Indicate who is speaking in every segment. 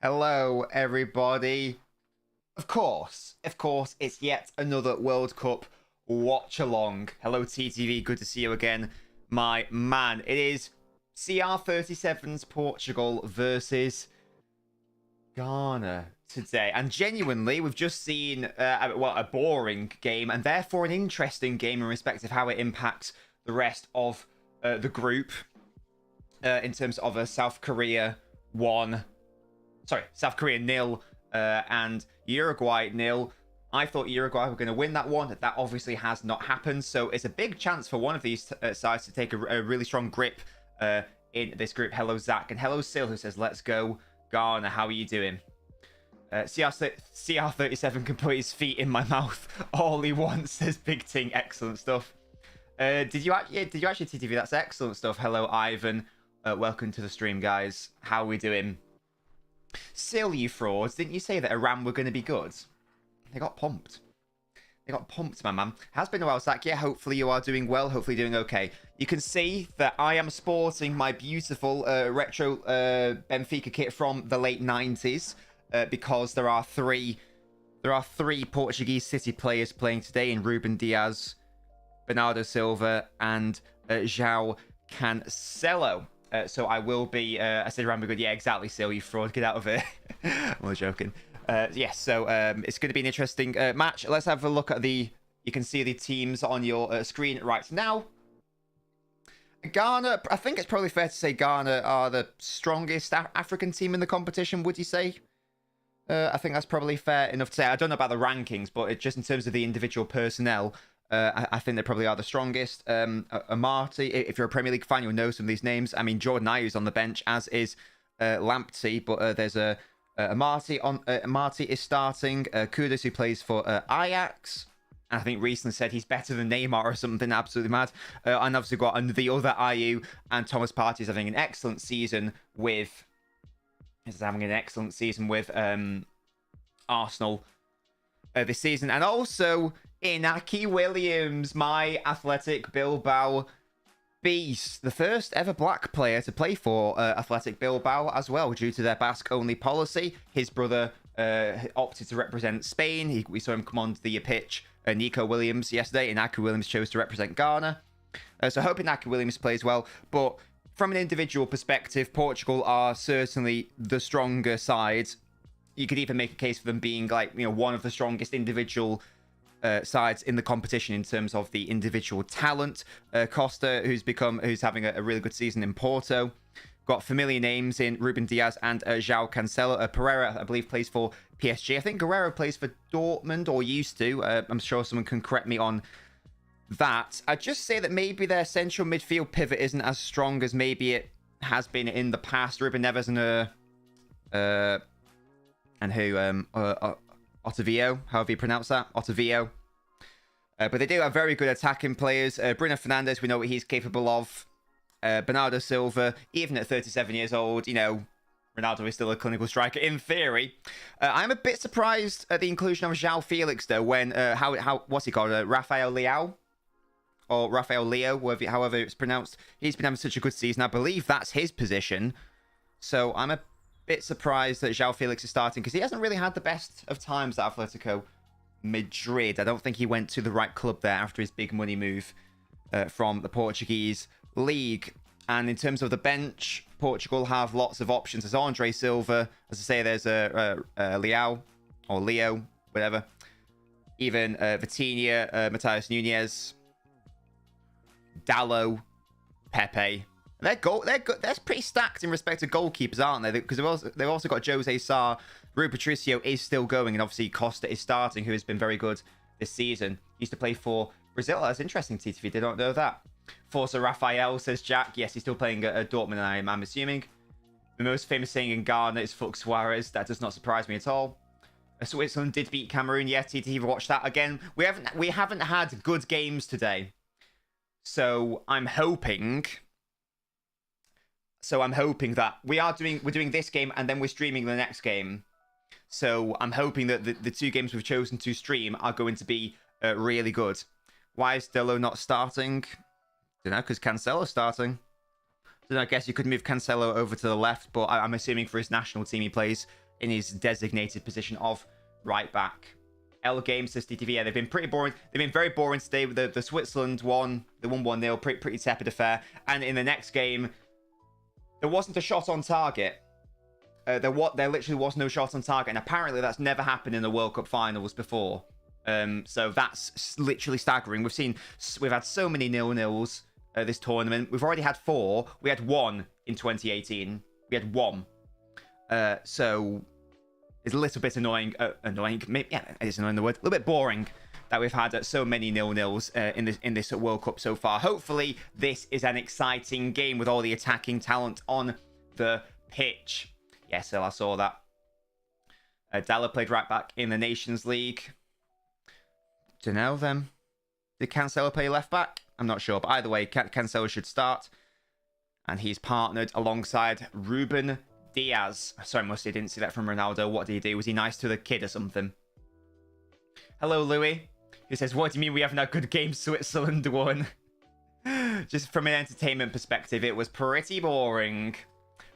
Speaker 1: Hello, everybody. Of course, it's yet another World Cup watch-along. Hello, TTV. Good to see you again, my man. It is CR37's Portugal versus Ghana today. And genuinely, we've just seen, a boring game and therefore an interesting game in respect of how it impacts the rest of the group in terms of South Korea 0 and Uruguay 0. I thought Uruguay were going to win that one. That obviously has not happened. So it's a big chance for one of these sides to take a really strong grip in this group. Hello, Zach. And hello, Sil, who says, let's go, Ghana. How are you doing? CR37 can put his feet in my mouth all he wants, says Big Ting. Excellent stuff. Did you actually TTV? That's excellent stuff. Hello, Ivan. Welcome to the stream, guys. How are we doing? Sil, you frauds. Didn't you say that Iran were going to be good? They got pumped. My man. Has been a while, Zach. Yeah, hopefully you are doing well. Hopefully doing okay. You can see that I am sporting my beautiful retro Benfica kit from the late 90s because there are three Portuguese City players playing today in Ruben Diaz, Bernardo Silva, and João Cancelo. So I will be, I said Rambo good. Yeah, exactly, Sil, you fraud. Get out of it. I'm joking. Yes, so it's going to be an interesting match. Let's have a look at you can see the teams on your screen right now. Ghana, I think it's probably fair to say Ghana are the strongest African team in the competition, would you say? I think that's probably fair enough to say. I don't know about the rankings, but just in terms of the individual personnel, I think they probably are the strongest. Amati, if you're a Premier League fan, you'll know some of these names. I mean, Jordan Ayew's on the bench, as is Lamptey, but there's Amati is starting. Kudus, who plays for Ajax, and I think recently said he's better than Neymar or something absolutely mad. And obviously got the other Ayew, and Thomas Partey is having an excellent season with Arsenal this season, and also Inaki Williams, my Athletic Bilbao beast, the first ever black player to play for Athletic Bilbao as well, due to their Basque-only policy. His brother opted to represent Spain. We saw him come onto the pitch, Nico Williams, yesterday. Inaki Williams chose to represent Ghana. So I hope Inaki Williams plays well. But from an individual perspective, Portugal are certainly the stronger side. You could even make a case for them being one of the strongest individual sides in the competition in terms of the individual talent. Costa, who's having a really good season in Porto. Got familiar names in Ruben Diaz and João Cancelo. Pereira, I believe, plays for PSG. I think Guerrero plays for Dortmund, or used to. I'm sure someone can correct me on that. I'd just say that maybe their central midfield pivot isn't as strong as maybe it has been in the past. Ruben Neves Otavio, however you pronounce that, Otavio. But they do have very good attacking players. Bruno Fernandes, we know what he's capable of. Bernardo Silva, even at 37 years old, Ronaldo is still a clinical striker in theory. I'm a bit surprised at the inclusion of João Felix, though, when, what's he called? Rafael Leao? Or Rafael Leo, however it's pronounced. He's been having such a good season. I believe that's his position. So I'm a bit surprised that João Felix is starting, because he hasn't really had the best of times at Atletico Madrid. I don't think he went to the right club there after his big money move from the Portuguese league. And in terms of the bench, Portugal have lots of options. There's Andre Silva. As I say, there's Leao, or Leo, whatever. Even Vitinha, Matheus Nunes, Dallo, Pepe. They're good. They're pretty stacked in respect to goalkeepers, aren't they? Because they've also got Jose Sarr. Rui Patricio is still going, and obviously Costa is starting, who has been very good this season. He used to play for Brazil. That's interesting, TTV. They don't know that. Forza Rafael, says Jack. Yes, he's still playing at Dortmund, I'm assuming. The most famous thing in Ghana is Fuck Suarez. That does not surprise me at all. Switzerland did beat Cameroon. Yeah, TTV, watch that again. We haven't had good games today, so I'm hoping that we're doing this game and then we're streaming the next game. So I'm hoping that the two games we've chosen to stream are going to be really good. Why is Dello not starting? Don't know, because Cancelo's starting. Then I guess you could move Cancelo over to the left, but I'm assuming for his national team he plays in his designated position of right back. L Games says DTV, yeah, they've been pretty boring. They've been very boring today. The Switzerland one, the 1-1-0, pretty tepid affair. And in the next game, there wasn't a shot on target. There literally was no shot on target, and apparently that's never happened in the World Cup finals before. So that's literally staggering. We've had so many 0-0s this tournament. We've already had 4. We had 1 in 2018. We had 1. So it's a little bit annoying. Maybe, yeah, it's annoying the word. A little bit boring that we've had so many 0-0s in this World Cup so far. Hopefully, this is an exciting game with all the attacking talent on the pitch. Yes, I saw that. Dalla played right back in the Nations League. Don't know then. Did Cancelo play left back? I'm not sure, but either way, Cancelo should start. And he's partnered alongside Ruben Diaz. Sorry, Musty, didn't see that from Ronaldo. What did he do? Was he nice to the kid or something? Hello, Louis. He says, what do you mean we haven't had good games Switzerland won? Just from an entertainment perspective, it was pretty boring.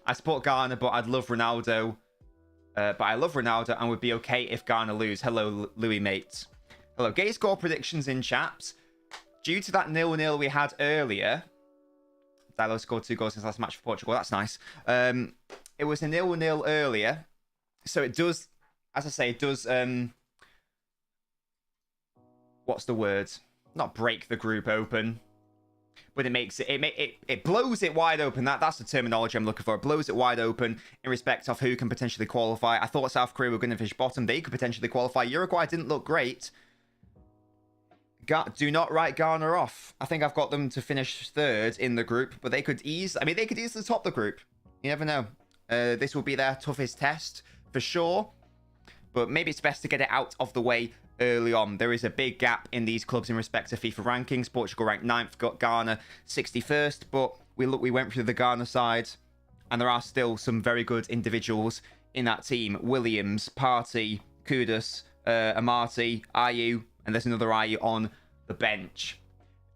Speaker 1: I support Ghana, but I'd love Ronaldo. But I love Ronaldo and would be okay if Ghana lose. Hello, Louis, mate. Hello. Gay score predictions in chaps. Due to that 0-0 we had earlier, Dalo scored 2 goals in his last match for Portugal. That's nice. It was a 0-0 earlier. So it does, as I say, it does... what's the word? Not break the group open. But it makes it blows it wide open. That's the terminology I'm looking for. It blows it wide open in respect of who can potentially qualify. I thought South Korea were going to finish bottom. They could potentially qualify. Uruguay didn't look great. Do not write Ghana off. I think I've got them to finish 3rd in the group, but they could easily top the group. You never know. This will be their toughest test for sure. But maybe it's best to get it out of the way early on. There is a big gap in these clubs in respect to FIFA rankings. Portugal ranked 9th, got Ghana 61st, but we went through the Ghana side, and there are still some very good individuals in that team. Williams, Partey, Kudus, Amati, Ayew, and there's another Ayew on the bench.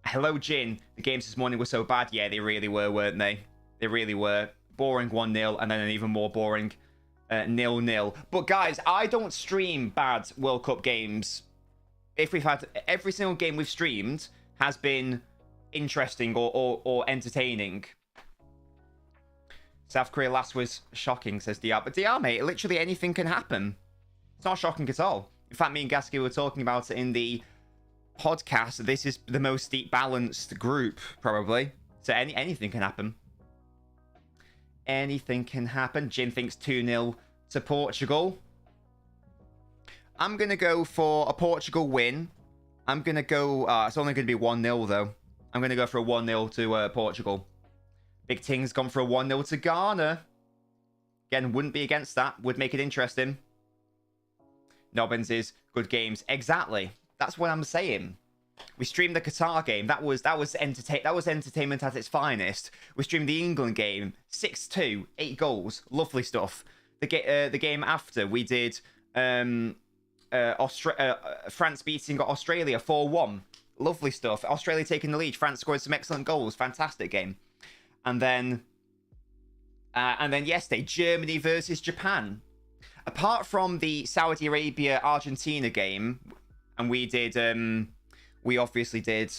Speaker 1: Hello, Jin. The games this morning were so bad. Yeah, they really were, weren't they? They really were. Boring 1-0, and then an even more boring 0-0. But guys, I don't stream bad World Cup games. If we've had every single game we've streamed has been interesting or entertaining. South Korea last was shocking, says DR. But DR, mate, literally anything can happen. It's not shocking at all. In fact, me and Gasky were talking about it in the podcast. This is the most deep balanced group, probably. So anything can happen. Anything can happen. Jim thinks 2-0 to Portugal. I'm going to go for a Portugal win. I'm going to go... it's only going to be 1-0, though. I'm going to go for a 1-0 to Portugal. Big Ting's gone for a 1-0 to Ghana. Again, wouldn't be against that. Would make it interesting. Nobbins is good games. Exactly. That's what I'm saying. We streamed the Qatar game. That was entertainment at its finest. We streamed the England game. 6-2, 8 goals. Lovely stuff. The game after, we did France beating Australia 4-1. Lovely stuff. Australia taking the lead. France scored some excellent goals. Fantastic game. And then yesterday, Germany versus Japan. Apart from the Saudi Arabia-Argentina game, and we did... we obviously did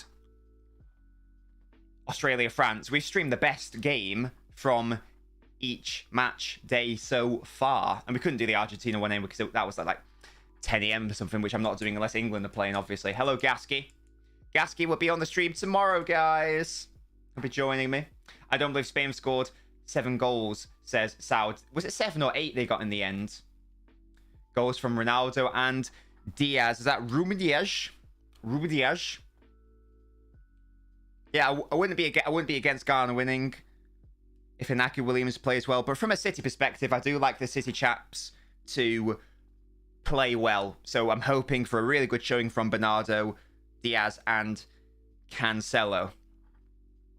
Speaker 1: Australia-France. We've streamed the best game from each match day so far. And we couldn't do the Argentina one because that was like 10 a.m. or something, which I'm not doing unless England are playing, obviously. Hello, Gasky. Gasky will be on the stream tomorrow, guys. He'll be joining me. I don't believe Spain scored 7 goals, says Saud. Was it 7 or 8 they got in the end? Goals from Ronaldo and Diaz. Is that Ruben Diaz? Ruben Diaz. Yeah, I wouldn't be against Ghana winning if Inaki Williams plays well. But from a City perspective, I do like the City chaps to play well. So I'm hoping for a really good showing from Bernardo, Diaz, and Cancelo.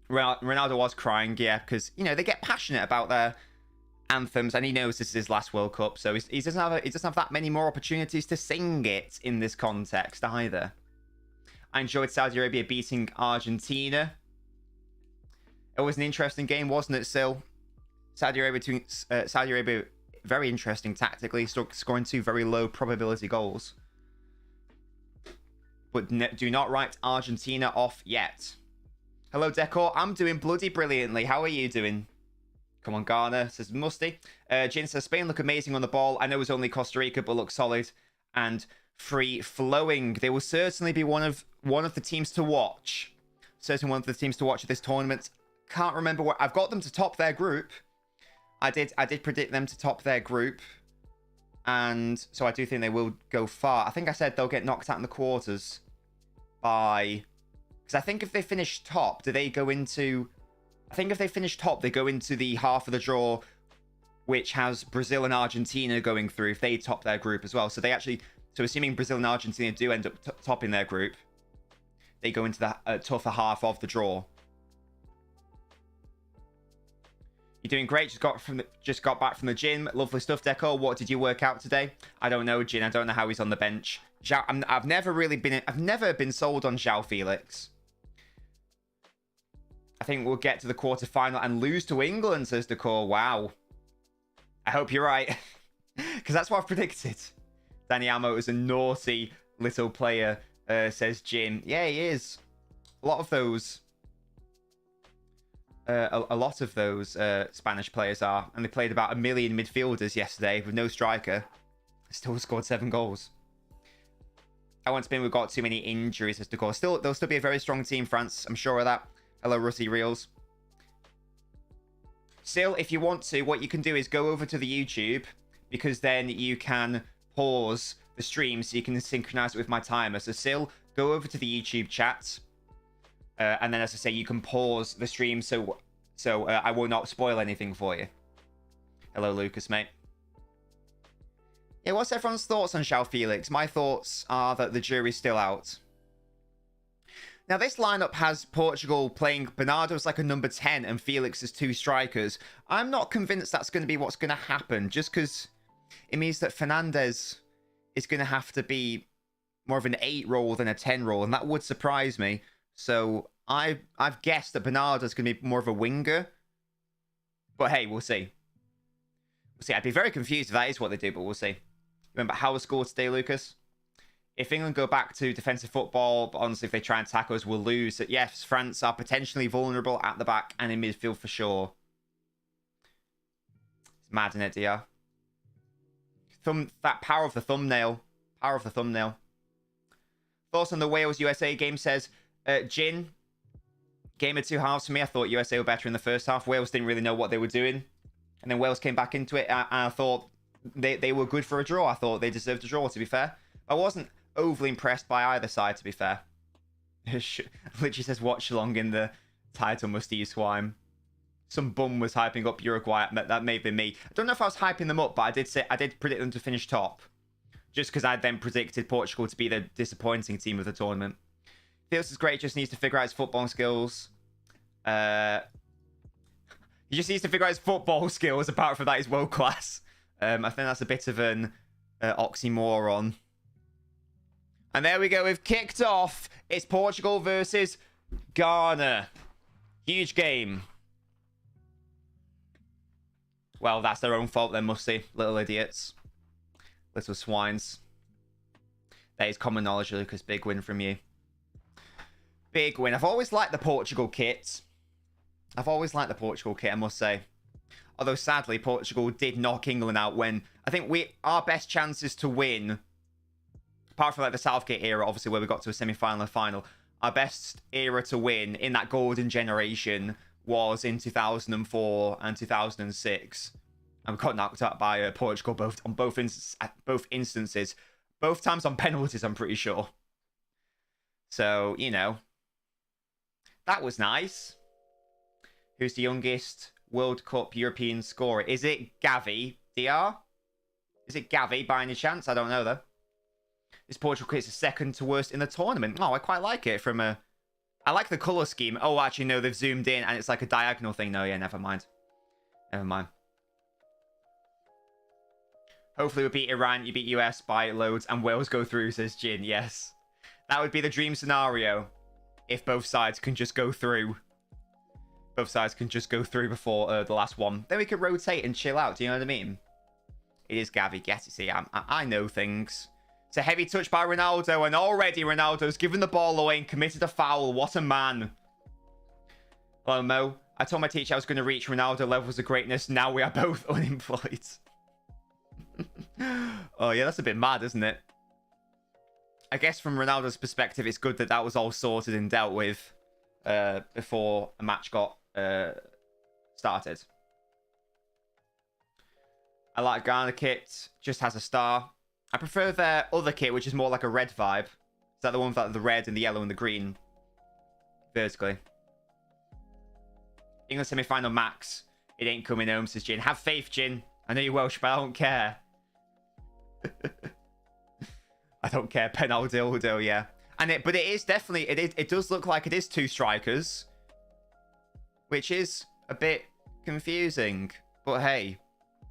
Speaker 1: Ronaldo was crying, yeah, because they get passionate about their anthems, and he knows this is his last World Cup, so he doesn't have that many more opportunities to sing it in this context either. I enjoyed Saudi Arabia beating Argentina. It was an interesting game, wasn't it, Sil? Saudi Arabia very interesting tactically, scoring 2 very low probability goals. But do not write Argentina off yet. Hello, Decor. I'm doing bloody brilliantly. How are you doing? Come on, Garner, says Musty. Jin says, Spain look amazing on the ball. I know it's only Costa Rica, but look solid and free-flowing. They will certainly be one of the teams to watch. Certainly one of the teams to watch at this tournament. Can't remember what... I've got them to top their group. I did predict them to top their group. And so I do think they will go far. I think I said they'll get knocked out in the quarters by... Because I think if they finish top, do they go into... I think if they finish top, they go into the half of the draw, which has Brazil and Argentina going through if they top their group as well. So they actually... So assuming Brazil and Argentina do end up topping their group, they go into the tougher half of the draw. You're doing great. Just got back from the gym. Lovely stuff, Deco. What did you work out today? I don't know, Jin. I don't know how he's on the bench. I've never been sold on João Felix. I think we'll get to the quarterfinal and lose to England, says Decor. Wow. I hope you're right. Because that's what I've predicted. Danny Amo is a naughty little player, says Jim. Yeah, he is. A lot of those... a lot of those Spanish players are. And they played about 1 million midfielders yesterday with no striker. Still scored 7 goals. I want to mean we've got too many injuries, says Decor. They'll still be a very strong team, France. I'm sure of that. Hello, Rusty Reels. Still, if you want to, what you can do is go over to the YouTube, because then you can pause the stream so you can synchronize it with my timer. So still, go over to the YouTube chat, and then, as I say, you can pause the stream so I will not spoil anything for you. Hello, Lucas, mate. Yeah, what's everyone's thoughts on João Felix? My thoughts are that the jury's still out. Now, this lineup has Portugal playing Bernardo as like a number 10 and Felix as 2 strikers. I'm not convinced that's going to be what's going to happen, just because it means that Fernandes is going to have to be more of an 8 role than a 10 role, and that would surprise me. So I've guessed that Bernardo's going to be more of a winger. But hey, we'll see. We'll see. I'd be very confused if that is what they do, but we'll see. Remember Howard scored today, Lucas? If England go back to defensive football, but honestly, if they try and tackle us, we'll lose. Yes, France are potentially vulnerable at the back and in midfield for sure. It's mad, isn't it, DR? That power of the thumbnail. Power of the thumbnail. Thoughts on the Wales-USA game, says Jin. Game of 2 halves for me. I thought USA were better in the first half. Wales didn't really know what they were doing. And then Wales came back into it. And I thought they were good for a draw. I thought they deserved a draw, to be fair. I wasn't overly impressed by either side, to be fair. Literally says Watchalong in the title, Musty Swine. Some bum was hyping up Uruguay. That may have been me. I don't know if I was hyping them up, but I did predict them to finish top. Just because I then predicted Portugal to be the disappointing team of the tournament. Feels is great, just needs to figure out his football skills. He just needs to figure out his football skills. Apart from that, he's world class. I think that's a bit of an oxymoron. And there we go. We've kicked off. It's Portugal versus Ghana. Huge game. Well, that's their own fault then, Musty. Little idiots. Little swines. That is common knowledge, Lucas. Big win from you. Big win. I've always liked the Portugal kit. I must say. Although, sadly, Portugal did knock England out when... I think our best chances to win... Apart from like the Southgate era, obviously, where we got to a semi-final and final, our best era to win in that golden generation was in 2004 and 2006. And we got knocked out by Portugal on both instances. Both times on penalties, I'm pretty sure. So, you know. That was nice. Who's the youngest World Cup European scorer? Is it Gavi, DR? Is it Gavi by any chance? I don't know, though. This Portugal kit's the second to worst in the tournament. Oh, I quite like it from a... I like the colour scheme. Oh, actually, no, they've zoomed in and it's like a diagonal thing. No, yeah, never mind. Never mind. Hopefully we beat Iran, you beat US by loads, and Wales go through, says Jin. Yes. That would be the dream scenario. If both sides can just go through. Both sides can just go through before the last one. Then we could rotate and chill out, do you know what I mean? It is Gavi. Get it. See, I know things. It's a heavy touch by Ronaldo, and already Ronaldo's given the ball away and committed a foul. What a man. Hello, Mo. I told my teacher I was going to reach Ronaldo levels of greatness. Now we are both unemployed. Oh, yeah, that's a bit mad, isn't it? I guess from Ronaldo's perspective, it's good that that was all sorted and dealt with before a match got started. I like Ghana kit. Just has a star. I prefer their other kit, which is more like a red vibe. Is that the one with like the red and the yellow and the green? Vertically. England semi-final max. It ain't coming home, says Jin. Have faith, Jin. I know you're Welsh, but I don't care. I don't care. Penaldo, yeah. But it is definitely... It does look like it is 2 strikers. Which is a bit confusing. But hey,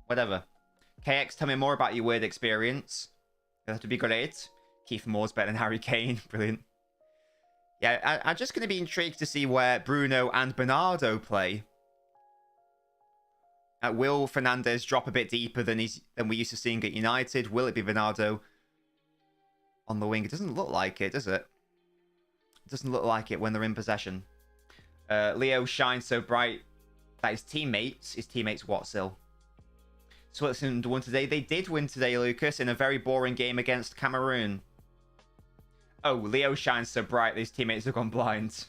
Speaker 1: whatever. KX, tell me more about your weird experience. That would be great. Keith Moore's better than Harry Kane. Brilliant. Yeah, I'm just going to be intrigued to see where Bruno and Bernardo play. Will Fernandez drop a bit deeper than we used to seeing at United? Will it be Bernardo on the wing? It doesn't look like it, does it? It doesn't look like it when they're in possession. Leo shines so bright that his teammates Watsil. Switzerland won today. They did win today, Lucas, in a very boring game against Cameroon. Oh, Leo shines so bright that his teammates have gone blind.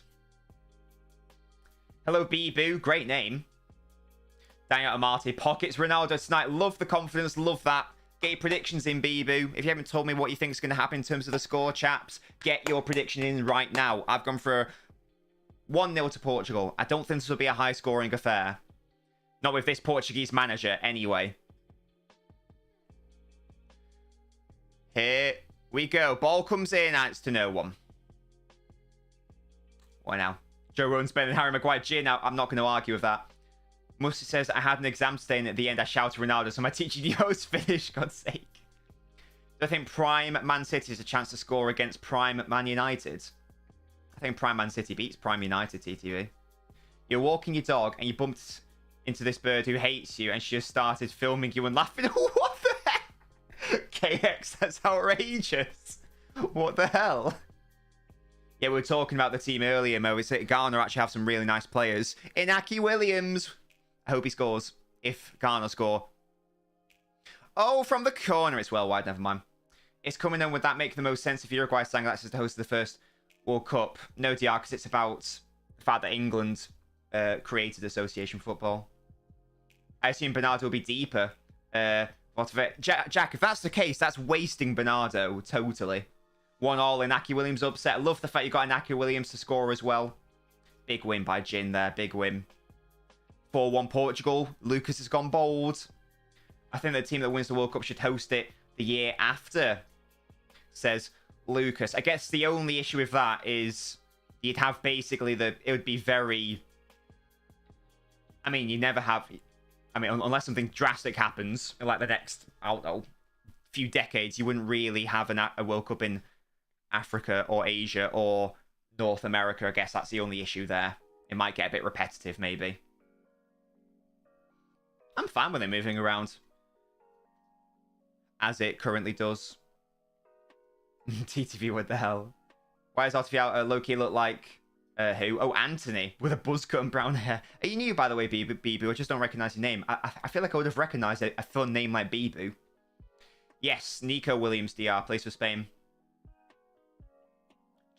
Speaker 1: Hello, Bibu. Great name. Daniel Amati. Pockets Ronaldo tonight. Love the confidence. Love that. Get your predictions in, Bibu. If you haven't told me what you think is going to happen in terms of the score, chaps, get your prediction in right now. I've gone for 1-0 to Portugal. I don't think this will be a high-scoring affair. Not with this Portuguese manager, anyway. Here we go. Ball comes in, and it's to no one. What now? Joe Rogan's better than Harry Maguire. Jin, I'm not going to argue with that. Musti says, I had an exam today, and at the end I shouted Ronaldo, so my teacher knows finish, God's sake. Do I think Prime Man City has a chance to score against Prime Man United? I think Prime Man City beats Prime United, TTV. You're walking your dog, and you bumped into this bird who hates you, and she just started filming you and laughing. What the heck? KX, that's outrageous. What the hell? Yeah, we were talking about the team earlier, Mo. It's that Ghana actually have some really nice players. Inaki Williams. I hope he scores. If Ghana score. Oh, from the corner. It's well wide. Never mind. It's coming in. Would that make the most sense if Uruguay sang that's as the host of the first World Cup? No, DR, because it's about the fact that England created association football. I assume Bernardo will be deeper. Jack, if that's the case, that's wasting Bernardo totally. 1-1, Inaki Williams upset. Love the fact you got Inaki Williams to score as well. Big win by Jin there. Big win. 4-1 Portugal. Lucas has gone bold. I think the team that wins the World Cup should host it the year after, says Lucas. I guess the only issue with that is you'd have basically it would be very... I mean, you never have... I mean, unless something drastic happens, like the next, I don't know, few decades, you wouldn't really have a World Cup in Africa or Asia or North America. I guess that's the only issue there. It might get a bit repetitive, maybe. I'm fine with it moving around as it currently does. TTV, what the hell? Why does Artificial low-key look like who? Oh, Anthony with a buzz cut and brown hair. Are you new, by the way, Bibu? I just don't recognize your name. I feel like I would have recognized a fun name like Bibu. Yes, Nico Williams, DR, plays for Spain.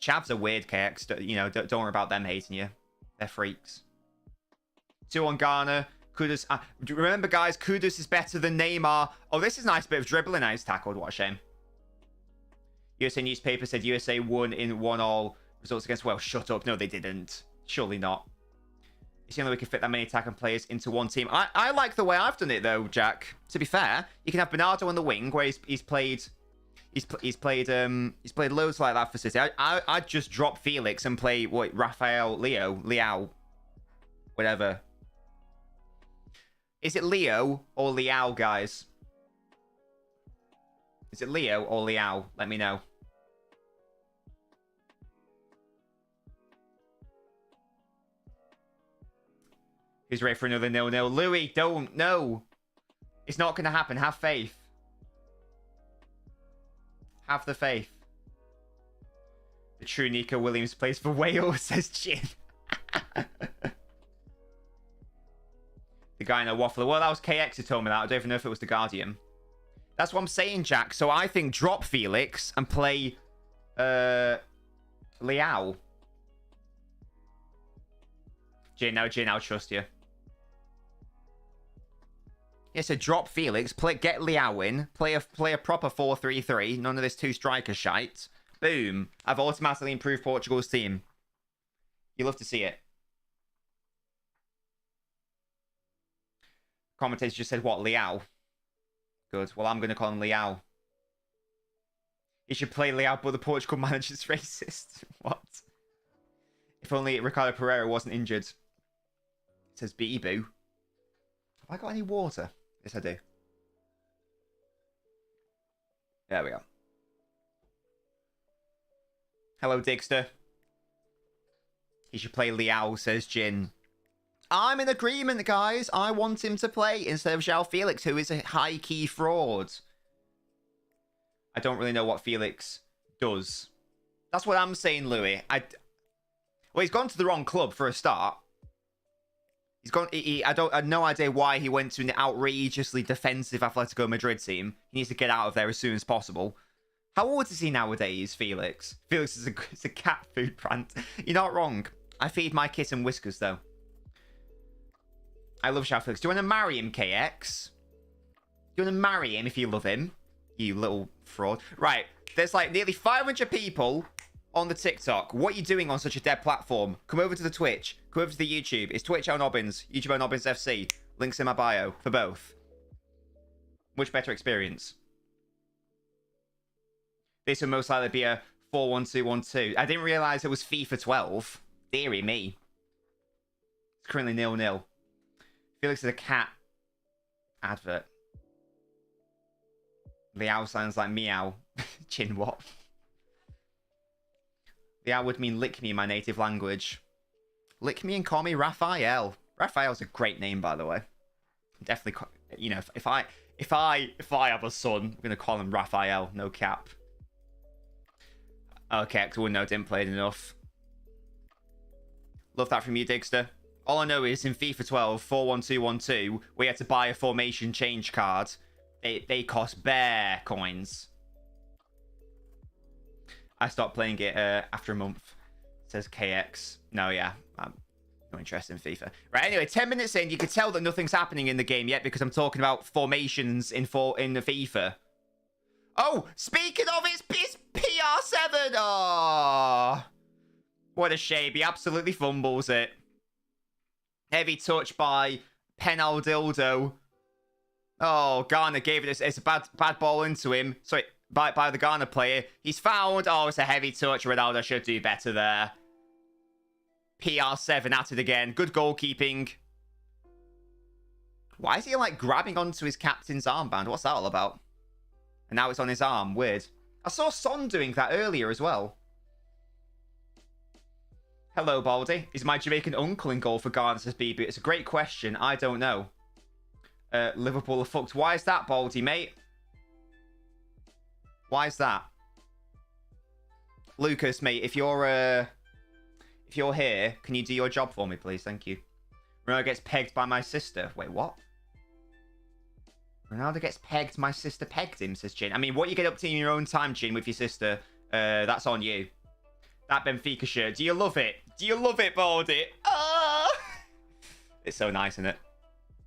Speaker 1: Chavs are weird, KX. You know, don't worry about them hating you. They're freaks. 2-1 Ghana. Kudus. Remember, guys, Kudus is better than Neymar. Oh, this is a nice bit of dribbling. Nice tackled. What a shame. USA newspaper said USA won in 1-1 results against Wales. Shut up. No, they didn't. Surely not. It's the only way we can fit that many attacking players into one team. I like the way I've done it, though, Jack. To be fair, you can have Bernardo on the wing, where he's played loads like that for City. I'd just drop Felix and play Leao, whatever. Is it Leo or Leao, guys? Is it Leo or Leao? Let me know. Who's ready for another 0-0? Louis, don't. No. It's not going to happen. Have faith. Have the faith. The true Nico Williams plays for Wales, says Jin. The guy in a waffler. Well, that was KX who told me that. I don't even know if it was the Guardian. That's what I'm saying, Jack. So I think drop Felix and play Liao. Jin, I'll trust you. Yeah, so drop Felix, get Liao in, play a proper 4-3-3, none of this two-striker shite. Boom. I've automatically improved Portugal's team. You love to see it. Commentators just said, what, Liao? Good. Well, I'm going to call him Liao. He should play Liao, but the Portugal manager's racist. What? If only Ricardo Pereira wasn't injured. It says Bee-Boo. Have I got any water? Yes, I do. There we go. Hello, Digster. He should play Liao, says Jin. I'm in agreement, guys. I want him to play instead of João Felix, who is a high-key fraud. I don't really know what Felix does. That's what I'm saying, Louis. Well, he's gone to the wrong club for a start. He's gone. I have no idea why he went to an outrageously defensive Atletico Madrid team. He needs to get out of there as soon as possible. How old is he nowadays, Felix? Felix is a cat food brand. You're not wrong. I feed my kitten Whiskers, though. I love João Felix. Do you want to marry him, KX? Do you want to marry him if you love him? You little fraud. Right. There's like nearly 500 people on the TikTok. What are you doing on such a dead platform? Come over to the Twitch. Come over to the YouTube. It's Twitch LNobbins. YouTube LNobbins FC. Links in my bio for both. Much better experience. This would most likely be a 4-1-2-1-2. I didn't realize it was FIFA 12. Deary me. It's currently 0-0. Felix is a cat advert. Liao sounds like meow. Chin what? Liao would mean lick me in my native language. Lick me and call me Raphael. Raphael's a great name, by the way. Definitely, you know, if I have a son, I'm gonna call him Raphael. No cap. Okay, because no, didn't play it enough. Love that from you, Digster. All I know is in FIFA 12, 4-1-2-1-2, we had to buy a formation change card. They cost bare coins. I stopped playing it after a month. Says KX. No, yeah. I'm not interested in FIFA. Right, anyway, 10 minutes in, you can tell that nothing's happening in the game yet because I'm talking about formations in the FIFA. Oh, speaking of, it's PR7. Oh, what a shame. He absolutely fumbles it. Heavy touch by Penaldildo. Oh, Ghana gave it. It's a bad ball into him. Sorry, by the Ghana player. He's fouled. Oh, it's a heavy touch. Ronaldo should do better there. PR7 at it again. Good goalkeeping. Why is he, like, grabbing onto his captain's armband? What's that all about? And now it's on his arm. Weird. I saw Son doing that earlier as well. Hello, Baldy. Is my Jamaican uncle in goal for Ghana, says BB? It's a great question. I don't know. Liverpool are fucked. Why is that, Baldy, mate? Why is that? Lucas, mate, if you're here, can you do your job for me, please? Thank you. Ronaldo gets pegged by my sister. Wait, what? Ronaldo gets pegged. My sister pegged him, says Jin. I mean, what you get up to in your own time, Jin, with your sister, that's on you. That Benfica shirt. Do you love it? Do you love it, Baldy? Ah! It's so nice, isn't it?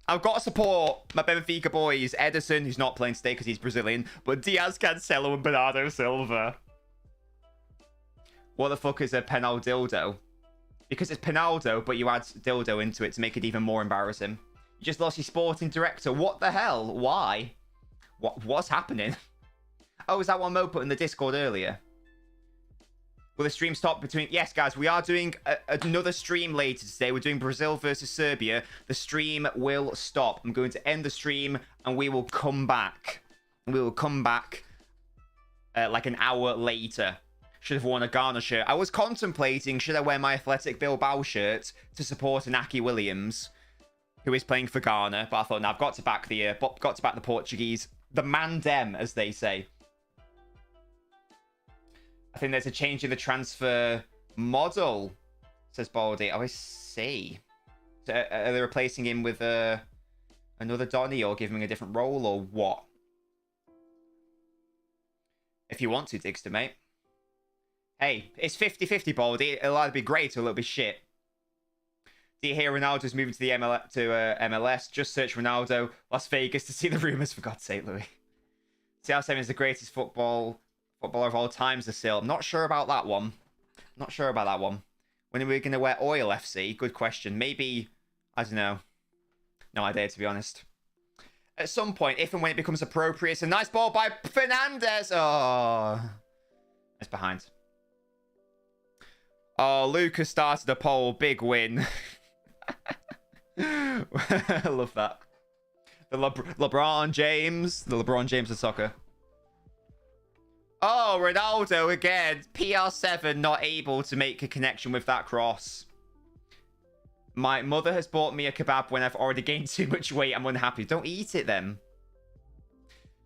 Speaker 1: I've got to support my Benfica boys. Ederson, who's not playing today because he's Brazilian, but Diaz, Cancelo, and Bernardo Silva. What the fuck is a Penaldildo? Because it's Penaldo, but you add dildo into it to make it even more embarrassing. You just lost your sporting director. What the hell? Why? What's happening? Oh, is that one Mo put in the Discord earlier? Will the stream stop between... Yes, guys, we are doing another stream later today. We're doing Brazil versus Serbia. The stream will stop. I'm going to end the stream, and we will come back. We will come back like an hour later. Should have worn a Ghana shirt. I was contemplating, should I wear my Athletic Bilbao shirt to support Inaki Williams? who is playing for Ghana. But I thought, no, I've got to back the Portuguese, the Mandem, as they say. I think there's a change in the transfer model, says Baldy. Oh, I see. So, are they replacing him with another Donny or giving him a different role or what? If you want to, Digster, mate. Hey, it's 50-50, Baldy. It'll either be great or it'll be shit. Do you hear Ronaldo's moving to the MLS? Just search Ronaldo, Las Vegas to see the rumours, for God's sake, Louis. CR7 is the greatest footballer of all times, Asil. I'm not sure about that one. When are we going to wear oil, FC? Good question. Maybe, I don't know. No idea, to be honest. At some point, if and when it becomes appropriate. It's a nice ball by Fernandez. Oh, it's behind. Oh, Lucas started a poll. Big win. I love that. The LeBron James of soccer. Oh, Ronaldo again. PR7 not able to make a connection with that cross. My mother has bought me a kebab when I've already gained too much weight. I'm unhappy. Don't eat it then.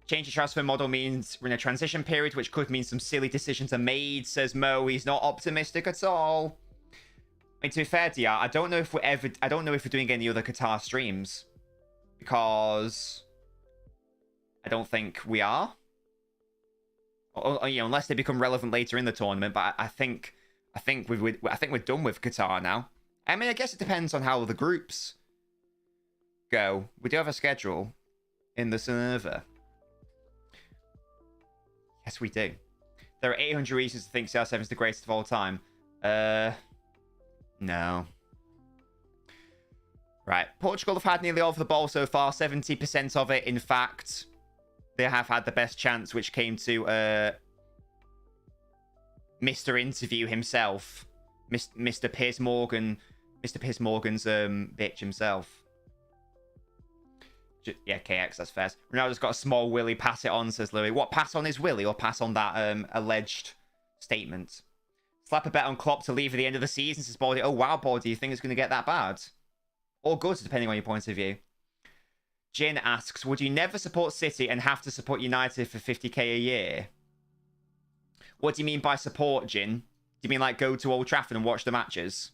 Speaker 1: Change the transfer model means we're in a transition period, which could mean some silly decisions are made, says Mo. He's not optimistic at all. I mean, to be fair, DR, I don't know if we're doing any other Qatar streams. Because I don't think we are. Or, you know, unless they become relevant later in the tournament, but I think we're done with Qatar now. I mean, I guess it depends on how the groups go. We do have a schedule in the server. Yes, we do. There are 800 reasons to think CR7 is the greatest of all time. No. Right. Portugal have had nearly all of the ball so far. 70% of it, in fact. They have had the best chance, which came to Mr. Interview himself. Mr. Piers Morgan. Mr. Piers Morgan's bitch himself. Yeah, KX, that's fair. Ronaldo's got a small willy. Pass it on, says Louis. What, pass on his willy or pass on that alleged statement? Slap a bet on Klopp to leave at the end of the season, says Baldy. Oh, wow, Baldy, do you think it's going to get that bad? Or good, depending on your point of view. Jin asks, would you never support City and have to support United for 50k a year? What do you mean by support, Jin? Do you mean like go to Old Trafford and watch the matches?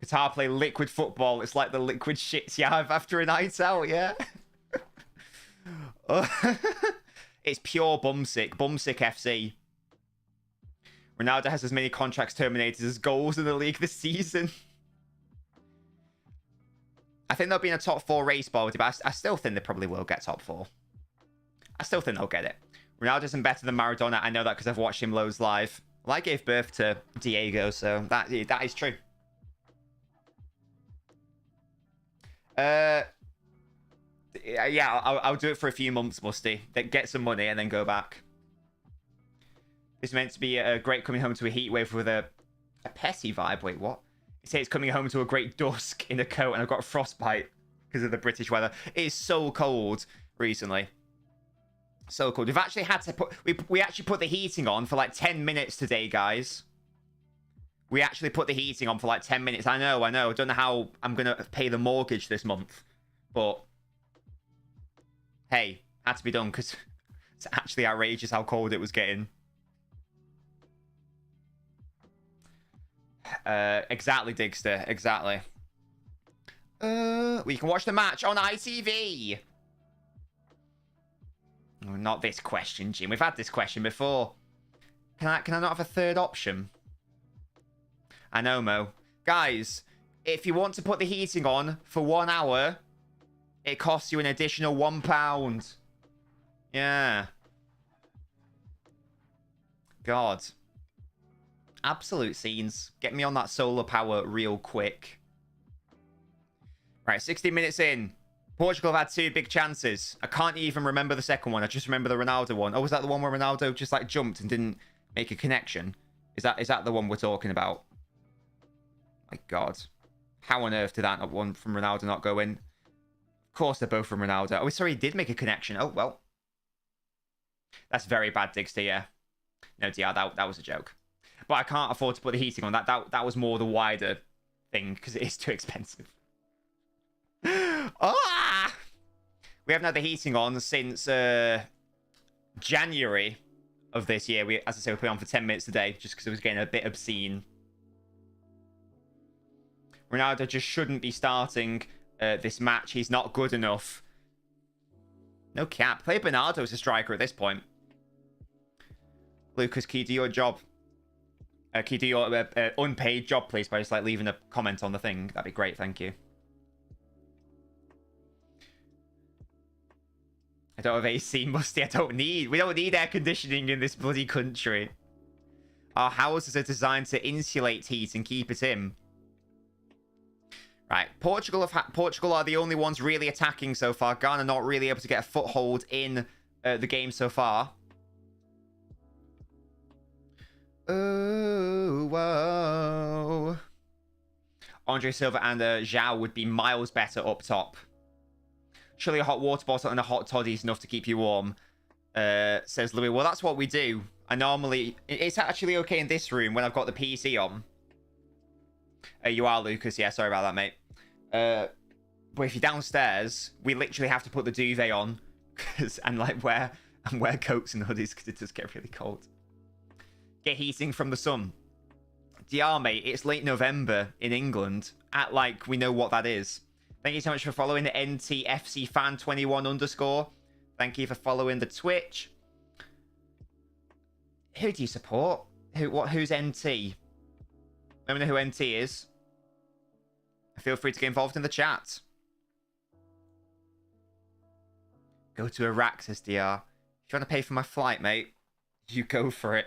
Speaker 1: Qatar play liquid football. It's like the liquid shits you have after a night out, yeah? It's pure bumsick. Bumsick FC. Ronaldo has as many contracts terminated as goals in the league this season. I think they'll be in a top 4 race, Baldy, but I still think they probably will get top 4. I still think they'll get it. Ronaldo isn't better than Maradona. I know that because I've watched him loads live. Well, I gave birth to Diego, so that is true. Yeah, I'll do it for a few months, Musty. Then get some money and then go back. It's meant to be a great coming home to a heat wave with a Pessy vibe. Wait, what? It says it's coming home to a great dusk in a coat and I've got frostbite because of the British weather. It is so cold recently. So cold. We've actually had to put... We actually put the heating on for like 10 minutes today, guys. We actually put the heating on for like 10 minutes. I know. I don't know how I'm going to pay the mortgage this month. But... hey, had to be done because it's actually outrageous how cold it was getting. Exactly, Digster. Exactly. We can watch the match on ITV. Oh, not this question, Jim. We've had this question before. Can I not have a third option? I know, Mo. Guys, if you want to put the heating on for 1 hour, it costs you an additional £1. Yeah. God. Absolute scenes. Get me on that solar power real quick. Right, 60 minutes in. Portugal have had 2 big chances. I can't even remember the second one. I just remember the Ronaldo one. Oh, was that the one where Ronaldo just like jumped and didn't make a connection? Is that the one we're talking about? My God. How on earth did that one from Ronaldo not go in? Of course they're both from Ronaldo. Oh, sorry, he did make a connection. Oh, well. That's very bad, Digster, yeah. No, DR, that was a joke. But I can't afford to put the heating on. That was more the wider thing because it is too expensive. Ah! We haven't had the heating on since January of this year. As I say, we put it on for 10 minutes a day just because it was getting a bit obscene. Ronaldo just shouldn't be starting this match. He's not good enough. No cap. Play Bernardo as a striker at this point. Lucas, can you do your job? Can you do your unpaid job, please, by just like leaving a comment on the thing? That'd be great, thank you. I don't have AC, Musty. We don't need air conditioning in this bloody country. Our houses are designed to insulate heat and keep it in. Right, Portugal are the only ones really attacking so far. Ghana not really able to get a foothold in the game so far. Oh, whoa. Andre Silva and Zhao would be miles better up top. Surely a hot water bottle and a hot toddy is enough to keep you warm, says Louis. Well, that's what we do. It's actually okay in this room when I've got the PC on. You are, Lucas. Yeah, sorry about that, mate. But if you're downstairs, we literally have to put the duvet on and wear coats and hoodies because it does get really cold. Get heating from the sun. DR, mate, it's late November in England. We know what that is. Thank you so much for following the NTFC fan 21_. Thank you for following the Twitch. Who do you support? Who's NT? Let me know who NT is. Feel free to get involved in the chat. Go to Iraq, says DR. If you want to pay for my flight, mate, you go for it.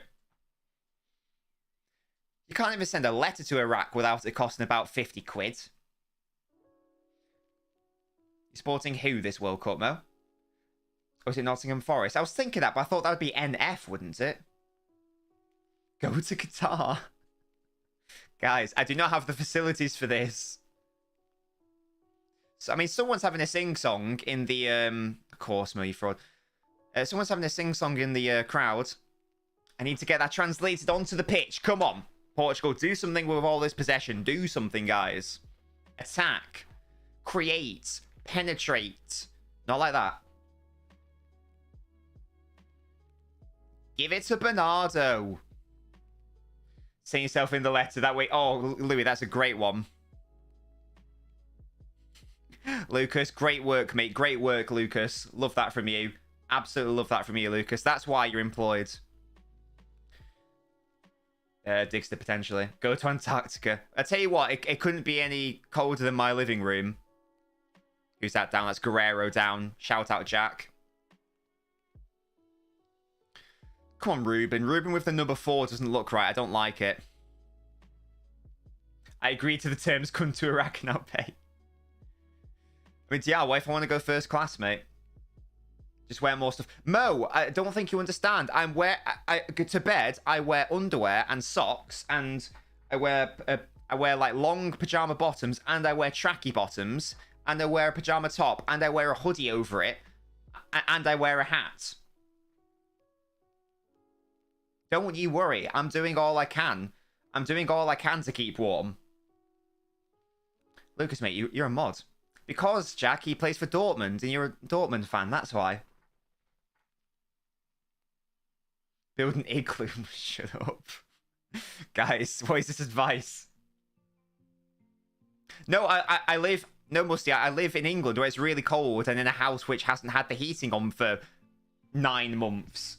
Speaker 1: You can't even send a letter to Iraq without it costing about 50 quid. You're supporting who this World Cup, Mo? Or is it Nottingham Forest? I was thinking that, but I thought that would be NF, wouldn't it? Go to Qatar. Guys, I do not have the facilities for this. So, I mean, someone's having a sing-song in the, of course, Mo, you fraud. Someone's having a sing-song in the crowd. I need to get that translated onto the pitch. Come on, Portugal, do something with all this possession. Do something, guys. Attack. Create. Penetrate. Not like that. Give it to Bernardo. Saying yourself in the letter that way. Oh, Louis, that's a great one. Lucas, great work, mate. Great work, Lucas. Love that from you. Absolutely love that from you, Lucas. That's why you're employed. Digster, potentially. Go to Antarctica. I tell you what, it couldn't be any colder than my living room. Who's that down? That's Guerrero down. Shout out, Jack. Come on, Ruben. Ruben with the number 4 doesn't look right. I don't like it. I agree to the terms. Come to Iraq and I'll pay. I mean, yeah, what if I want to go first class, mate? Just wear more stuff. Mo, I don't think you understand. I go to bed. I wear underwear and socks, and I wear like long pajama bottoms, and I wear tracky bottoms, and I wear a pajama top, and I wear a hoodie over it, and I wear a hat. Don't you worry. I'm doing all I can. I'm doing all I can to keep warm. Lucas, mate, you're a mod. Because, Jack, he plays for Dortmund, and you're a Dortmund fan. That's why. Build an igloo. Shut up. Guys, what is this advice? No, I live... No, Musty, I live in England where it's really cold and in a house which hasn't had the heating on for 9 months.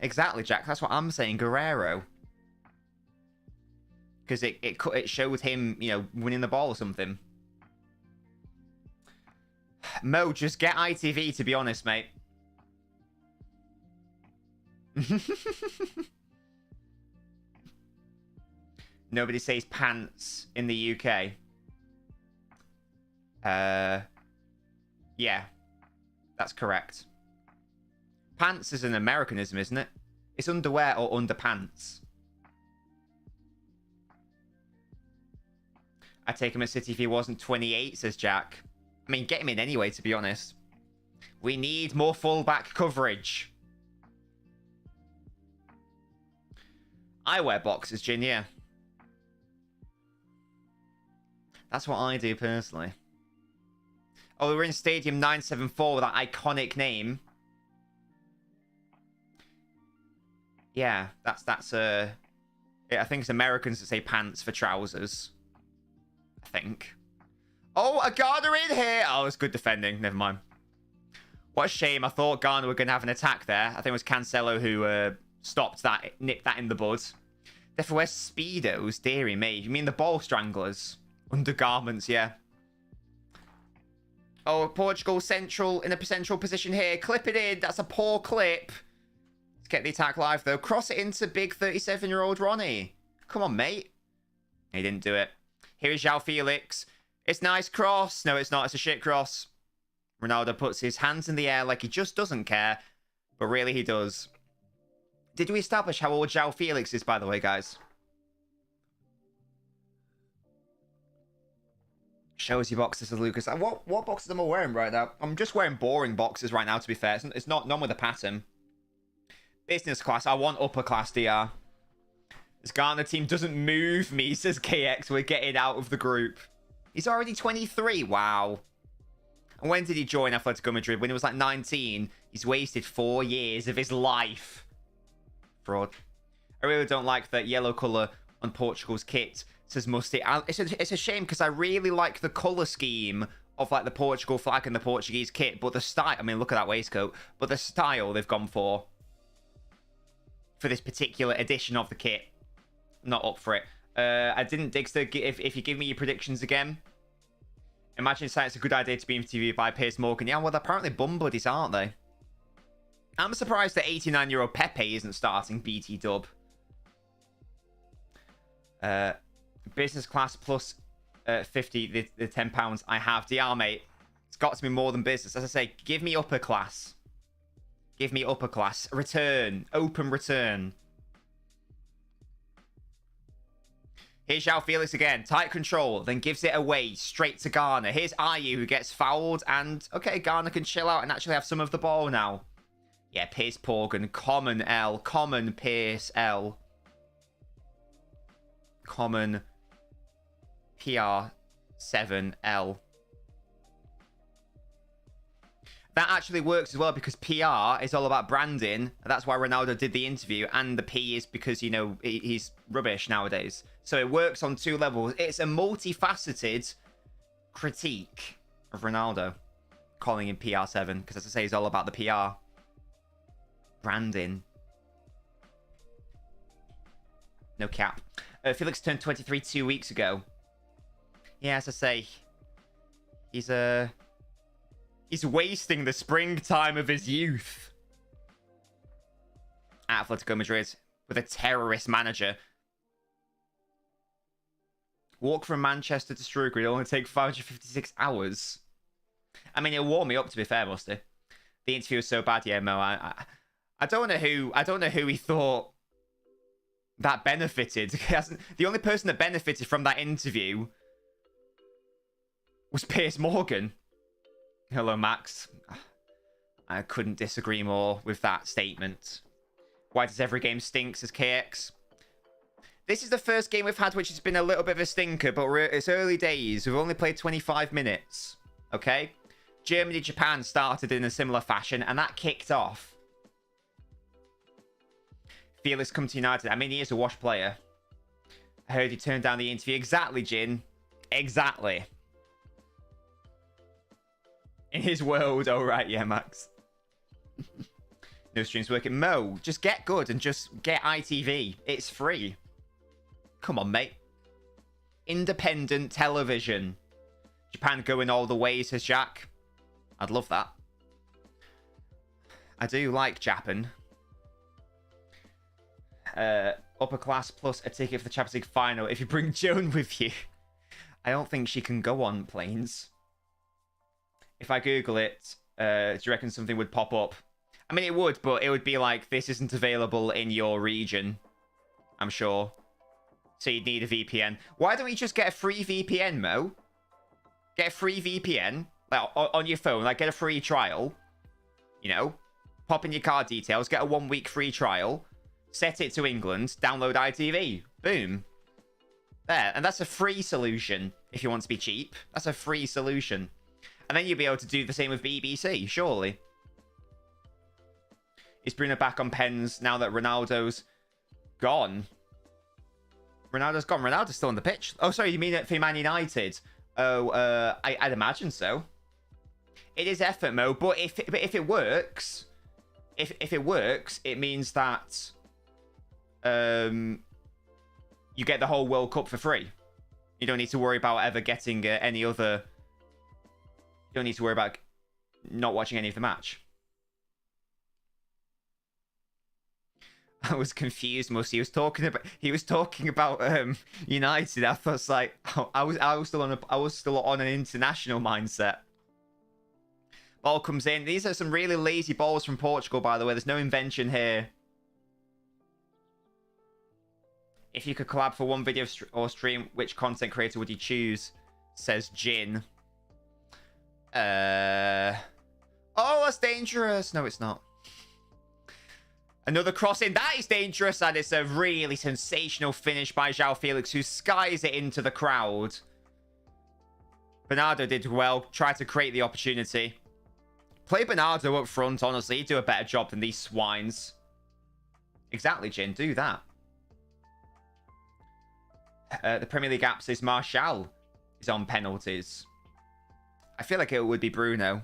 Speaker 1: Exactly, Jack. That's what I'm saying. Guerrero. Because it showed him, you know, winning the ball or something. Mo, just get ITV, to be honest, mate. Nobody says pants in the UK. Yeah. That's correct. Pants is an Americanism, isn't it? It's underwear or underpants. I'd take him at City if he wasn't 28, says Jack. I mean, get him in anyway, to be honest. We need more fullback coverage. I wear boxers, Jin, yeah. That's what I do personally. Oh, we're in Stadium 974 with that iconic name. Yeah, that's yeah, I think it's Americans that say pants for trousers. I think. Oh, a Ghana in here. Oh, it's good defending. Never mind. What a shame. I thought Ghana were going to have an attack there. I think it was Cancelo who stopped that, nipped that in the bud. Therefore, wear Speedos, dearie me. You mean the ball stranglers? Undergarments, yeah. Oh, Portugal central in a central position here. Clip it in. That's a poor clip. Let's get the attack live, though. Cross it into big 37-year-old Ronnie. Come on, mate. He didn't do it. Here is João Felix. It's nice cross. No, it's not. It's a shit cross. Ronaldo puts his hands in the air like he just doesn't care. But really, he does. Did we establish how old João Felix is, by the way, guys? Shows you boxes of Lucas. What boxes am I wearing right now? I'm just wearing boring boxes right now, to be fair. It's not none with a pattern. Business class. I want upper class, DR. This Ghana team doesn't move me, says KX. We're getting out of the group. He's already 23. Wow. And when did he join Atletico Madrid? When he was like 19. He's wasted 4 years of his life. Fraud. I really don't like that yellow colour on Portugal's kit, says Musty. It's a shame because I really like the colour scheme of like the Portugal flag and the Portuguese kit, but the style, I mean, look at that waistcoat, but the style they've gone for this particular edition of the kit, not up for it. I didn't dig, so if you give me your predictions again. Imagine it's a good idea to be interviewed by Piers Morgan. Yeah, well, they're apparently bum buddies, aren't they? I'm surprised that 89-year-old Pepe isn't starting BT dub. Business class plus 50, the £10 I have. DR, mate. It's got to be more than business. As I say, give me upper class. Give me upper class. Return. Open return. Here's João Felix again. Tight control. Then gives it away straight to Ghana. Here's Ayew who gets fouled. And, okay, Ghana can chill out and actually have some of the ball now. Yeah, Piers Morgan. Common L. Common Pierce L. Common PR7L. That actually works as well because PR is all about branding. That's why Ronaldo did the interview. And the P is because, you know, he's rubbish nowadays. So it works on 2 levels. It's a multifaceted critique of Ronaldo. Calling him PR7. Because as I say, he's all about the PR. Branding. No cap. Felix turned 23 2 weeks ago. Yeah, as I say, he's wasting the springtime of his youth at Atletico Madrid with a terrorist manager. Walk from Manchester to Shrewsbury. It'll only take 556 hours. I mean, it'll warm me up, to be fair, Musty. The interview was so bad, yeah, Mo. I don't know who he thought that benefited. The only person that benefited from that interview was Piers Morgan. Hello, Max. I couldn't disagree more with that statement. Why does every game stink, says KX. This is the first game we've had which has been a little bit of a stinker, but it's early days. We've only played 25 minutes. Okay? Germany-Japan started in a similar fashion, and that kicked off. Felix come to United. I mean, he is a wash player. I heard he turned down the interview. Exactly, Jin. Exactly. In his world. Oh, right. Yeah, Max. No streams working. Mo, just get good and just get ITV. It's free. Come on, mate. Independent television. Japan going all the way, says Jack. I'd love that. I do like Japan. Upper class plus a ticket for the Champions League final if you bring Joan with you. I don't think she can go on planes. If I Google it, do you reckon something would pop up? I mean, it would, but it would be like, this isn't available in your region. I'm sure. So you'd need a VPN. Why don't we just get a free VPN, Mo? Get a free VPN like, on your phone. Like, get a free trial. You know? Pop in your card details. Get a 1-week free trial. Set it to England. Download ITV. Boom. There. And that's a free solution if you want to be cheap. That's a free solution. And then you'll be able to do the same with BBC, surely. Is Bruno back on pens now that Ronaldo's gone? Ronaldo's gone. Ronaldo's still on the pitch. Oh, sorry, you mean it for Man United? Oh, I'd imagine so. It is effort mode, but if it works, if it works, it means that you get the whole World Cup for free. You don't need to worry about ever getting any other. You don't need to worry about not watching any of the match. I was confused. Most he was talking about United. I was like, oh, I was still on an international mindset. Ball comes in. These are some really lazy balls from Portugal, by the way. There's no invention here. If you could collab for one video or stream, which content creator would you choose? Says Jin. Oh, that's dangerous. No, it's not. Another crossing. That is dangerous, and it's a really sensational finish by João Felix, who skies it into the crowd. Bernardo did well. Tried to create the opportunity. Play Bernardo up front, honestly. He'd do a better job than these swines. Exactly, Jin. Do that. The Premier League app says Martial is on penalties. I feel like it would be Bruno.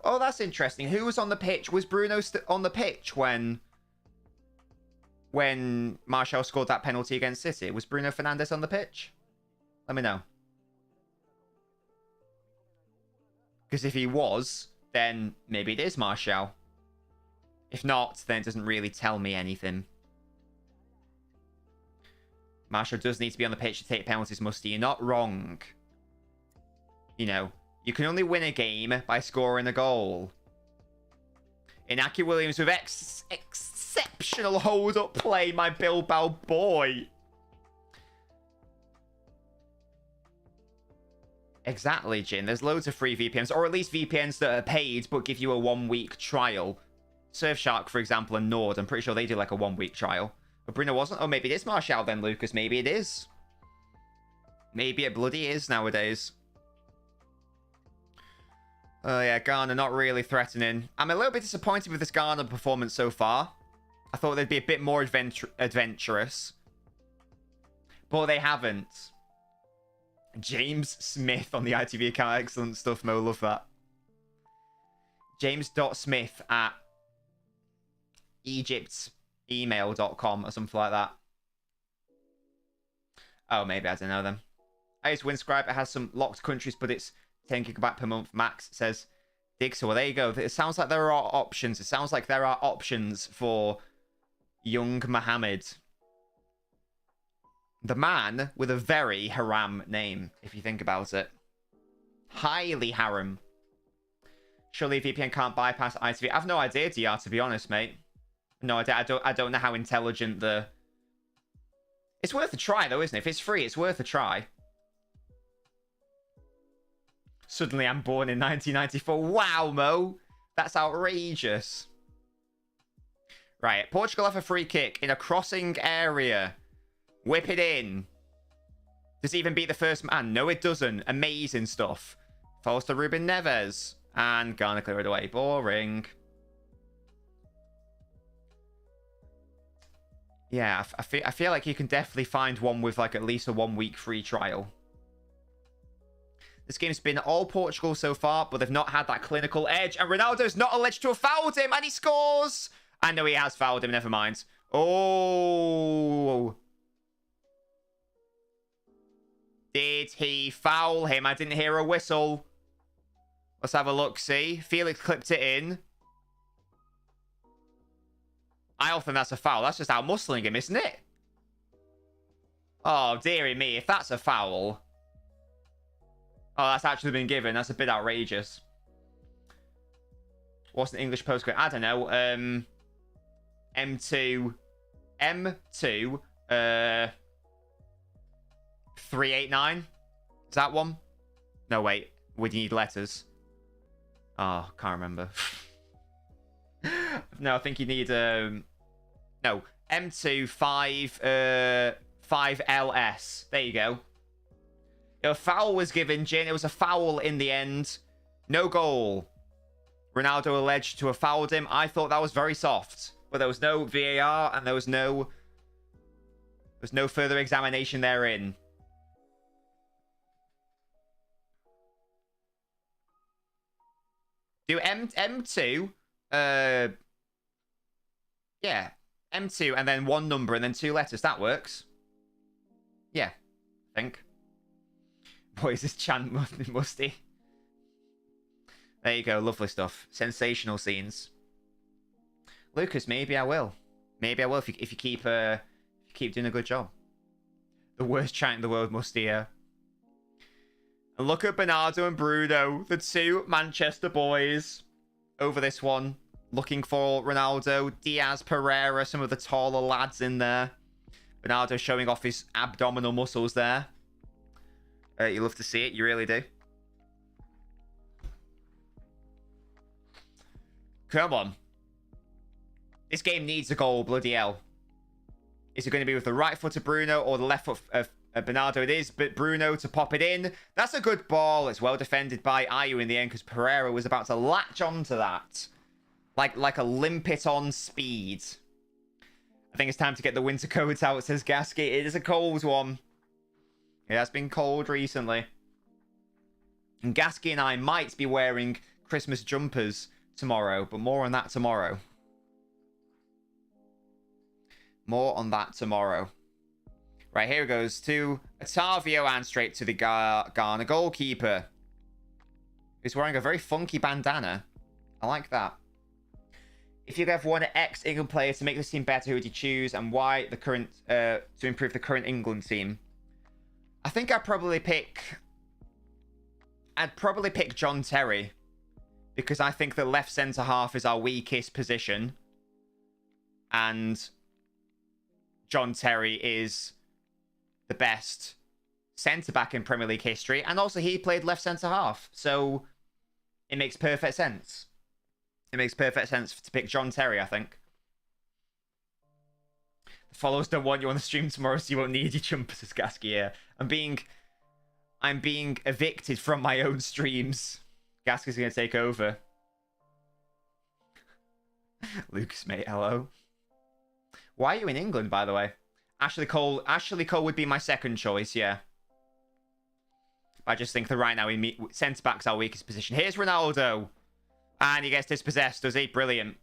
Speaker 1: Oh, that's interesting. Who was on the pitch? Was Bruno on the pitch when Martial scored that penalty against City? Was Bruno Fernandes on the pitch? Let me know. Because if he was, then maybe it is Martial. If not, then it doesn't really tell me anything. Martial does need to be on the pitch to take penalties, Musty. You're not wrong. You know, you can only win a game by scoring a goal. Inaki Williams with exceptional hold-up play, my Bilbao boy. Exactly, Jin. There's loads of free VPNs, or at least VPNs that are paid but give you a 1-week trial. Surfshark, for example, and Nord. I'm pretty sure they do like a 1-week trial. But Bruno wasn't. Oh, maybe it is Martial then, Lucas. Maybe it is. Maybe it bloody is nowadays. Oh, yeah, Ghana not really threatening. I'm a little bit disappointed with this Ghana performance so far. I thought they'd be a bit more adventurous. But they haven't. James Smith on the ITV account. Excellent stuff, Mo. Love that. James.Smith at egyptemail.com or something like that. Oh, maybe. I don't know them. I use Winscribe. It has some locked countries, but it's 10 gigabyte per month max, says Diggs. Well, there you go. It sounds like there are options. It sounds like there are options for young Mohammed. The man with a very haram name, if you think about it. Highly haram. Surely VPN can't bypass ITV. I've no idea, DR, to be honest, mate. No idea. I don't know how intelligent the... It's worth a try, though, isn't it? If it's free, it's worth a try. Suddenly I'm born in 1994. Wow, Mo. That's outrageous. Right. Portugal have a free kick in a crossing area. Whip it in. Does it even beat the first man? No, it doesn't. Amazing stuff. Falls to Ruben Neves. And Ghana clear it away. Boring. Yeah, I feel like you can definitely find one with like at least a 1-week free trial. This game's been all Portugal so far, but they've not had that clinical edge. And Ronaldo's not alleged to have fouled him, and he scores! I know he has fouled him, never mind. Oh. Did he foul him? I didn't hear a whistle. Let's have a look, see. Felix clipped it in. I don't think that's a foul. That's just out-muscling him, isn't it? Oh, dearie me. If that's a foul... Oh, that's actually been given. That's a bit outrageous. What's an English postcode? I don't know. M2... M2... 389? Is that one? No, wait. Would you need letters? Oh, can't remember. No, I think you need... No. M2 5... 5LS. There you go. A foul was given, Jin. It was a foul in the end. No goal. Ronaldo alleged to have fouled him. I thought that was very soft. But there was no VAR and there was no further examination therein. Do M2. Yeah. M2 and then one number and then 2 letters. That works. Yeah. I think. Boy, is this chant musty. There you go. Lovely stuff. Sensational scenes. Lucas, maybe I will. Maybe I will if you keep doing a good job. The worst chant in the world, musty. And look at Bernardo and Bruno, the 2 Manchester boys, over this one, looking for Ronaldo, Diaz, Pereira, some of the taller lads in there. Bernardo showing off his abdominal muscles there. You love to see it, you really do. Come on. This game needs a goal, bloody hell. Is it going to be with the right foot of Bruno or the left foot of Bernardo? It is, but Bruno to pop it in. That's a good ball. It's well defended by Ayew in the end because Pereira was about to latch onto that. Like a limpet on speed. I think it's time to get the winter coat out, says Gasky. It is a cold one. It has been cold recently. And Gasky and I might be wearing Christmas jumpers tomorrow, but more on that tomorrow. More on that tomorrow. Right, here it goes to Otavio and straight to the Ghana goalkeeper. Who's wearing a very funky bandana. I like that. If you could have one ex-England player to make this team better, who would you choose and why the current to improve the current England team? I think I'd probably pick John Terry because I think the left centre half is our weakest position and John Terry is the best centre-back in Premier League history. And also he played left centre-half. So it makes perfect sense. It makes perfect sense to pick John Terry, I think. The followers don't want you on the stream tomorrow, so you won't need your jumpers as Gasky here. I'm being evicted from my own streams. Gasky's going to take over. Lucas, mate, hello. Why are you in England, by the way? Ashley Cole would be my second choice, yeah. I just think that right now centre-back's our weakest position. Here's Ronaldo. And he gets dispossessed, does he? Brilliant.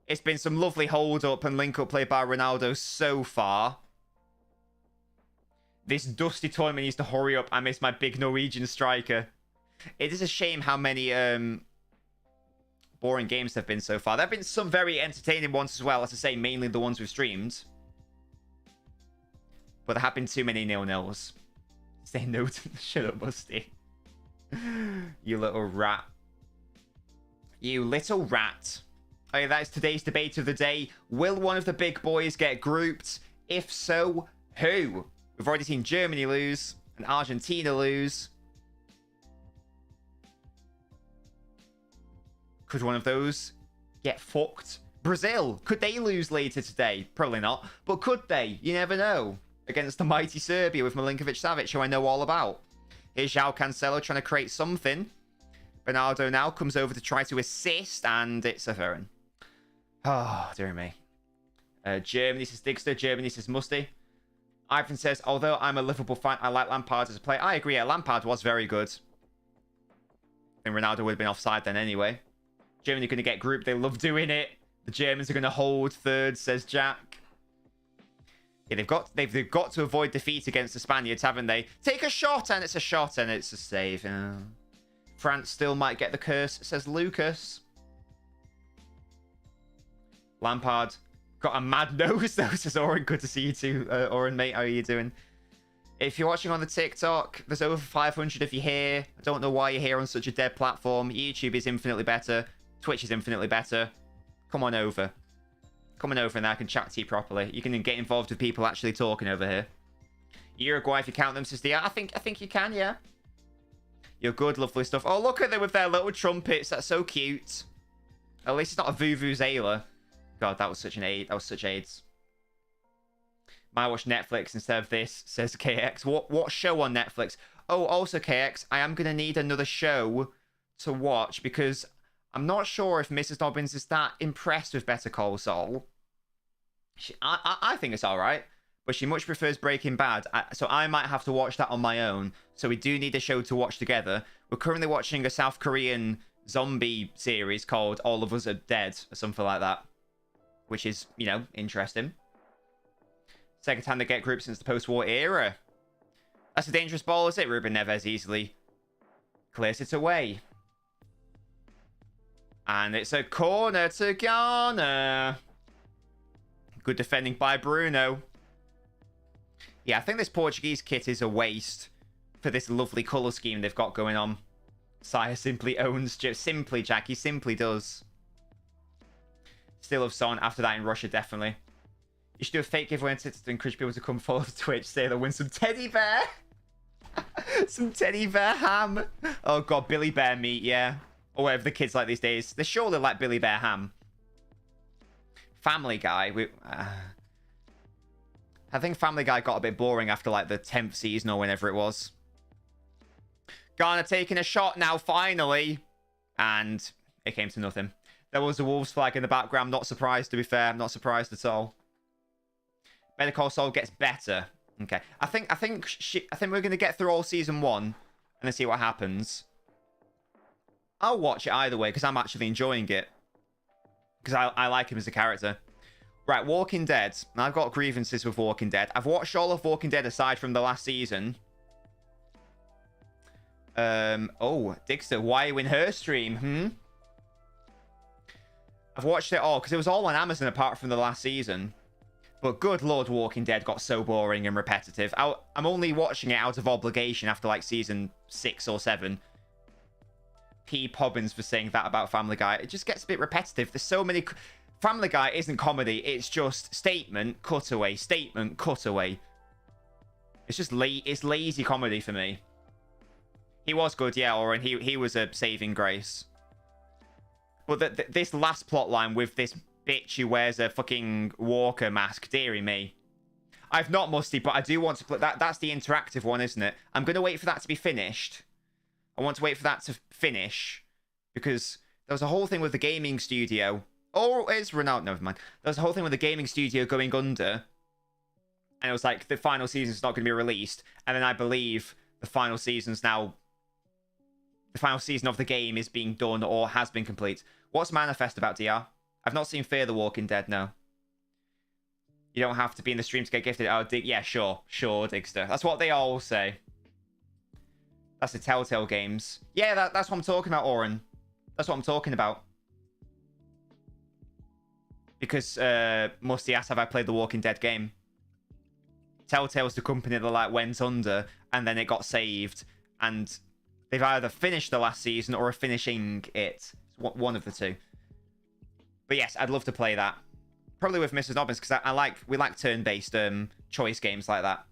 Speaker 1: It's been some lovely hold-up and link-up play by Ronaldo so far. This dusty tournament needs to hurry up. I miss my big Norwegian striker. It is a shame how many boring games there have been so far. There have been some very entertaining ones as well. As I say, mainly the ones we've streamed. But there have been too many 0-0s. Say no to... Shut up, Musty. You little rat. You little rat. Okay, that is today's debate of the day. Will one of the big boys get grouped? If so, who? We've already seen Germany lose and Argentina lose. Could one of those get fucked? Brazil, could they lose later today? Probably not. But could they? You never know. Against the mighty Serbia with Milinkovic-Savic, who I know all about. Here's João Cancelo trying to create something. Bernardo now comes over to try to assist, and it's a throw-in. Oh, dear me. Germany says Digster. Germany says Musty. Ivan says, although I'm a Liverpool fan, I like Lampard as a player. I agree, yeah, Lampard was very good. And Ronaldo would have been offside then anyway. Germany are going to get grouped. They love doing it. The Germans are going to hold third, says Jack. Yeah, they've got to avoid defeat against the Spaniards, haven't they? Take a shot, and it's a shot, and it's a save. France still might get the curse, says Lucas. Lampard got a mad nose, though, says Oren. Good to see you too, Oren, mate. How are you doing? If you're watching on the TikTok, there's over 500 of you here. I don't know why you're here on such a dead platform. YouTube is infinitely better. Twitch is infinitely better. Come on over. Come on over and I can chat to you properly. You can get involved with people actually talking over here. Uruguay, if you count them, says the... I think you can, yeah. You're good, lovely stuff. Oh, look at them with their little trumpets. That's so cute. At least it's not a Vuvuzela. God, that was such an aid. That was such AIDS. Might watch Netflix instead of this, says KX. What show on Netflix? Oh, also KX, I am going to need another show to watch because I'm not sure if Mrs. Nobbins is that impressed with Better Call Saul. I think it's all right, but she much prefers Breaking Bad, so I might have to watch that on my own. So we do need a show to watch together. We're currently watching a South Korean zombie series called All of Us Are Dead, or something like that, which is, you know, interesting. Second time to get group since the post-war era. That's a dangerous ball, is it? Ruben Neves easily clears it away. And it's a corner to Ghana. Good defending by Bruno. Yeah, I think this Portuguese kit is a waste for this lovely colour scheme they've got going on. Sire simply owns... Simply, Jack. He simply does. Still love Son after that in Russia, definitely. You should do a fake giveaway to encourage people to come follow Twitch. Say they'll win some teddy bear. Some teddy bear ham. Oh, God. Billy Bear meat, yeah. Or whatever the kids like these days. They surely like Billy Bear ham. Family Guy. I think Family Guy got a bit boring after, like, the 10th season or whenever it was. Ghana taking a shot now, finally. And it came to nothing. There was a Wolves flag in the background. Not surprised, to be fair. Not surprised at all. Better Call Saul gets better. Okay. I think we're going to get through all season 1 and then see what happens. I'll watch it either way because I'm actually enjoying it. Because I like him as a character. Right, Walking Dead. I've got grievances with Walking Dead. I've watched all of Walking Dead aside from the last season. Oh, Digster, why are you in her stream? I've watched it all because it was all on Amazon apart from the last season. But good lord, Walking Dead got so boring and repetitive. I'm only watching it out of obligation after like season 6 or 7. P. Pobbins for saying that about Family Guy. It just gets a bit repetitive. There's so many... Family Guy isn't comedy. It's just statement, cutaway, statement, cutaway. It's just it's lazy comedy for me. He was good, yeah, Oren. He was a saving grace. But this last plot line with this bitch who wears a fucking Walker mask, dearie me. I've not Musty, but I do want to play that. That's the interactive one, isn't it? I'm going to wait for that to be finished. I want to wait for that to finish because there was a whole thing with the gaming studio. Oh, it's Ronaldo. Never mind. There was a whole thing with the gaming studio going under. And it was like the final season's not going to be released. And then I believe the final season's now... The final season of the game is being done or has been complete. What's Manifest about, DR? I've not seen Fear the Walking Dead, no. You don't have to be in the stream to get gifted. Oh, yeah, sure. Sure, Digster. That's what they all say. That's the Telltale games. Yeah, that's what I'm talking about, Oren. That's what I'm talking about. Because Musty asked, have I played the Walking Dead game? Telltale's the company that like went under and then it got saved. And they've either finished the last season or are finishing it. It's one of the two. But yes, I'd love to play that. Probably with Mrs. Nobbins, because we like turn-based choice games like that.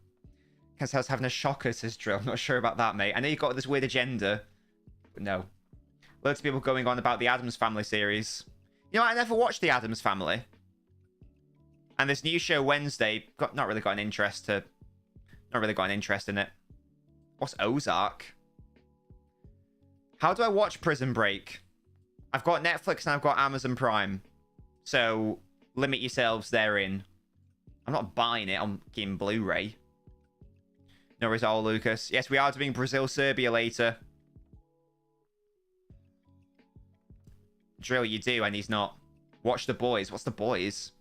Speaker 1: Because I was having a shocker, says Drill. I'm not sure about that, mate. I know you've got this weird agenda. But no. Loads of people going on about the Addams Family series. You know, I never watched the Addams Family. And this new show Wednesday, not really got an interest in it. What's Ozark? How do I watch Prison Break? I've got Netflix and I've got Amazon Prime. So, limit yourselves therein. I'm not buying it on game Blu-ray. No result, Lucas. Yes, we are doing Brazil-Serbia later. Drill, you do, and he's not. Watch The Boys. What's The Boys?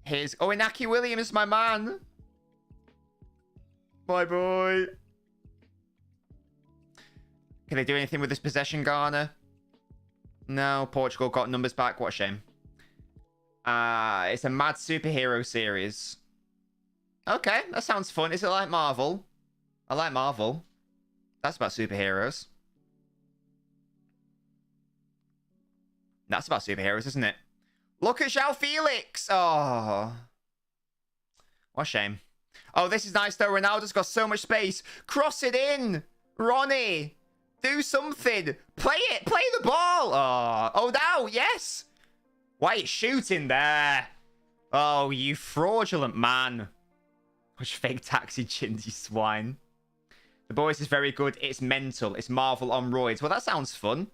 Speaker 1: Here's... Oh, Inaki Williams, my man. My boy. Can they do anything with this possession, Ghana? No, Portugal got numbers back. What a shame. It's a mad superhero series. Okay, that sounds fun. Is it like Marvel? I like Marvel. That's about superheroes. That's about superheroes, isn't it? Look at João Felix! Oh. What a shame. Oh, this is nice, though. Ronaldo's got so much space. Cross it in! Ronnie! Do something! Play it! Play the ball! Oh, now, yes! Why are you shooting there? Oh, you fraudulent man. Which fake taxi chins, you swine. The Boys is very good. It's mental. It's Marvel on roids. Well, that sounds fun.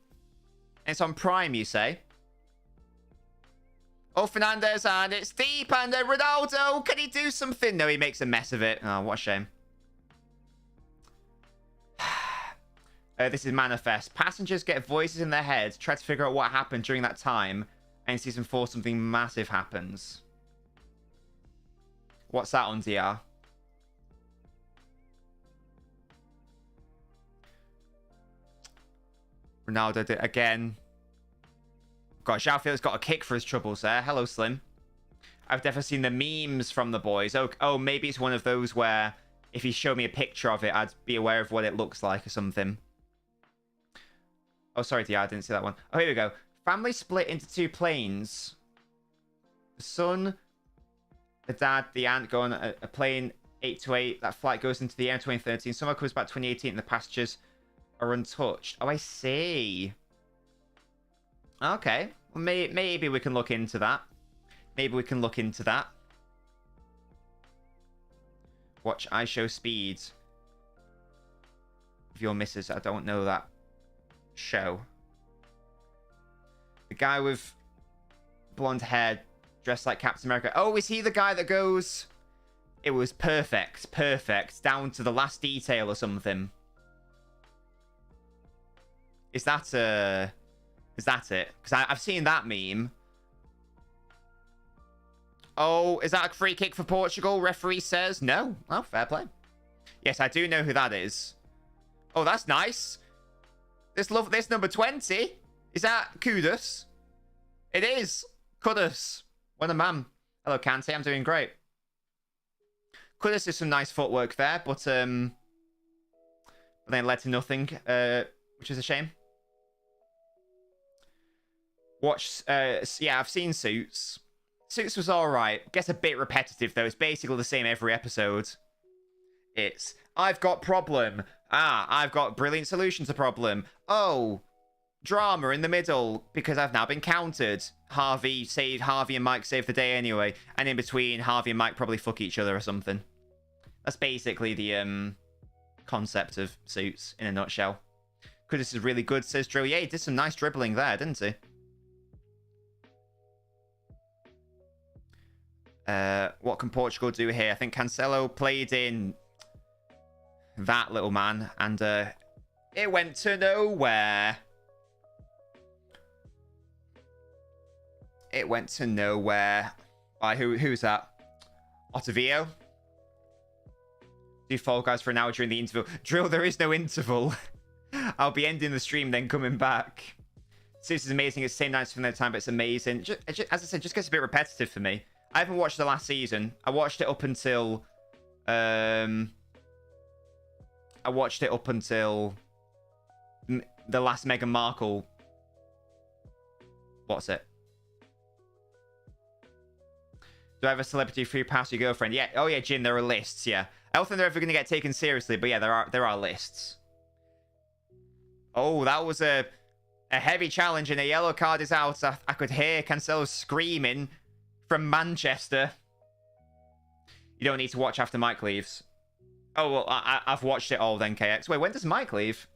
Speaker 1: It's on Prime, you say? Oh, Fernandez, and it's deep, and Ronaldo. Can he do something? No, he makes a mess of it. Oh, what a shame. This is Manifest. Passengers get voices in their heads, try to figure out what happened during that time, and in Season 4, something massive happens. What's that on DR? Ronaldo did again. Gosh, Xiaofield's got a kick for his troubles there. Hello, Slim. I've definitely seen the memes from The Boys. Oh, maybe it's one of those where if you show me a picture of it, I'd be aware of what it looks like or something. Oh, sorry, DR, I didn't see that one. Oh, here we go. Family split into 2 planes. The son, the dad, the aunt go on a plane 828. That flight goes into the air in 2013. Someone comes back 2018 and the passengers are untouched. Oh, I see. Okay. Well, maybe we can look into that. Maybe we can look into that. Watch I Show Speed. If your missus, I don't know that show. The guy with blonde hair dressed like Captain America. Oh, is he the guy that goes... It was perfect. Perfect. Down to the last detail or something. Is that it? Because I've seen that meme. Oh, is that a free kick for Portugal? Referee says no. Oh, fair play. Yes, I do know who that is. Oh, that's nice. This number 20. Is that Kudus? It is. Kudus. What a man. Hello, Kante. I'm doing great. Kudus is some nice footwork there, but then it led to nothing, which is a shame. Yeah, I've seen Suits. Suits was alright. Gets a bit repetitive, though. It's basically the same every episode. It's, I've got problem. I've got brilliant solution to problem. Oh, drama in the middle, because I've now been countered. Harvey and Mike saved the day anyway. And in between, Harvey and Mike probably fuck each other or something. That's basically the concept of Suits in a nutshell. Kudus is really good, says Drill. Yeah, he did some nice dribbling there, didn't he? What can Portugal do here? I think Cancelo played in that little man, and it went to nowhere. It went to nowhere. By who's that? Otavio? Do Fall Guys for an hour during the interval. Drill, there is no interval. I'll be ending the stream, then coming back. This is amazing. It's the same nights from their time, but it's amazing. As I said, just gets a bit repetitive for me. I haven't watched the last season. I watched it up until... the last Meghan Markle... What's it? Do I have a celebrity free pass your girlfriend? Yeah. Oh, yeah, Jin, there are lists, yeah. I don't think they're ever going to get taken seriously, but yeah, there are lists. Oh, that was a heavy challenge, and a yellow card is out. I could hear Cancelo screaming from Manchester. You don't need to watch after Mike leaves. Oh, well, I've watched it all then, KX. Wait, when does Mike leave?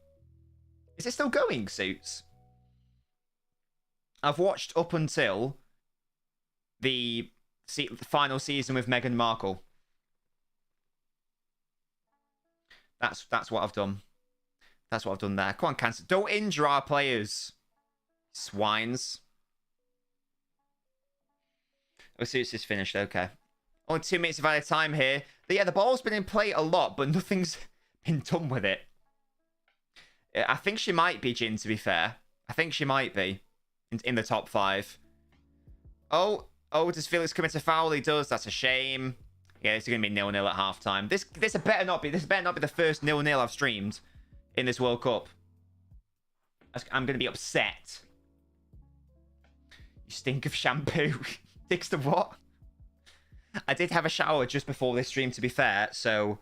Speaker 1: Is it still going, Suits? I've watched up until the final season with Meghan Markle. That's what I've done. That's what I've done there. Come on, Cancer. Don't injure our players. Swines. Oh, Suits is finished. Okay. Only 2 minutes of added time here. But yeah, the ball's been in play a lot, but nothing's been done with it. I think she might be, Jin, to be fair. I think she might be in the top 5. Oh, does Felix commit a foul? He does. That's a shame. Yeah, this is going to be 0-0 at halftime. This better not be the first 0-0 I've streamed in this World Cup. I'm going to be upset. You stink of shampoo. Sticks to what? I did have a shower just before this stream, to be fair, so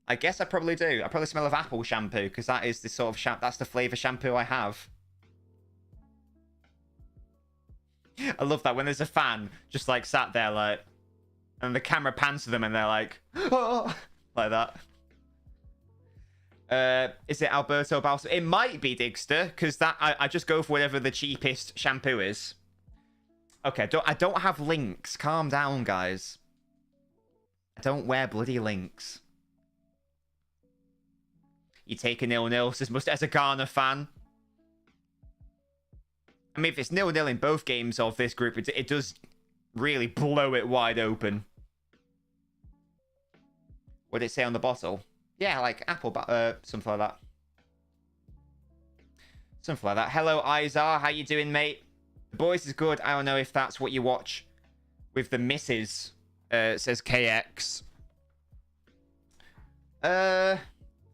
Speaker 1: I guess I probably do. I probably smell of apple shampoo, because that is the sort of that's the flavour shampoo I have. I love that when there's a fan just like sat there like, And the camera pans to them and they're like, oh, like that. Is it Alberto Balsa? It might be Digster, because that I just go for whatever the cheapest shampoo is. Okay, I don't have links. Calm down, guys. I don't wear bloody links. You take a 0-0, says Must as a Ghana fan. I mean, if it's 0-0 in both games of this group, it does really blow it wide open. What did it say on the bottle? Yeah, like apple, something like that. Something like that. Hello, Izar. How you doing, mate? The boys is good. I don't know if that's what you watch with the misses, says KX. I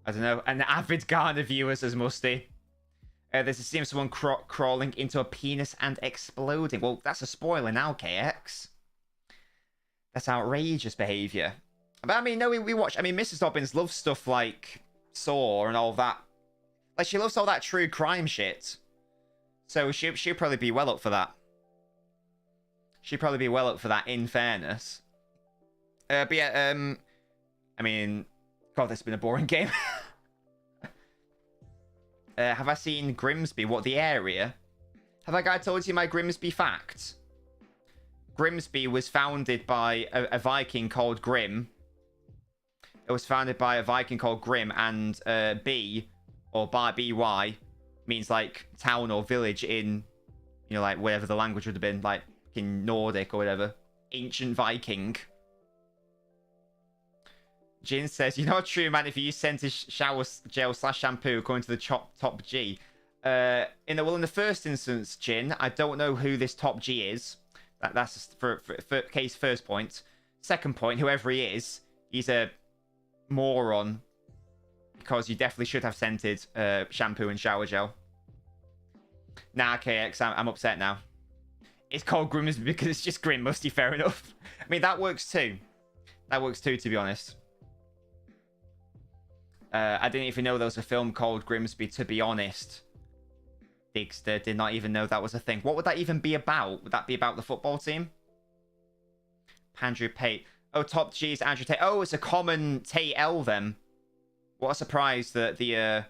Speaker 1: don't know. An avid Ghana viewer, says Musty. There's a scene of someone crawling into a penis and exploding. Well, that's a spoiler now, KX. That's outrageous behavior. But I mean, no, we watch. I mean, Mrs. Dobbins loves stuff like Saw and all that. Like, she loves all that true crime shit. So she'll probably be well up for that. She'd probably be well up for that, in fairness. But yeah, I mean, God, this has been a boring game. Have I seen Grimsby? What, the area? Have I told you my Grimsby fact? Grimsby was founded by a Viking called Grim. It was founded by a Viking called Grim, and B, or by BY, means like town or village in, you know, like whatever the language would have been, like in Nordic or whatever. Ancient Viking. Jin says, you know what, true man, if you use scented shower gel / shampoo according to the top G. In the first instance, Jin, I don't know who this top G is. That's for case first point. Second point, whoever he is, he's a moron, because you definitely should have scented shampoo and shower gel. Nah, KX, I'm upset now. It's called Grimsby because it's just grim, musty, fair enough. I mean, that works too. That works too, to be honest. I didn't even know there was a film called Grimsby, to be honest. Digster did not even know that was a thing. What would that even be about? Would that be about the football team? Andrew Pate. Oh, top G is Andrew Tate. Oh, it's a common Tate L then. What a surprise that the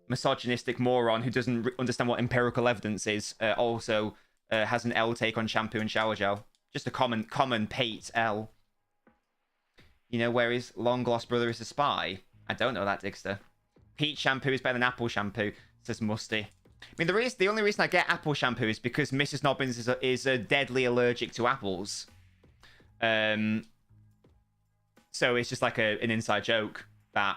Speaker 1: misogynistic moron who doesn't understand what empirical evidence is also has an L take on shampoo and shower gel. Just a common Pate L. You know where his long lost brother is a spy? I don't know that, Digster. Peach shampoo is better than apple shampoo, says Musty. I mean, the only reason I get apple shampoo is because Mrs. Nobbins is deadly allergic to apples. So it's just like an inside joke that,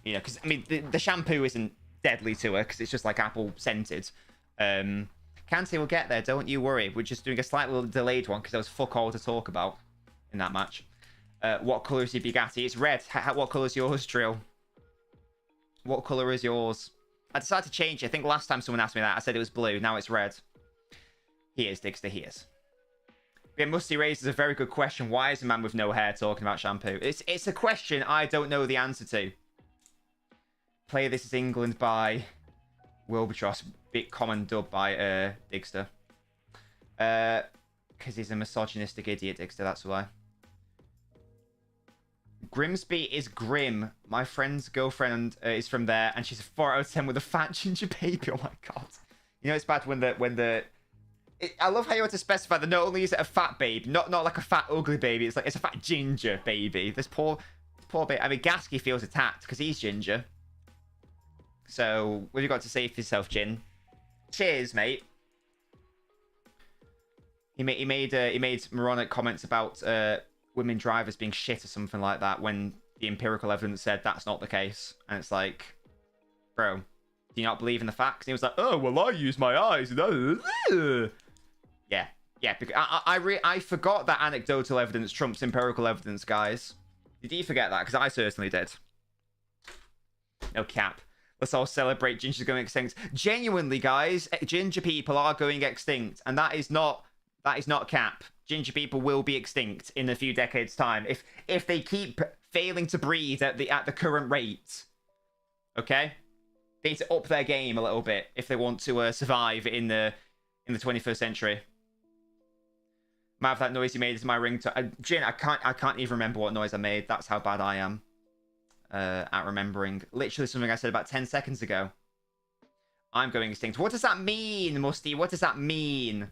Speaker 1: you know, because I mean the shampoo isn't deadly to her because it's just like apple scented. Kante will get there, don't you worry. We're just doing a slightly delayed one because there was fuck all to talk about in that match. What colour is your Bugatti? It's red. What colour is yours, Drill? What colour is yours? I decided to change it. I think last time someone asked me that, I said it was blue. Now it's red. He is, Digster. He is. Yeah, Musty raises a very good question. Why is a man with no hair talking about shampoo? It's a question I don't know the answer to. Play This Is England by Wilbertross. Bit common dub by Digster. Because he's a misogynistic idiot, Digster. That's why. Grimsby is grim. My friend's girlfriend is from there, and she's a 4 out of 10 with a fat ginger baby. Oh my god! You know it's bad when the. I love how you want to specify that not only is it a fat baby, not like a fat ugly baby. It's like it's a fat ginger baby. This poor baby. I mean, Gasky feels attacked because he's ginger. So what have you got to say for yourself, Jin? Cheers, mate. He made moronic comments about women drivers being shit or something like that when the empirical evidence said that's not the case. And it's like, bro, do you not believe in the facts? And he was like, oh, well, I use my eyes. Yeah, because I forgot that anecdotal evidence trumps empirical evidence, guys. Did you forget that? Because I certainly did. No cap. Let's all celebrate gingers going extinct. Genuinely, guys, ginger people are going extinct. And that is not cap. Ginger people will be extinct in a few decades' time if they keep failing to breed at the current rate. Okay? They need to up their game a little bit if they want to survive in the 21st century. Might have that noise you made is my ringtone. Jin, I can't even remember what noise I made. That's how bad I am at remembering. Literally something I said about 10 seconds ago. I'm going extinct. What does that mean, Musty? What does that mean?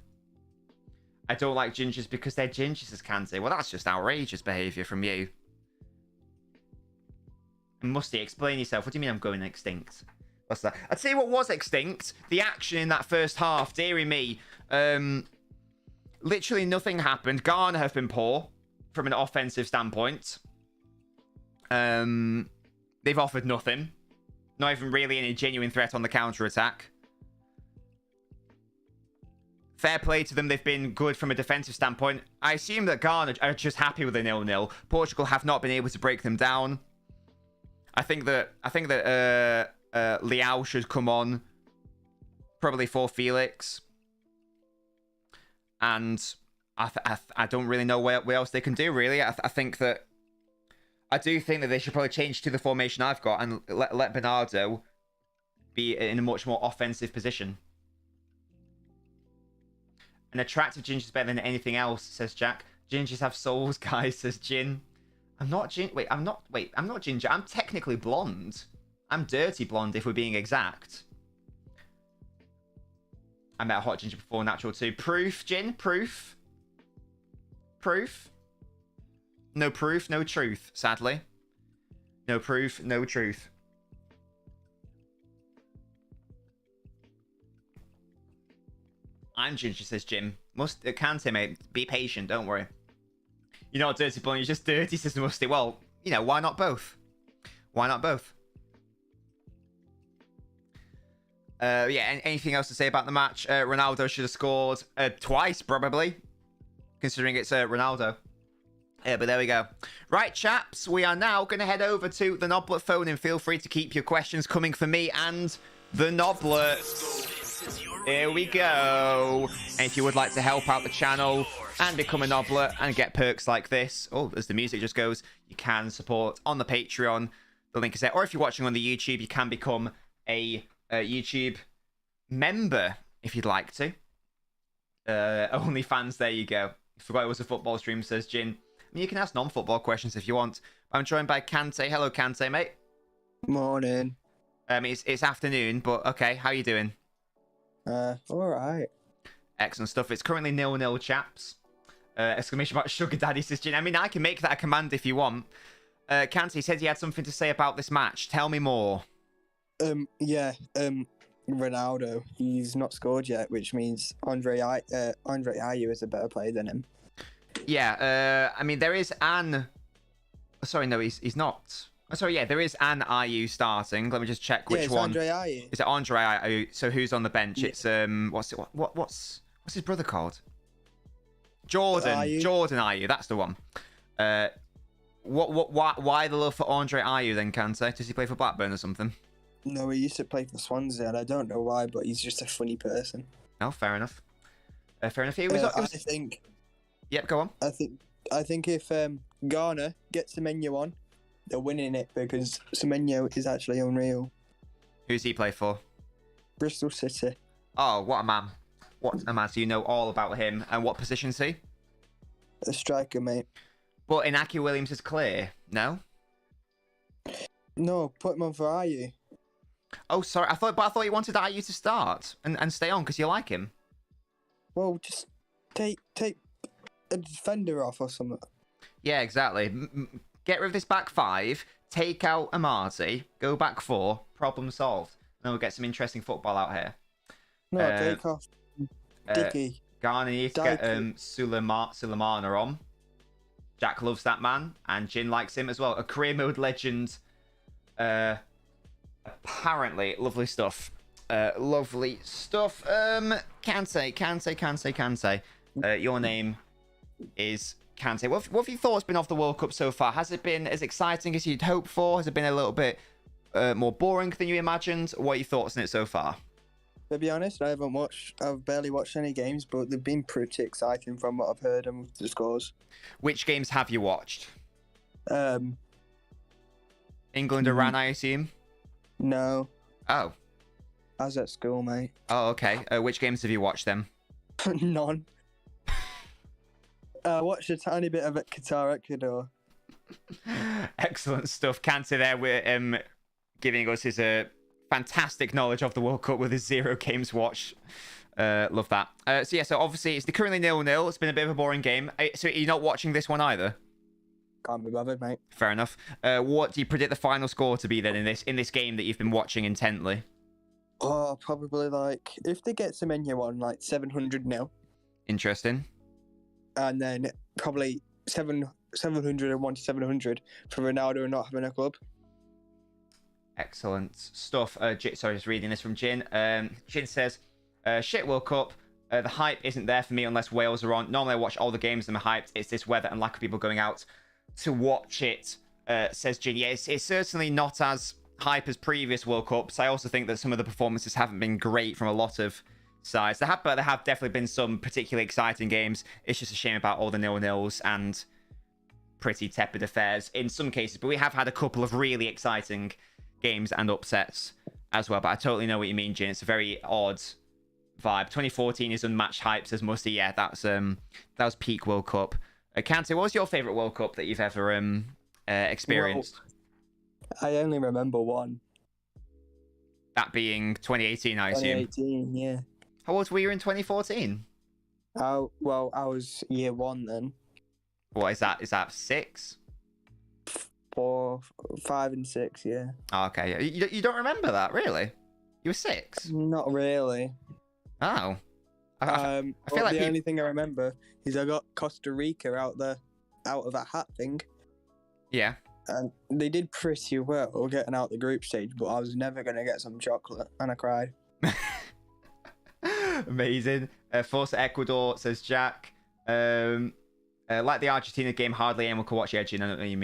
Speaker 1: I don't like gingers because they're gingers, says Kante. Well, that's just outrageous behaviour from you. Musty, explain yourself. What do you mean I'm going extinct? What's that? I'd say what was extinct. The action in that first half. Dearie me. Literally nothing happened. Ghana have been poor from an offensive standpoint. They've offered nothing. Not even really any genuine threat on the counter-attack. Fair play to them. They've been good from a defensive standpoint. I assume that Ghana are just happy with a 0-0. Portugal have not been able to break them down. I think that Liao should come on. Probably for Felix. And I don't really know what else they can do, really. I do think that they should probably change to the formation I've got and let Bernardo be in a much more offensive position. An attractive ginger is better than anything else, says Jack. Gingers have souls, guys, says Jin. I'm not ginger. I'm technically blonde. I'm dirty blonde, if we're being exact. I met a hot ginger before, natural too. Proof, Jin? Proof? Proof? No proof, no truth, sadly. No proof, no truth. I'm ginger, says Jim. Kante, mate. Be patient, don't worry. You're not dirty blonde, you're just dirty, says Musty. Well, you know, why not both? Why not both? Yeah, anything else to say about the match? Ronaldo should have scored twice, probably. Considering it's Ronaldo. Yeah, but there we go. Right, chaps, we are now going to head over to the Noblet phone, and feel free to keep your questions coming for me and the Noblet. Here we go. And if you would like to help out the channel and become a Noblet and get perks like this, oh, as the music just goes, you can support on the Patreon. The link is there. Or if you're watching on the YouTube, you can become a YouTube member if you'd like to. OnlyFans, there you go. Forgot it was a football stream, says Jin. I mean, you can ask non-football questions if you want. I'm joined by Kante. Hello, Kante, mate.
Speaker 2: Morning.
Speaker 1: It's afternoon, but okay. How you doing?
Speaker 2: All right.
Speaker 1: Excellent stuff. It's currently 0-0, chaps. Exclamation mark, sugar daddy, says Jin. I mean, I can make that a command if you want. Kante said he had something to say about this match. Tell me more.
Speaker 2: Yeah. Ronaldo, he's not scored yet, which means Andre Ayew is a better player than him.
Speaker 1: Yeah, I mean, there is an... Sorry, no, he's not. Oh, sorry, yeah, there is an Ayew starting. Let me just check which one.
Speaker 2: Andre Ayew.
Speaker 1: Is it Andre Ayew? So who's on the bench?
Speaker 2: Yeah.
Speaker 1: It's what's his brother called? Jordan Ayew. That's the one. Why the love for Andre Ayew then, Kante? Does he play for Blackburn or something?
Speaker 2: No, he used to play for Swansea, and I don't know why, but he's just a funny person.
Speaker 1: Oh, fair enough. Fair enough.
Speaker 2: I think.
Speaker 1: Yep, go on.
Speaker 2: I think if Ghana gets Semenyo on, they're winning it because Semenyo is actually unreal.
Speaker 1: Who's he play for?
Speaker 2: Bristol City.
Speaker 1: Oh, what a man. What a man. So you know all about him. And what position is he?
Speaker 2: A striker, mate.
Speaker 1: But Inaki Williams is clear, no?
Speaker 2: No, put him on for Ayew.
Speaker 1: Oh, sorry. I thought you wanted Ayew to start and stay on because you like him.
Speaker 2: Well, just take a defender off or something.
Speaker 1: Yeah, exactly. Get rid of this back five, take out Amati, go back four, problem solved. And then we'll get some interesting football out here.
Speaker 2: No, take off Dicky.
Speaker 1: Ghana needs to get Sulemana on. Jack loves that man, and Jin likes him as well. A career mode legend. Apparently, lovely stuff. Lovely stuff. Kante. Your name is Kante. What have your thoughts been of the World Cup so far? Has it been as exciting as you'd hoped for? Has it been a little bit more boring than you imagined? What are your thoughts on it so far?
Speaker 2: To be honest, I've barely watched any games, but they've been pretty exciting from what I've heard and the scores.
Speaker 1: Which games have you watched? England, Iran, I assume?
Speaker 2: No.
Speaker 1: Oh.
Speaker 2: I was at school, mate.
Speaker 1: Oh, okay. Which games have you watched then?
Speaker 2: None. I watched a tiny bit of it, Qatar Ecuador.
Speaker 1: Excellent stuff. Cantor there with giving us his fantastic knowledge of the World Cup with his 0 games watch. Love that. So obviously it's currently 0-0. It's been a bit of a boring game. So you're not watching this one either?
Speaker 2: Can't be bothered, mate.
Speaker 1: Fair enough. What do you predict the final score to be then in this game that you've been watching intently?
Speaker 2: Oh, probably like if they get Semenyo on like 700-0.
Speaker 1: Interesting.
Speaker 2: And then probably 701 to 700 for Ronaldo not having a club.
Speaker 1: Excellent stuff. Sorry, just reading this from Jin. Jin says, shit World Cup. The hype isn't there for me unless Wales are on. Normally I watch all the games and I'm hyped. It's this weather and lack of people going out to watch it, says Jin. Yeah, it's certainly not as hype as previous World Cups. I also think that some of the performances haven't been great from a lot of sides. There have definitely been some particularly exciting games. It's just a shame about all the 0-0s and pretty tepid affairs in some cases. But we have had a couple of really exciting games and upsets as well. But I totally know what you mean, Jin. It's a very odd vibe. 2014 is unmatched hype, says Musty. Yeah, that was peak World Cup. Canty, what was your favourite World Cup that you've ever experienced?
Speaker 2: Well, I only remember one.
Speaker 1: That being 2018, I assume.
Speaker 2: 2018, yeah.
Speaker 1: How old were you in 2014?
Speaker 2: Well, I was year 1 then.
Speaker 1: What is that? Is that 6?
Speaker 2: 4, 5, and 6, yeah.
Speaker 1: Oh, okay. You don't remember that, really? You were 6?
Speaker 2: Not really.
Speaker 1: Oh. I feel like
Speaker 2: the only thing I remember is I got Costa Rica out of that hat thing.
Speaker 1: Yeah. And
Speaker 2: they did pretty well getting out the group stage, but I was never going to get some chocolate, and I cried.
Speaker 1: Amazing. Forza Ecuador, says Jack. Like the Argentina game, hardly anyone could watch the edging. I know what you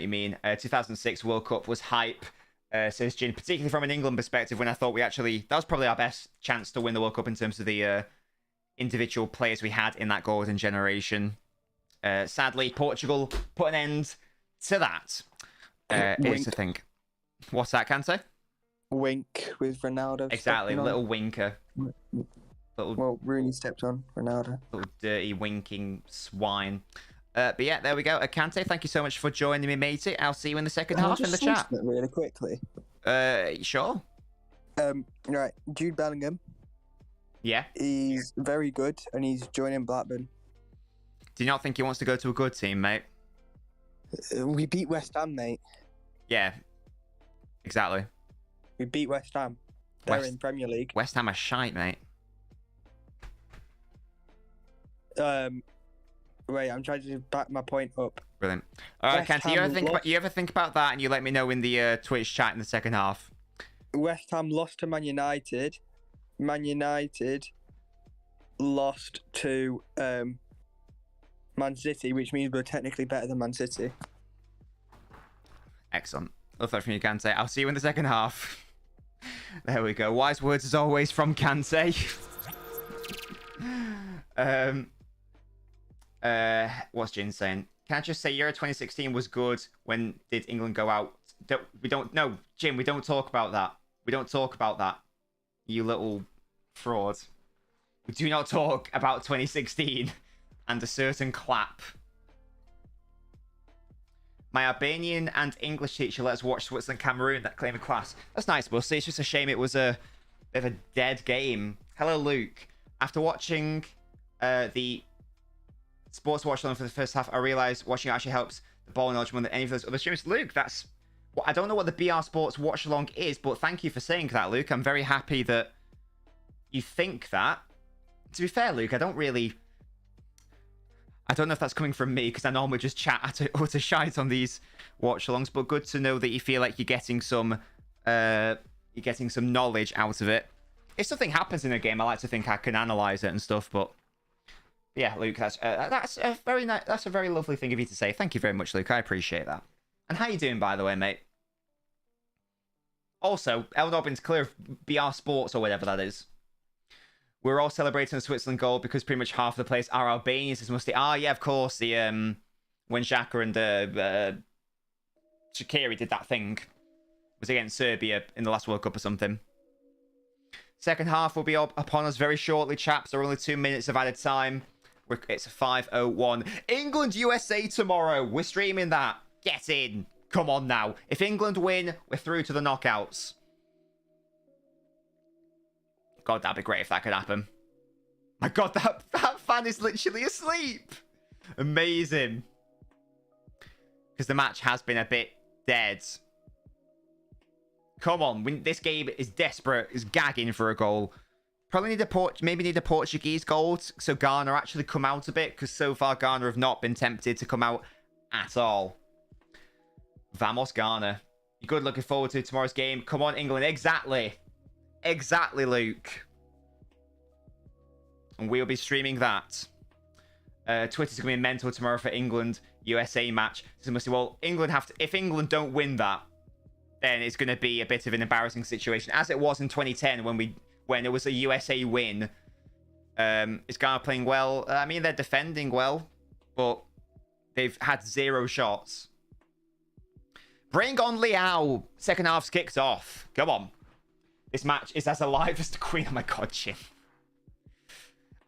Speaker 1: mean. 2006 World Cup was hype, says Jin, particularly from an England perspective, when I thought that was probably our best chance to win the World Cup in terms of the individual players we had in that golden generation. Sadly, Portugal put an end to that. Is the thing. What's that, Canto?
Speaker 2: Wink with Ronaldo.
Speaker 1: Exactly, little winker.
Speaker 2: Well, Rooney stepped on Ronaldo.
Speaker 1: Little dirty winking swine. But yeah, there we go. Kante, thank you so much for joining me, matey. I'll see you in the second half in the chat.
Speaker 2: Really quickly.
Speaker 1: Sure.
Speaker 2: Right, Jude Bellingham.
Speaker 1: Yeah.
Speaker 2: He's very good, and he's joining Blackburn.
Speaker 1: Do you not think he wants to go to a good team, mate?
Speaker 2: We beat West Ham, mate.
Speaker 1: Yeah. Exactly.
Speaker 2: We beat West Ham. They're in Premier League.
Speaker 1: West Ham are shite, mate.
Speaker 2: Wait, I'm trying to back my point up.
Speaker 1: Brilliant. All right, Canty, you ever think about that, and you let me know in the Twitch chat in the second half.
Speaker 2: West Ham lost to Man United. Man United lost to Man City, which means we're technically better than Man City.
Speaker 1: Excellent. Love that from you, Kante. I'll see you in the second half. There we go. Wise words as always from Kante. What's Jin saying? Can I just say Euro 2016 was good? When did England go out? No, Jim, we don't talk about that. We don't talk about that. You little fraud. We do not talk about 2016 and a certain clap. My Albanian and English teacher let us watch Switzerland Cameroon, that claim of class. That's nice, Bussy. It's just a shame it was a bit of a dead game. Hello, Luke. After watching the Sports Watchalong for the first half, I realised watching actually helps the ball knowledge more than any of those other streams. Luke, that's... Well, I don't know what the BR Sports Watchalong is, but thank you for saying that, Luke. I'm very happy that you think that. To be fair, Luke, I don't know if that's coming from me, because I normally just chat utter shite on these watch-alongs, but good to know that you feel like you're getting some knowledge out of it. If something happens in a game, I like to think I can analyze it and stuff, but yeah, Luke, that's a very nice, that's a very lovely thing of you to say. Thank you very much, Luke. I appreciate that. And how you doing, by the way, mate? Also, LNobbins clear of BR Sports or whatever that is. We're all celebrating the Switzerland goal because pretty much half of the players are Albanians. It's mostly, yeah, of course. The when Xhaka and Shaqiri did that thing, was against Serbia in the last World Cup or something. Second half will be upon us very shortly, chaps. There are only 2 minutes of added time. It's 5:01. England, USA tomorrow. We're streaming that. Get in. Come on now. If England win, we're through to the knockouts. God, that'd be great if that could happen. My God, that fan is literally asleep. Amazing. Because the match has been a bit dead. Come on. This game is desperate. It's gagging for a goal. Probably maybe need a Portuguese goal so Ghana actually come out a bit. Because so far, Ghana have not been tempted to come out at all. Vamos, Ghana. You good? Looking forward to tomorrow's game. Come on, England. Exactly. Exactly, Luke. And we'll be streaming that. Twitter's going to be mental tomorrow for England USA match. So must say, well, England have to. If England don't win that, then it's going to be a bit of an embarrassing situation, as it was in 2010 when it was a USA win. Is Ghana playing well? I mean, they're defending well, but they've had 0 shots. Bring on Liao. Second half's kicked off. Come on. This match is as alive as the Queen. Oh my God, Jim.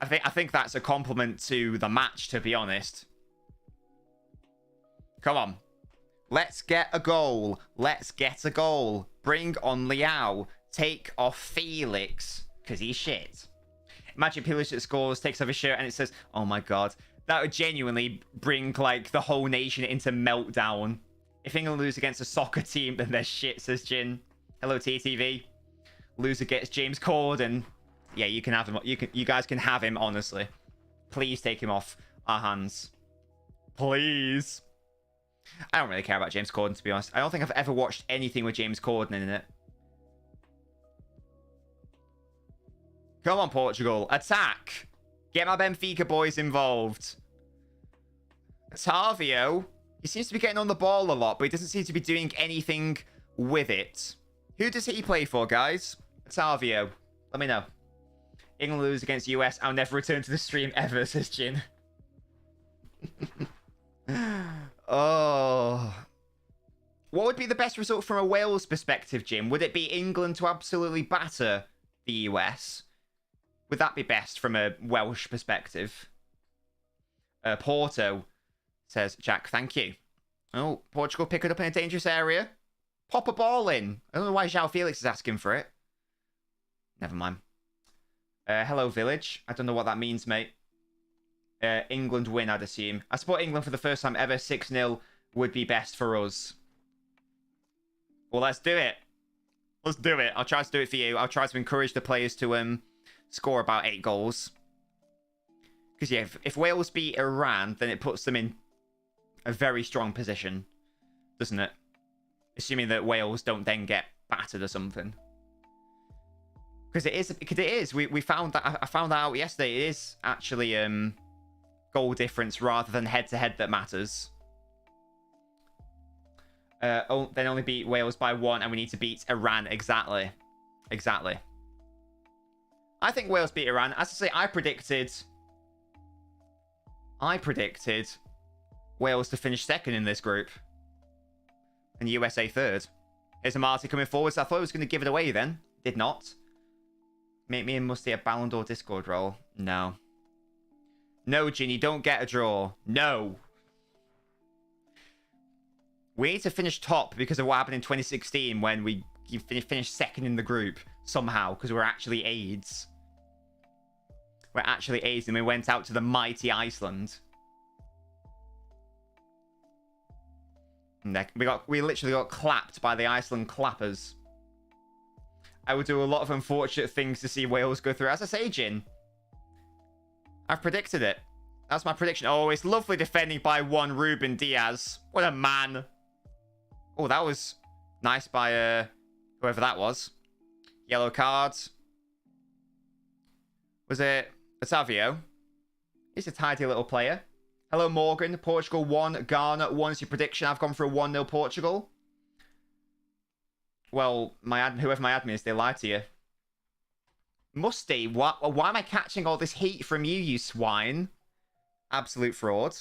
Speaker 1: I think that's a compliment to the match, to be honest. Come on. Let's get a goal. Let's get a goal. Bring on Liao. Take off Felix, because he's shit. Imagine Pulisic scores, takes off his shirt, and it says, oh my God. That would genuinely bring, like, the whole nation into meltdown. If England lose against a soccer team, then they're shit, says Jin. Hello, TTV. Loser gets James Corden. Yeah, you can have him. You guys can have him, honestly. Please take him off our hands. Please. I don't really care about James Corden, to be honest. I don't think I've ever watched anything with James Corden in it. Come on, Portugal. Attack. Get my Benfica boys involved. Otavio. He seems to be getting on the ball a lot, but he doesn't seem to be doing anything with it. Who does he play for, guys? Otavio. Let me know. England lose against US. I'll never return to the stream ever, says Jin. Oh. What would be the best result from a Wales perspective, Jim? Would it be England to absolutely batter the US? Would that be best from a Welsh perspective? Porto, says Jack. Thank you. Oh, Portugal pick it up in a dangerous area. Pop a ball in. I don't know why João Felix is asking for it. Never mind. Hello, Village. I don't know what that means, mate. England win, I'd assume. I support England for the first time ever. 6-0 would be best for us. Well, let's do it. Let's do it. I'll try to do it for you. I'll try to encourage the players to score about 8 goals. Because, yeah, if Wales beat Iran, then it puts them in a very strong position, doesn't it? Assuming that Wales don't then get battered or something. Because it is. We found that. I found that out yesterday. It is actually goal difference rather than head-to-head that matters. Then only beat Wales by 1, and we need to beat Iran. Exactly. Exactly. I think Wales beat Iran. As I say, I predicted Wales to finish second in this group. And USA third. Here's Amati coming forward. So I thought I was going to give it away then. Did not. Make me and Musty a Ballon d'Or Discord role. No. No, Ginny, don't get a draw. No. We need to finish top because of what happened in 2016 when we finished second in the group somehow because we're actually AIDS. We're actually AIDS and we went out to the mighty Iceland. And we literally got clapped by the Iceland clappers. I would do a lot of unfortunate things to see Wales go through. As I say, Jin, I've predicted it. That's my prediction. Oh, it's lovely defending by 1, Ruben Diaz. What a man. Oh, that was nice by whoever that was. Yellow cards. Was it Otavio? He's a tidy little player. Hello, Morgan. Portugal 1, Ghana 1 is your prediction. I've gone for a 1-0 Portugal. Well, whoever my admin is, they lied to you. Musty, why am I catching all this heat from you, you swine? Absolute fraud.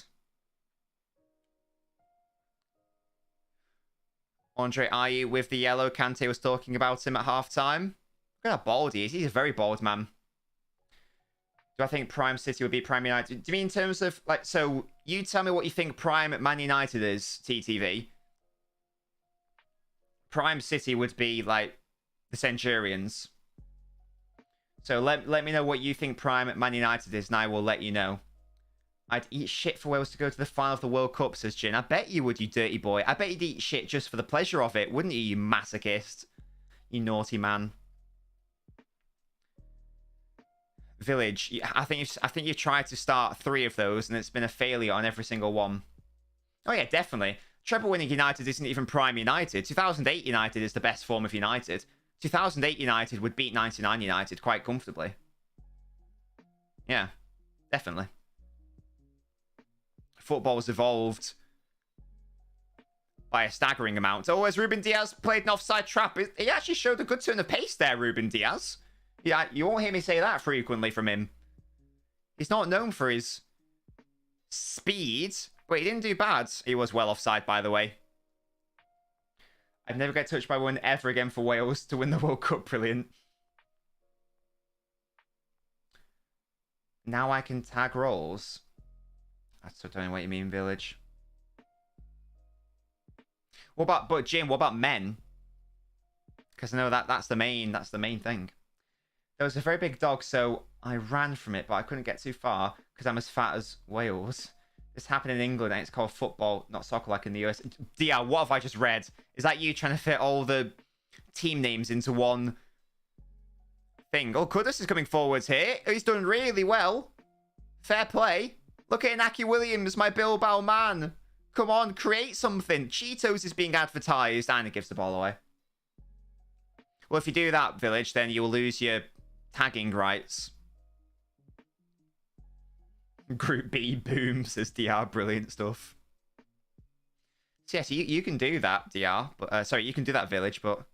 Speaker 1: Andre Ayew with the yellow. Kante was talking about him at halftime. Look at how bald he is. He's a very bald man. Do I think Prime City would be Prime United? Do you mean in terms of, like, so you tell me what you think Prime Man United is, TTV. Prime City would be, like, the Centurions. So let me know what you think Prime Man United is, and I will let you know. I'd eat shit for Wales to go to the final of the World Cup, says Jin. I bet you would, you dirty boy. I bet you'd eat shit just for the pleasure of it, wouldn't you, you masochist? You naughty man. Village. I think you've tried to start 3 of those, and it's been a failure on every single one. Oh yeah, definitely. Treble winning United isn't even Prime United. 2008 United is the best form of United. 2008 United would beat 99 United quite comfortably. Yeah, definitely. Football's evolved by a staggering amount. Oh, has Ruben Diaz played an offside trap? He actually showed a good turn of pace there, Ruben Diaz. Yeah, you won't hear me say that frequently from him. He's not known for his speed, but he didn't do bad. He was well offside, by the way. I'd never get touched by one ever again for Wales to win the World Cup. Brilliant. Now I can tag roles. I still don't know what you mean, Village. What about, but Jim, what about men? Because I know that's the main thing. There was a very big dog, so I ran from it, but I couldn't get too far because I'm as fat as Wales. This happened in England, and it's called football, not soccer like in the US. Dia, what have I just read? Is that you trying to fit all the team names into one thing? Oh, Kudus is coming forwards here. He's done really well. Fair play. Look at Inaki Williams, my Bilbao man. Come on, create something. Cheetos is being advertised, and it gives the ball away. Well, if you do that, Village, then you'll lose your tagging rights. Group B, boom, says DR. Brilliant stuff. So, yes, you can do that, DR. But, sorry, you can do that, Village, but...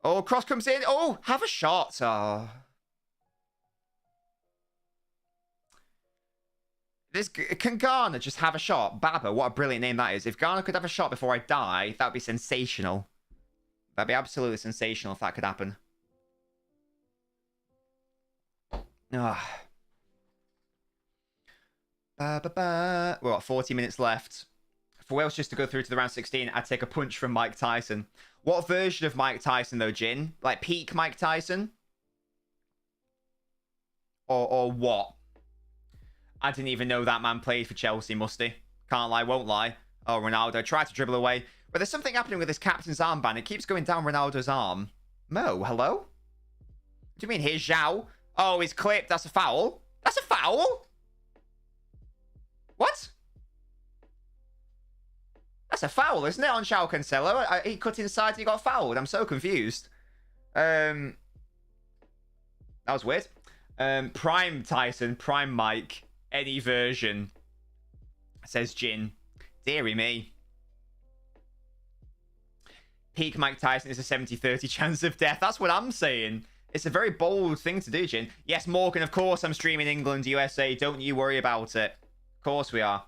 Speaker 1: Oh, cross comes in. Oh, have a shot. Oh. Can Ghana just have a shot? Baba, what a brilliant name that is. If Ghana could have a shot before I die, that would be sensational. That'd be absolutely sensational if that could happen. Ah. We're got 40 minutes left. For Wales just to go through to the round 16, I'd take a punch from Mike Tyson. What version of Mike Tyson, though, Jin? Like peak Mike Tyson? Or what? I didn't even know that man played for Chelsea, musty. Can't lie, won't lie. Oh, Ronaldo tried to dribble away. But there's something happening with this captain's armband. It keeps going down Ronaldo's arm. Mo, hello? What do you mean, here's Zhao? Oh, he's clipped. That's a foul. That's a foul? What? That's a foul, isn't it, on João Cancelo? He cut inside and he got fouled. I'm so confused. That was weird. Prime Tyson, Prime Mike, any version, says Jin. Deary me. Peak Mike Tyson is a 70-30 chance of death. That's what I'm saying. It's a very bold thing to do, Jin. Yes, Morgan, of course I'm streaming England, USA. Don't you worry about it. Of course we are.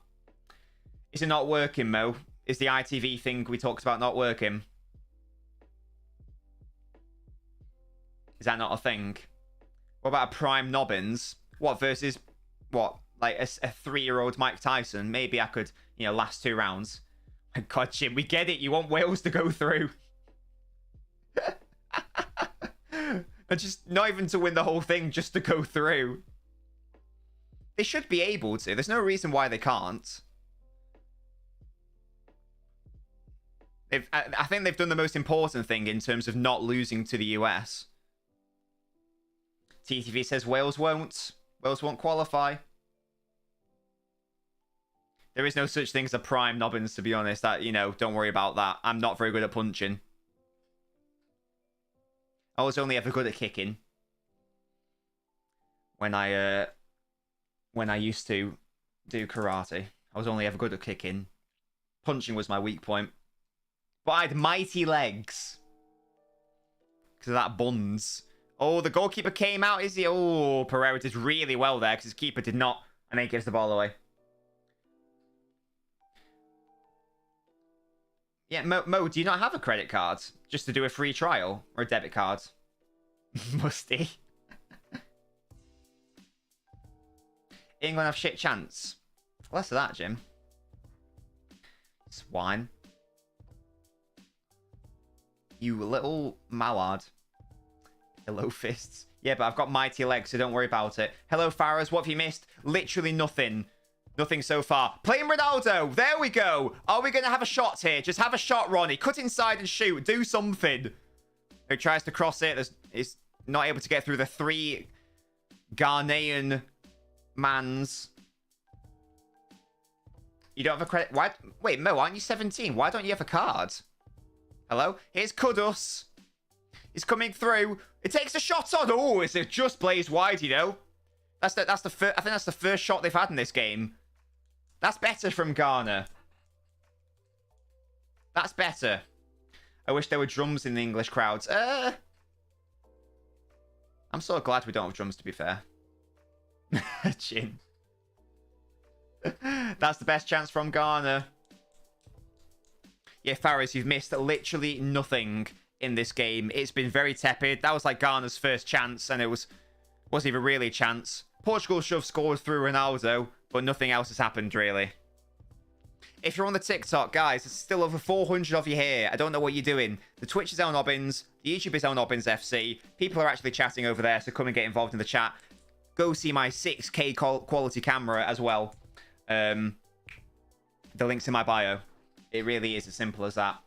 Speaker 1: Is it not working, Mo? Is the ITV thing we talked about not working? Is that not a thing? What about a Prime Nobbins? What versus what? Like a 3-year-old Mike Tyson? Maybe I could, you know, last 2 rounds. My God, Jim, we get it. You want Wales to go through. And just not even to win the whole thing, just to go through. They should be able to. There's no reason why they can't. I think they've done the most important thing in terms of not losing to the US. TTV says Wales won't. Wales won't qualify. There is no such thing as a Prime Nobbins, to be honest. That, you know, don't worry about that. I'm not very good at punching. I was only ever good at kicking. When I used to do karate. I was only ever good at kicking. Punching was my weak point. But I had mighty legs. Because of that buns. Oh, the goalkeeper came out, is he? Oh, Pereira did really well there because his keeper did not. And then he gives the ball away. Yeah, Mo, do you not have a credit card? Just to do a free trial? Or a debit card? Musty. England have shit chance. Less of that, Jim. Swine. You little mallard. Hello, fists. Yeah, but I've got mighty legs, so don't worry about it. Hello, Farahs. What have you missed? Literally nothing. Nothing so far. Playing Ronaldo. There we go. Are we going to have a shot here? Just have a shot, Ronnie. Cut inside and shoot. Do something. He tries to cross it. He's not able to get through the 3 Ghanaian mans. You don't have a credit. Why? Wait, Mo, aren't you 17? Why don't you have a card? Hello? Here's Kudus. He's coming through. It takes a shot on. Oh, it's just blazed wide, you know. I think that's the first shot they've had in this game. That's better from Ghana. That's better. I wish there were drums in the English crowds. I'm so glad we don't have drums, to be fair. Chin. That's the best chance from Ghana. Yeah, Faris, you've missed literally nothing in this game. It's been very tepid. That was like Ghana's first chance, and it wasn't even really a chance. Portugal should have scored through Ronaldo, but nothing else has happened, really. If you're on the TikTok, guys, there's still over 400 of you here. I don't know what you're doing. The Twitch is LNobbins. The YouTube is LNobbins FC. People are actually chatting over there, so come and get involved in the chat. Go see my 6K quality camera as well. The link's in my bio. It really is as simple as that.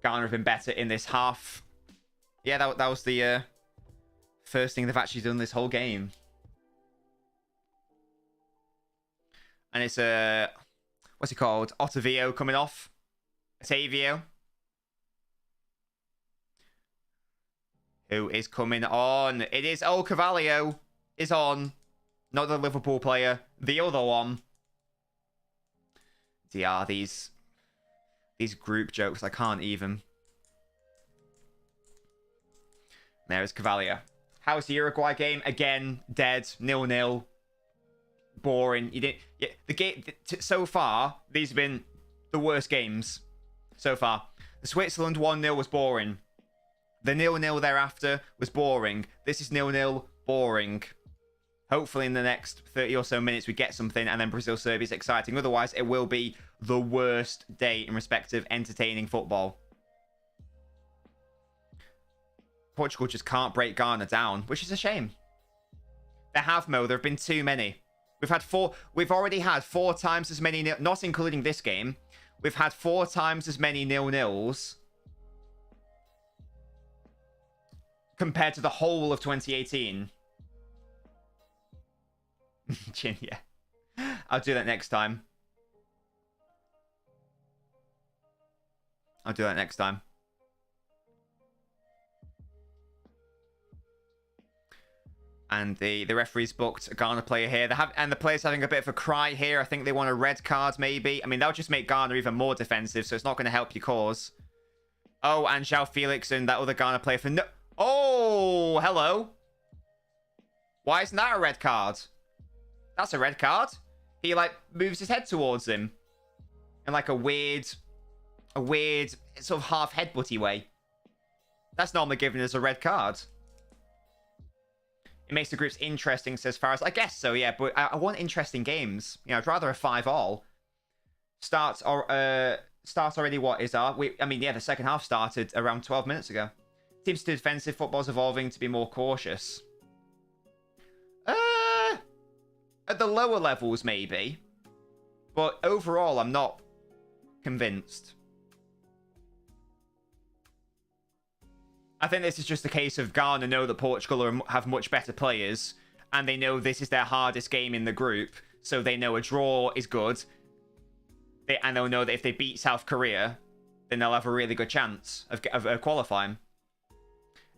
Speaker 1: Ghana have been better in this half. Yeah, that was the first thing they've actually done this whole game. And it's what's he called? Ottavio coming off. Ottavio. Who is coming on? It is Cavallo is on. Not the Liverpool player. The other one. Yeah, these group jokes, I can't even. There's Cavallo. How's the Uruguay game? Again, dead. 0-0. Boring. You didn't. Yeah, the game so far. These have been the worst games so far. The Switzerland 1-0 was boring. The 0-0 thereafter was boring. This is 0-0. Boring. Hopefully in the next 30 or so minutes we get something, and then Brazil-Serbia is exciting. Otherwise, it will be the worst day in respect of entertaining football. Portugal just can't break Ghana down, which is a shame. They have, Mo. There have been too many. We've already had 4 times as many, not including this game. We've had 4 times as many 0-0s compared to the whole of 2018. Chin, yeah. I'll do that next time. I'll do that next time. And the referee's booked a Ghana player here. And the player's having a bit of a cry here. I think they want a red card, maybe. I mean, that'll just make Ghana even more defensive, so it's not going to help your cause. Oh, and João Felix and that other Ghana player for no... Oh, hello. Why isn't that a red card? That's a red card. He, like, moves his head towards him. In, like, a weird, sort of half headbutty way. That's normally given as a red card. It makes the groups interesting, says Faris. I guess so, yeah, but I want interesting games. You know, I'd rather a 5-all. Starts already, what is our... I mean, yeah, the second half started around 12 minutes ago. Teams to defensive, football's evolving to be more cautious. At the lower levels, maybe. But overall, I'm not convinced. I think this is just a case of Ghana know that Portugal have much better players, and they know this is their hardest game in the group, so they know a draw is good. And they'll know that if they beat South Korea, then they'll have a really good chance of qualifying.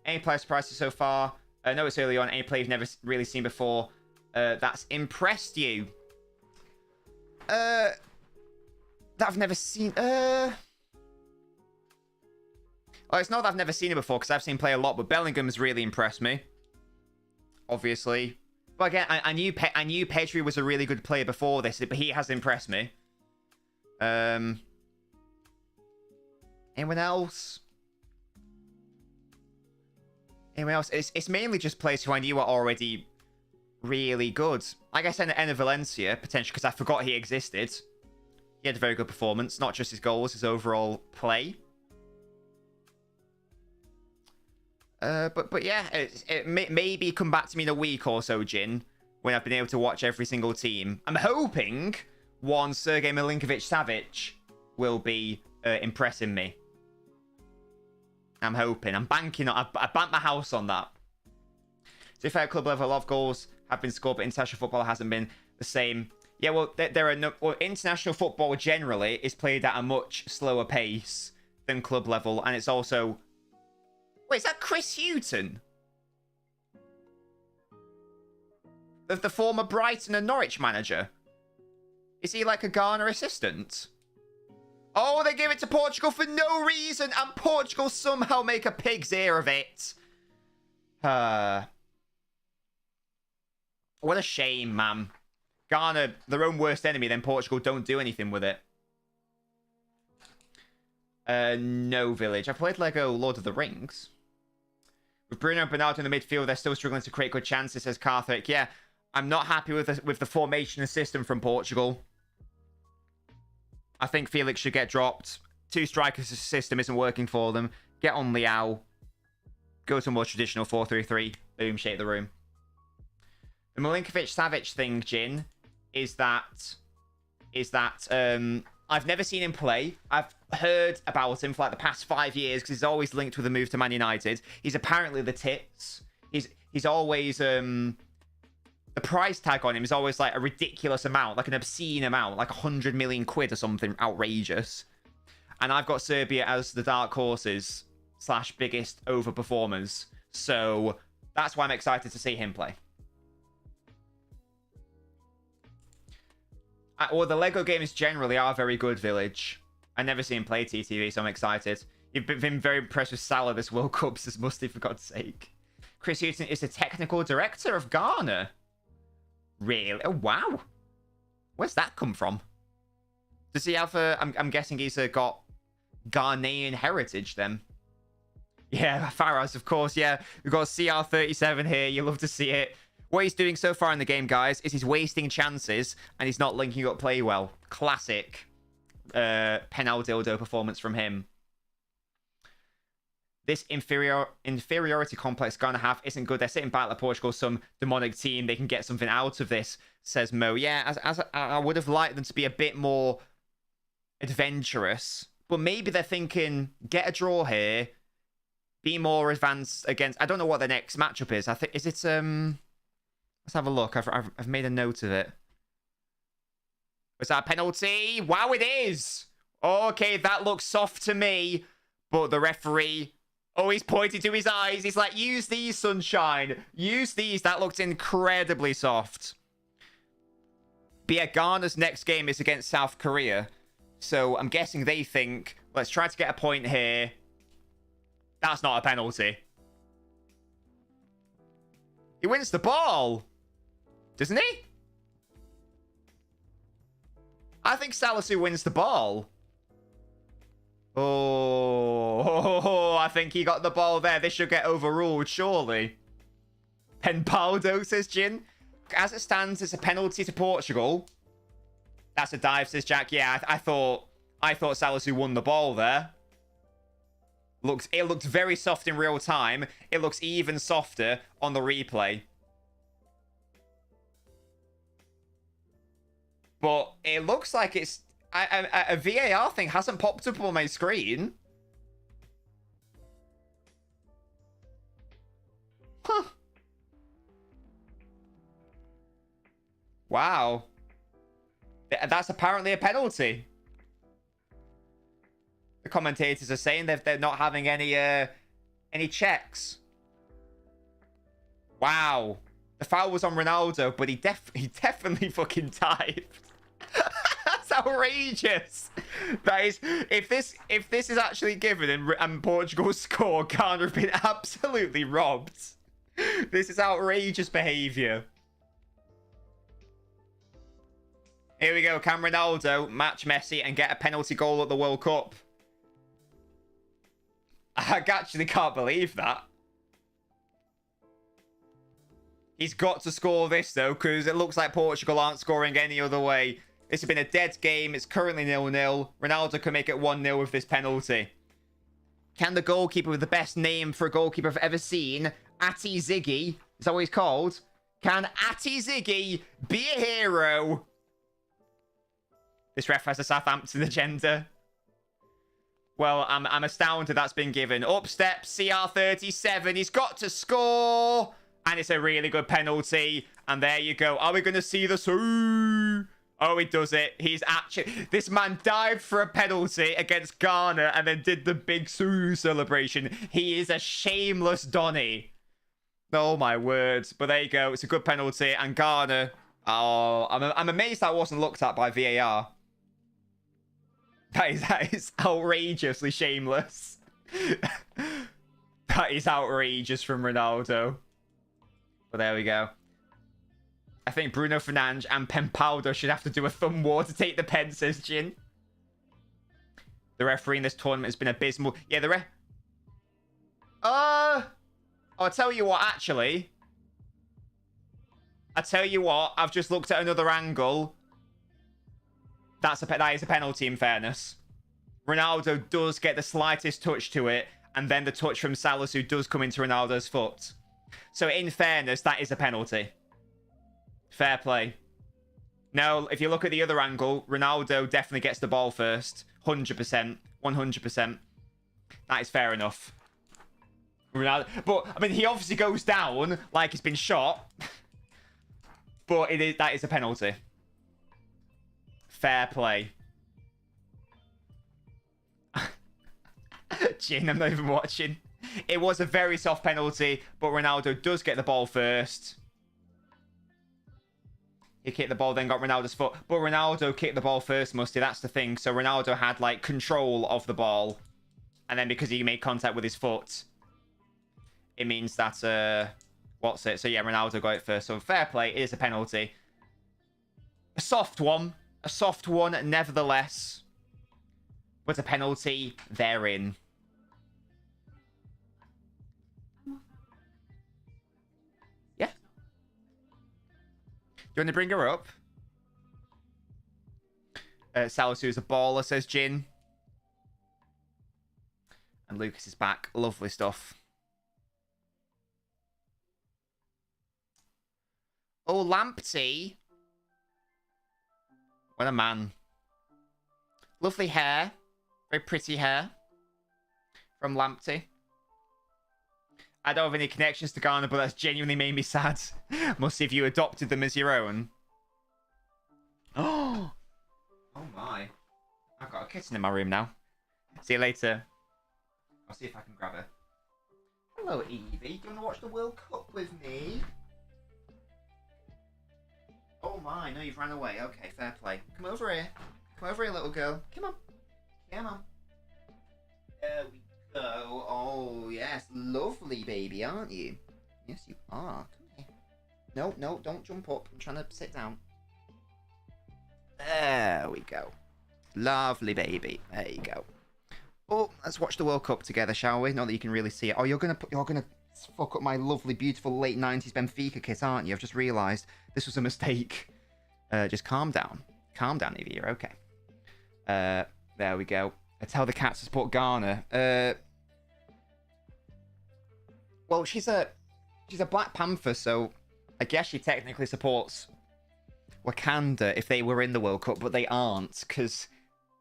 Speaker 1: Any player surprises so far? No, it's early on. Any player you've never really seen before that's impressed you? That I've never seen... Oh, it's not that I've never seen him before, because I've seen him play a lot, but Bellingham's really impressed me. Obviously. But again, I knew Pedri was a really good player before this, but he has impressed me. Anyone else? Anyone else? It's mainly just players who I knew were already really good. Like I said, Enner Valencia, potentially, because I forgot he existed. He had a very good performance, not just his goals, his overall play. But yeah, it maybe come back to me in a week or so, Jin, when I've been able to watch every single team. I'm hoping one Sergei Milinkovic-Savic will be impressing me. I'm hoping. I'm banking on... I banked my house on that. To be fair, club level, a lot of goals have been scored, but international football hasn't been the same. Yeah, well, there are no... Well, international football generally is played at a much slower pace than club level, and it's also... Wait, is that Chris Hughton? The former Brighton and Norwich manager? Is he like a Ghana assistant? Oh, they give it to Portugal for no reason, and Portugal somehow make a pig's ear of it. What a shame, man. Ghana, their own worst enemy, then Portugal don't do anything with it. No, Village. I played Lego Lord of the Rings. With Bruno and Bernardo in the midfield, they're still struggling to create good chances, says Carthrick. Yeah, I'm not happy with the formation and system from Portugal. I think Felix should get dropped. Two strikers system isn't working for them. Get on Liao. Go to a more traditional 4-3-3. Boom, shake the room. The Milinkovic-Savic thing, Jin, is that I've never seen him play. I've heard about him for like the past 5 years because he's always linked with a move to Man United. He's apparently the tits. He's always the price tag on him is always like a ridiculous amount, like an obscene amount, like 100 million quid or something outrageous. And I've got Serbia as the dark horses / biggest overperformers. So that's why I'm excited to see him play. Well, the Lego games generally are very good, Village. I never seen him play TTV, so I'm excited. You've been very impressed with Salah this World Cup, says Musty, for God's sake. Chris Hughton is the technical director of Ghana. Really? Oh, wow. Where's that come from? Does he have a... I'm guessing he's got Ghanaian heritage, then. Yeah, Faraz, of course, yeah. We've got CR37 here. You love to see it. What he's doing so far in the game, guys, is he's wasting chances and he's not linking up play well. Classic penal dildo performance from him. This inferiority complex Ghana have isn't good. They're sitting back like Portugal, some demonic team. They can get something out of this, says Mo. Yeah, as I would have liked them to be a bit more adventurous. But maybe they're thinking, get a draw here. Be more advanced against... I don't know what the next matchup is. I think... Is it... Let's have a look. I've made a note of it. Was that a penalty? Wow, it is! Okay, that looks soft to me. But the referee... Oh, he's pointing to his eyes. He's like, use these, sunshine. Use these. That looks incredibly soft. But yeah, Ghana's next game is against South Korea. So I'm guessing they think, let's try to get a point here. That's not a penalty. He wins the ball. Doesn't he? I think Salisu wins the ball. Oh, I think he got the ball there. This should get overruled, surely. Penpaldo, says Jin. As it stands, it's a penalty to Portugal. That's a dive, says Jack. Yeah, I thought Salisu won the ball there. It looks very soft in real time. It looks even softer on the replay. But it looks like it's... a VAR thing hasn't popped up on my screen. Huh. Wow. That's apparently a penalty. The commentators are saying they're not having any checks. Wow. The foul was on Ronaldo, but he definitely fucking dived. That's outrageous. That is, if this is actually given and Portugal score, Ghana have been absolutely robbed. This is outrageous behaviour. Here we go. Can Ronaldo match Messi and get a penalty goal at the World Cup? I actually can't believe that. He's got to score this, though, because it looks like Portugal aren't scoring any other way. This has been a dead game. It's currently 0-0. Ronaldo can make it 1-0 with this penalty. Can the goalkeeper with the best name for a goalkeeper I've ever seen, Atty Ziggy, is that what he's called? Can Atty Ziggy be a hero? This ref has a Southampton agenda. Well, I'm astounded that's been given. Up steps CR37. He's got to score. And it's a really good penalty. And there you go. Are we going to see the... Oh, he does it. He's actually... This man dived for a penalty against Ghana and then did the big celebration. He is a shameless Donny. Oh, my words. But there you go. It's a good penalty. And Ghana... Oh, I'm amazed that wasn't looked at by VAR. That is outrageously shameless. That is outrageous from Ronaldo. But there we go. I think Bruno Fernandes and Pen Powder should have to do a thumb war to take the pen, says Jin. The referee in this tournament has been abysmal. Yeah, the I'll tell you what, actually. I tell you what, I've just looked at another angle. That is a penalty, in fairness. Ronaldo does get the slightest touch to it, and then the touch from Salisu does come into Ronaldo's foot. So, in fairness, that is a penalty. Fair play. No, if you look at the other angle, Ronaldo definitely gets the ball first. 100%. 100%. That is fair enough. Ronaldo, but, I mean, he obviously goes down like he's been shot. But that is a penalty. Fair play. Jin, I'm not even watching. It was a very soft penalty, but Ronaldo does get the ball first. He kicked the ball, then got Ronaldo's foot. But Ronaldo kicked the ball first, Musty. That's the thing. So Ronaldo had, like, control of the ball. And then because he made contact with his foot, it means that, what's it? So, yeah, Ronaldo got it first. So, fair play. It is a penalty. A soft one. A soft one, nevertheless. But a penalty therein. Yeah. You want to bring her up? Salisu is a baller, says Jin. And Lucas is back. Lovely stuff. Oh, Lamptey. What a man. Lovely hair. Very pretty hair. From Lamptey. I don't have any connections to Ghana, but that's genuinely made me sad. Must see if you adopted them as your own. Oh! Oh my. I've got a kitten in my room now. See you later. I'll see if I can grab her. Hello, Evie. Do you want to watch the World Cup with me? Oh my, no, you've ran away. Okay, fair play. Come over here. Come over here, little girl. Come on. Come on. There we go. Oh, yes. Lovely baby, aren't you? Yes, you are. Come here. No, no, don't jump up. I'm trying to sit down. There we go. Lovely baby. There you go. Oh, let's watch the World Cup together, shall we? Not that you can really see it. Oh, you're gonna fuck up my lovely, beautiful late 90s Benfica kit, aren't you? I've just realised this was a mistake. Just calm down. Calm down, Evie. You're okay. There we go. Tell the cat to support Ghana. Well, she's a Black Panther, so I guess she technically supports Wakanda if they were in the World Cup, but they aren't, because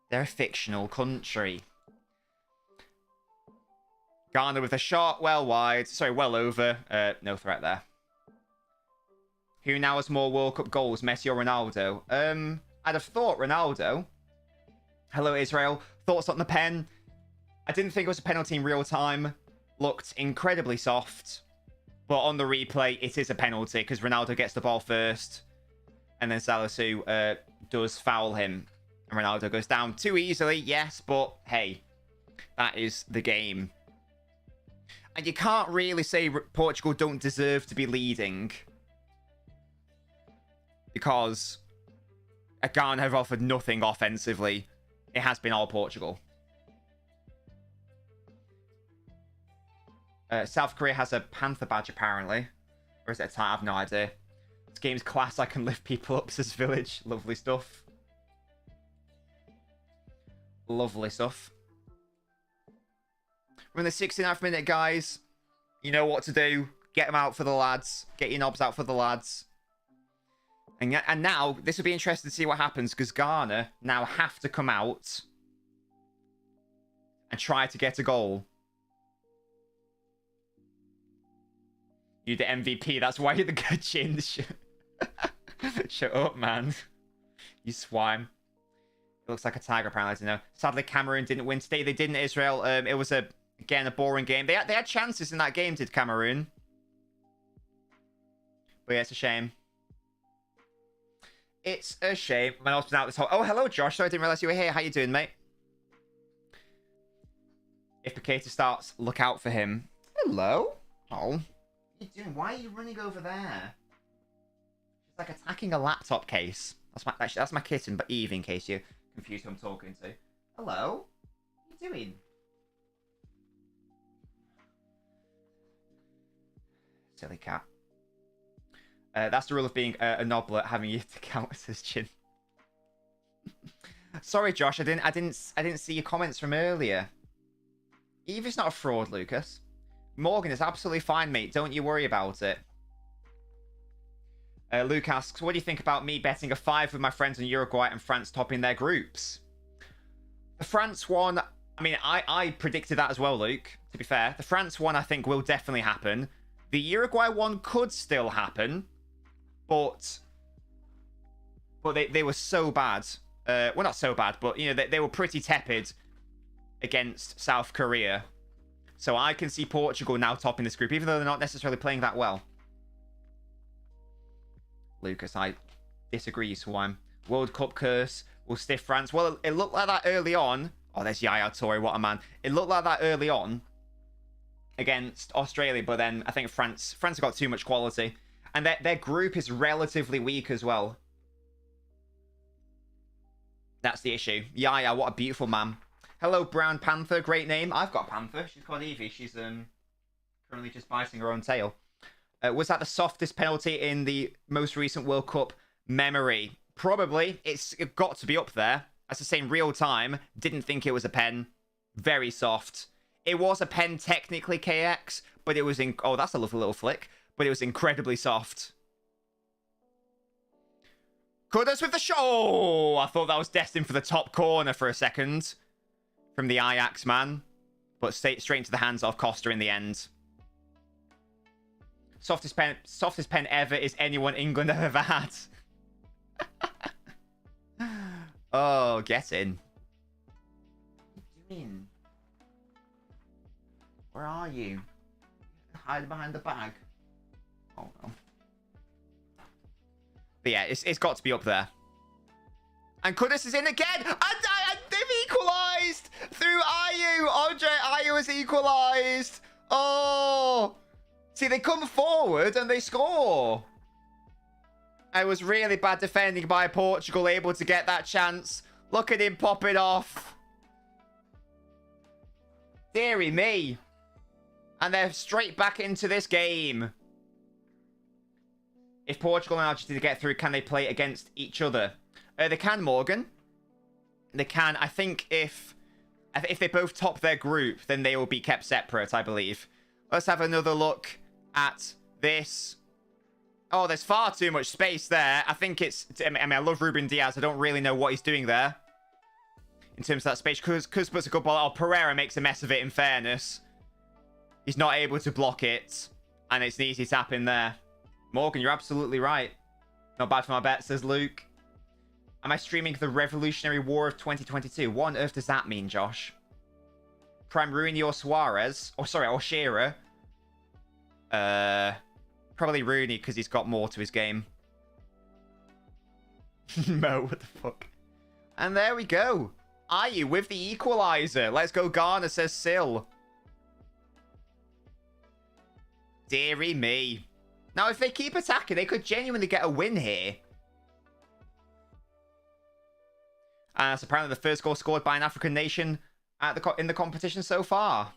Speaker 1: they're a fictional country. Ghana with a shot, well wide. Sorry, well over. No threat there. Who now has more World Cup goals, Messi or Ronaldo? I'd have thought Ronaldo. Hello, Israel. Thoughts on the pen? I didn't think it was a penalty in real time. Looked incredibly soft. But on the replay, it is a penalty because Ronaldo gets the ball first. And then Salisu does foul him. And Ronaldo goes down too easily, yes, but hey, that is the game. And you can't really say Portugal don't deserve to be leading. Because Ghana have offered nothing offensively. It has been all Portugal. South Korea has a Panther badge, apparently. Or is it a tie? I have no idea. This game's class. I can lift people up, says Village. Lovely stuff. Lovely stuff. We're in the 69th minute, guys. You know what to do. Get them out for the lads. Get your knobs out for the lads. And now, this will be interesting to see what happens, because Ghana now have to come out and try to get a goal. You're the MVP. That's why you're the good chin. Shut up, man. You swine. It looks like a tiger, apparently. I don't know. Sadly, Cameroon didn't win today. They didn't, Israel. It was, again, a boring game. They had chances in that game, did Cameroon. But yeah, it's a shame. It's a shame. My else been out this whole... Oh, hello, Josh. Sorry, I didn't realize you were here. How you doing, mate? If Piqueta starts, look out for him. Hello? Oh. What are you doing? Why are you running over there? She's like attacking a laptop case. That's my kitten, but Eve, in case you're confused who I'm talking to. Hello? What are you doing? Silly cat. That's the rule of being a nobbler, having you to count as his chin. Sorry, Josh, I didn't see your comments from earlier. Eve is not a fraud, Lucas. Morgan is absolutely fine, mate. Don't you worry about it. Luke asks, what do you think about me betting a 5 with my friends on Uruguay and France topping their groups? The France one, I mean, I predicted that as well, Luke, to be fair. The France one, I think, will definitely happen. The Uruguay one could still happen. But they were so bad. Well, not so bad, but, you know, they were pretty tepid against South Korea. So I can see Portugal now topping this group, even though they're not necessarily playing that well. Lucas, I disagree, Swine. World Cup curse will stiff France. Well, it looked like that early on. Oh, there's Yaya Toure, what a man. It looked like that early on against Australia, but then I think France have got too much quality. And their group is relatively weak as well. That's the issue. Yaya, what a beautiful man. Hello, Brown Panther. Great name. I've got a Panther. She's called Evie. She's currently just biting her own tail. Was that the softest penalty in the most recent World Cup memory? Probably. It's got to be up there. As I say, in real time, didn't think it was a pen. Very soft. It was a pen technically, KX, but it was in... Oh, that's a lovely little flick. But it was incredibly soft. Kudus with the shot. Oh, I thought that was destined for the top corner for a second. From the Ajax man. But straight into the hands of Costa in the end. Softest pen ever is anyone England have ever had. Oh, get in. What are you doing? Where are you? Hide behind the bag. Oh, no. But yeah, it's got to be up there. And Kudus is in again. And they've equalised through Ayew. Andre Ayew has equalised. Oh. See, they come forward and they score. It was really bad defending by Portugal, able to get that chance. Look at him pop it off. Deary me. And they're straight back into this game. If Portugal and Argentina get through, can they play against each other? They can, Morgan. They can. I think if they both top their group, then they will be kept separate, I believe. Let's have another look at this. Oh, there's far too much space there. I think it's... I mean, I love Ruben Diaz. I don't really know what he's doing there. In terms of that space. Kuz puts a good ball. Oh, Pereira makes a mess of it, in fairness. He's not able to block it. And it's an easy tap in there. Morgan, you're absolutely right. Not bad for my bet, says Luke. Am I streaming the Revolutionary War of 2022? What on earth does that mean, Josh? Prime Rooney or Suarez? Or sorry, or Shearer. Probably Rooney, because he's got more to his game. Mo, what the fuck? And there we go. Ayew with the equaliser. Let's go Ghana, says Sil. Deary me. Now, if they keep attacking, they could genuinely get a win here. And that's apparently the first goal scored by an African nation in the competition so far.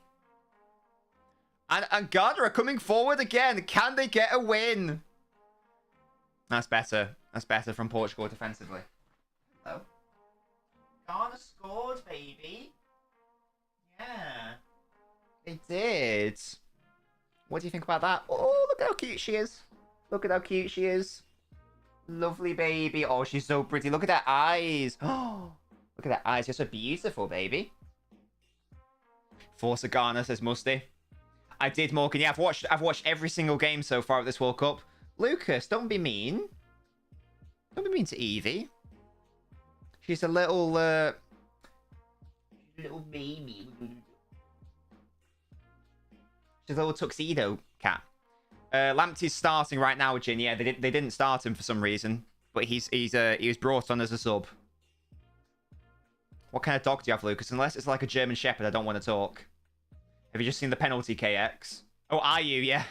Speaker 1: And Ghana are coming forward again. Can they get a win? That's better. That's better from Portugal defensively. Hello. Ghana scored, baby. Yeah. They did. What do you think about that? Oh, look at how cute she is. Look at how cute she is. Lovely baby. Oh, she's so pretty. Look at her eyes. Oh, look at her eyes. You're so beautiful, baby. Force of Ghana, says Musty. I did, Morgan. Yeah, I've watched every single game so far of this World Cup. Lucas, don't be mean. Don't be mean to Evie. She's a little baby. She's a little tuxedo cat. Lamptey's starting right now, Jin. Yeah, they didn't start him for some reason, but he was brought on as a sub. What kind of dog do you have, Lucas? Unless it's like a German Shepherd, I don't want to talk. Have you just seen the penalty, KX? Oh, are you? Yeah.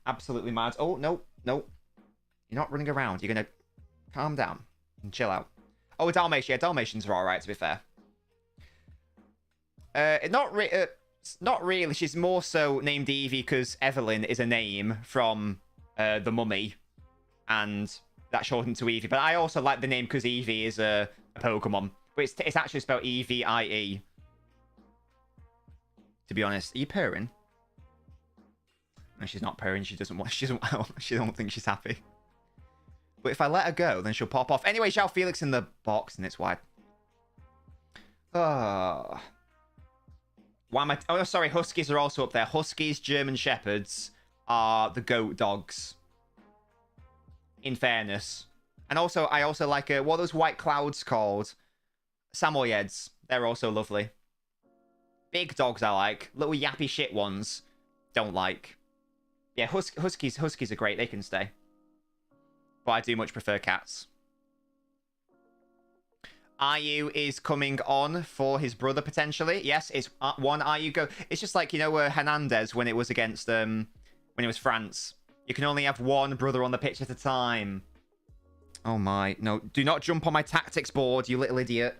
Speaker 1: Absolutely mad. Oh, no. No. You're not running around. You're going to calm down and chill out. Oh, Dalmatian. Yeah, Dalmatians are all right, to be fair. Not really. She's more so named Evie because Evelyn is a name from The Mummy. And that's shortened to Evie. But I also like the name because Evie is a Pokemon. But it's actually spelled Evie. To be honest, are you purring? No, she's not purring. She don't think she's happy. But if I let her go, then she'll pop off. Anyway, João Felix in the box, and it's wide. Oh. Why am I... Oh, sorry. Huskies are also up there. Huskies, German Shepherds are the goat dogs. In fairness. And also, I also like... what are those white clouds called? Samoyeds. They're also lovely. Big dogs I like. Little yappy shit ones. Don't like. Yeah, Huskies are great. They can stay. But I do much prefer cats. Ayu is coming on for his brother, potentially. Yes, it's one Ayu go. It's just like, you know, Hernandez when it was against, when it was France. You can only have one brother on the pitch at a time. Oh my. No, do not jump on my tactics board, you little idiot.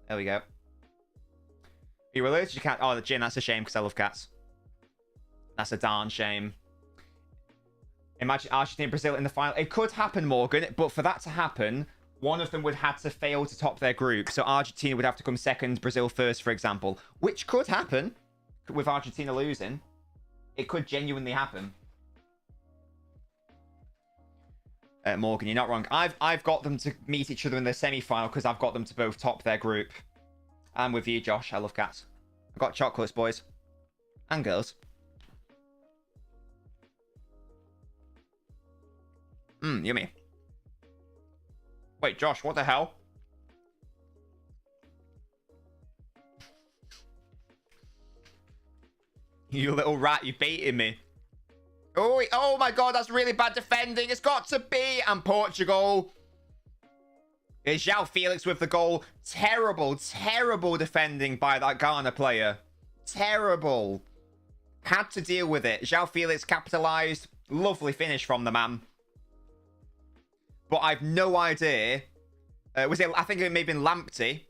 Speaker 1: There we go. You're allergic to cats? Oh, Jin, that's a shame because I love cats. That's a darn shame. Imagine Argentina, Brazil in the final. It could happen, Morgan, but for that to happen, one of them would have to fail to top their group. So Argentina would have to come second, Brazil first, for example. Which could happen with Argentina losing. It could genuinely happen. Morgan, you're not wrong. I've got them to meet each other in the semi-final because I've got them to both top their group. I'm with you, Josh. I love cats. I've got chocolates, boys. And girls. Yummy. Wait, Josh, what the hell? You little rat, you baited me. Oh my god, that's really bad defending. It's got to be. And Portugal. It's João Felix with the goal. Terrible, terrible defending by that Ghana player. Terrible. Had to deal with it. João Felix capitalized. Lovely finish from the man. But I've no idea. Was it? I think it may have been Lamptey.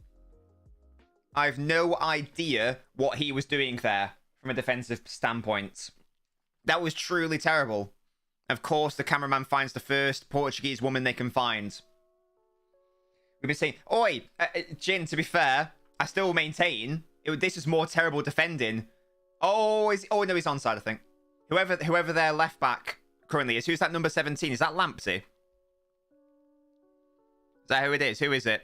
Speaker 1: I've no idea what he was doing there from a defensive standpoint. That was truly terrible. Of course, the cameraman finds the first Portuguese woman they can find. We've been saying, oi, Jin, to be fair, I still maintain this is more terrible defending. Oh, no, he's onside, I think. Whoever their left back currently is. Who's that number 17? Is that Lamptey? Is that who it is? Who is it?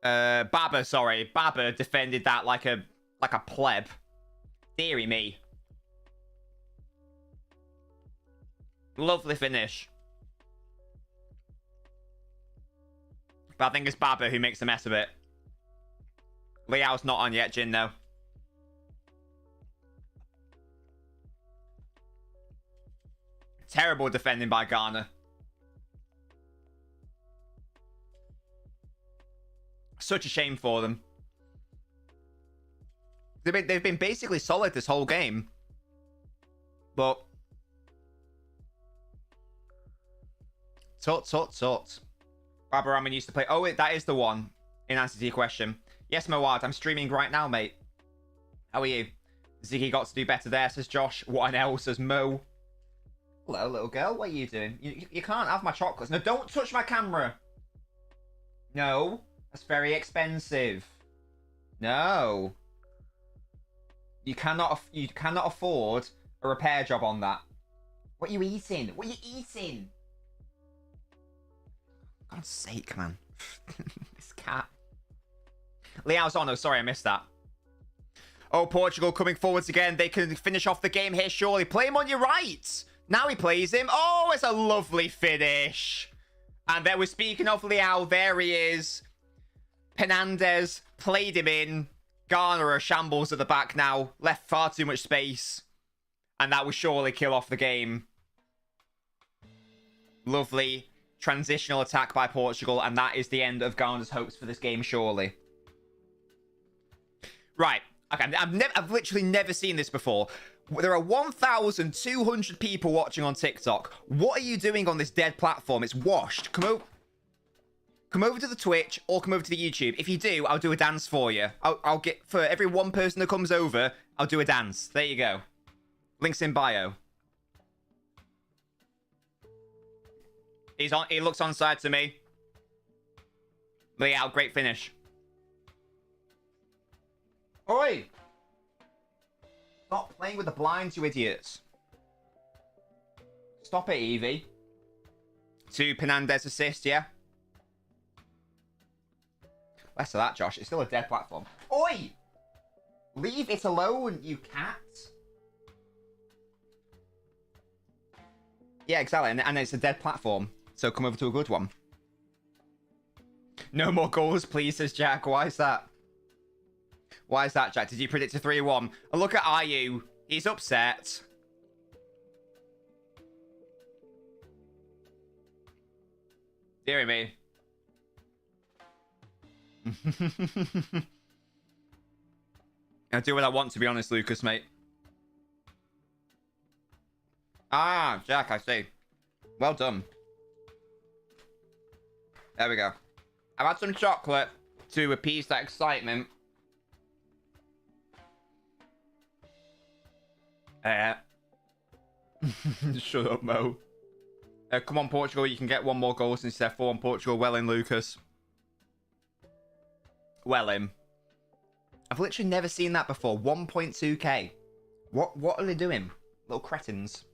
Speaker 1: Baba, sorry. Baba defended that like a pleb. Deary me. Lovely finish. But I think it's Baba who makes a mess of it. Leao's not on yet, Jin, though. Terrible defending by Ghana. Such a shame for them. They've been basically solid this whole game. But... Tut. Baba Rahman used to play... Oh, that is the one. In answer to your question. Yes, Mawad, I'm streaming right now, mate. How are you? Ziggy got to do better there, says Josh. What an L, says Mo. Hello, little girl. What are you doing? You can't have my chocolates. No, don't touch my camera. No, that's very expensive. No. You cannot afford a repair job on that. What are you eating? What are you eating? For God's sake, man. This cat. Leao's on. Oh, sorry, I missed that. Oh, Portugal coming forwards again. They can finish off the game here, surely. Play him on your right. Now he plays him. Oh, it's a lovely finish. And then we're speaking of Leao. There he is. Penandez played him in. Ghana are shambles at the back now. Left far too much space. And that will surely kill off the game. Lovely transitional attack by Portugal. And that is the end of Ghana's hopes for this game, surely. Right. Okay, I've literally never seen this before. There are 1,200 people watching on TikTok. What are you doing on this dead platform? It's washed. Come over to the Twitch or come over to the YouTube. If you do, I'll do a dance for you. I'll get, for every one person that comes over, I'll do a dance. There you go. Links in bio. He looks onside to me. Leao, great finish. Oi! Stop playing with the blinds, you idiots. Stop it, Evie. To Penandez assist, yeah? Less of that, Josh. It's still a dead platform. Oi! Leave it alone, you cat. Yeah, exactly. And it's a dead platform. So come over to a good one. No more goals, please, says Jack. Why is that? Why is that, Jack? Did you predict a 3-1? And look at Ayew. He's upset. Dear me. I do what I want, to be honest, Lucas, mate. Ah, Jack, I see. Well done. There we go. I've had some chocolate to appease that excitement. Shut up, Mo. Come on, Portugal. You can get one more goal since they're 4 on Portugal. Well in, Lucas. Well in. I've literally never seen that before. 1.2k. What are they doing? Little cretins.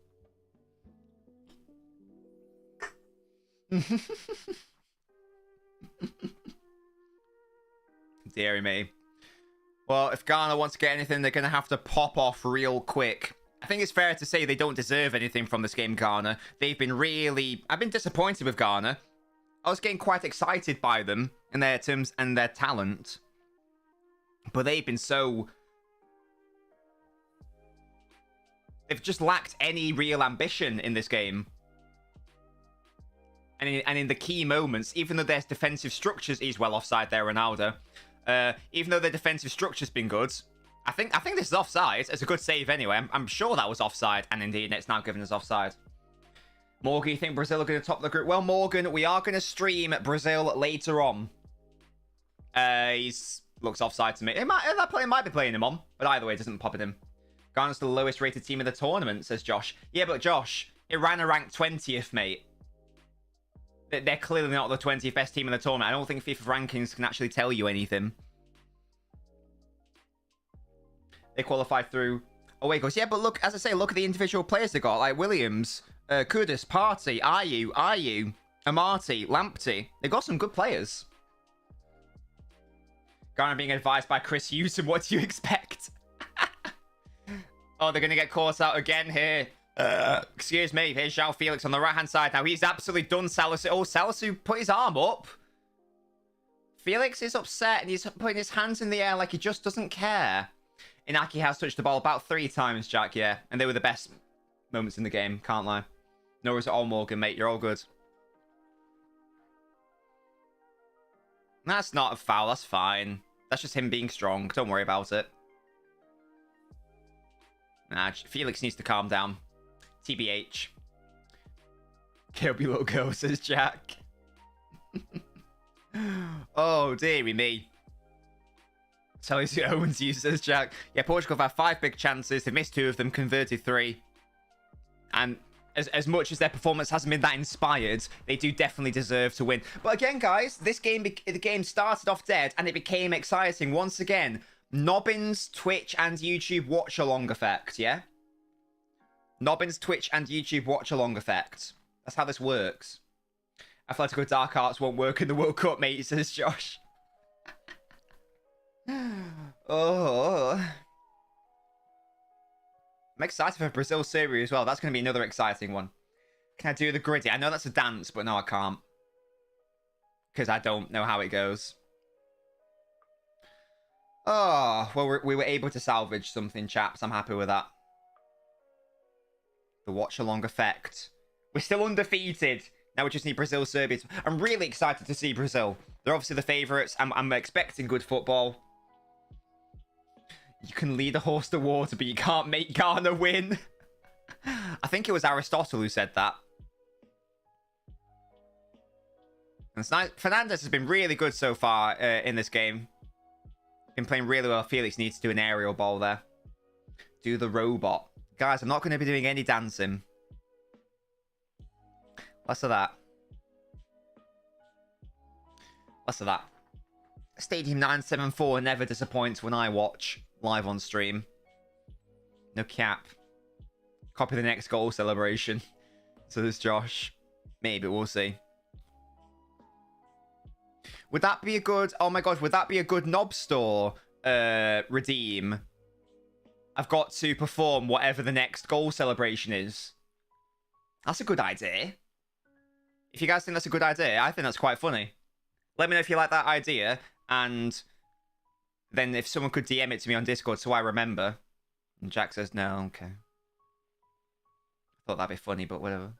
Speaker 1: Deary me. Well, if Ghana wants to get anything, they're going to have to pop off real quick. I think it's fair to say they don't deserve anything from this game, Ghana. They've been really... I've been disappointed with Ghana. I was getting quite excited by them in their terms and their talent. But they've been so... They've just lacked any real ambition in this game. And in the key moments, even though their defensive structures... He's well offside there, Ronaldo. Even though their defensive structure's been good... I think this is offside. It's a good save anyway. I'm sure that was offside. And indeed, it's now given us offside. Morgan, you think Brazil are going to top the group? Well, Morgan, we are going to stream Brazil later on. He's looks offside to me. That player might be playing him on. But either way, it doesn't pop at him. Ghana's the lowest rated team in the tournament, says Josh. Yeah, but Josh, Iran are ranked 20th, mate. They're clearly not the 20th best team in the tournament. I don't think FIFA rankings can actually tell you anything. They qualified through away goals. Yeah, but look, as I say, look at the individual players they got. Like Williams, Kudus, Partey, Ayew, Amati, Lamptey. They got some good players. Ghana being advised by Chris Hewson. What do you expect? Oh, they're going to get caught out again here. Excuse me. Here's João Felix on the right-hand side. Now, he's absolutely done Salisu. Oh, Salisu put his arm up. Felix is upset, and he's putting his hands in the air like he just doesn't care. Inaki has touched the ball about 3 times, Jack, yeah. And they were the best moments in the game, can't lie. No worries at all, Morgan, mate. You're all good. That's not a foul. That's fine. That's just him being strong. Don't worry about it. Nah, Felix needs to calm down. TBH. Kirby little girl, says Jack. Oh, dearie me. Tell us who owns you, says Jack. Yeah, Portugal have had 5 big chances. They missed 2 of them, converted 3. And as much as their performance hasn't been that inspired, they do definitely deserve to win. But again, guys, the game started off dead and it became exciting once again. Nobbins, Twitch, and YouTube watch-along effect, yeah? Nobbins, Twitch, and YouTube watch-along effect. That's how this works. Atletico Dark Arts won't work in the World Cup, mate, says Josh. Oh. I'm excited for Brazil Serbia as well. That's going to be another exciting one. Can I do the gritty? I know that's a dance, but no, I can't. Because I don't know how it goes. Oh, well, we were able to salvage something, chaps. I'm happy with that. The watch-along effect. We're still undefeated. Now we just need Brazil, Serbia. I'm really excited to see Brazil. They're obviously the favourites. I'm expecting good football. You can lead a horse to water, but you can't make Ghana win. I think it was Aristotle who said that. And it's nice. Fernandez has been really good so far in this game. Been playing really well. Felix needs to do an aerial ball there. Do the robot. Guys, I'm not going to be doing any dancing. Less of that. Less of that. Stadium 974 never disappoints when I watch live on stream. No cap. Copy the next goal celebration. So there's Josh. Maybe, we'll see. Would that be a good... Oh my god, would that be a good Nob Store redeem? I've got to perform whatever the next goal celebration is. That's a good idea. If you guys think that's a good idea, I think that's quite funny. Let me know if you like that idea, and then if someone could DM it to me on Discord so I remember. And Jack says, no, okay. I thought that'd be funny, but whatever.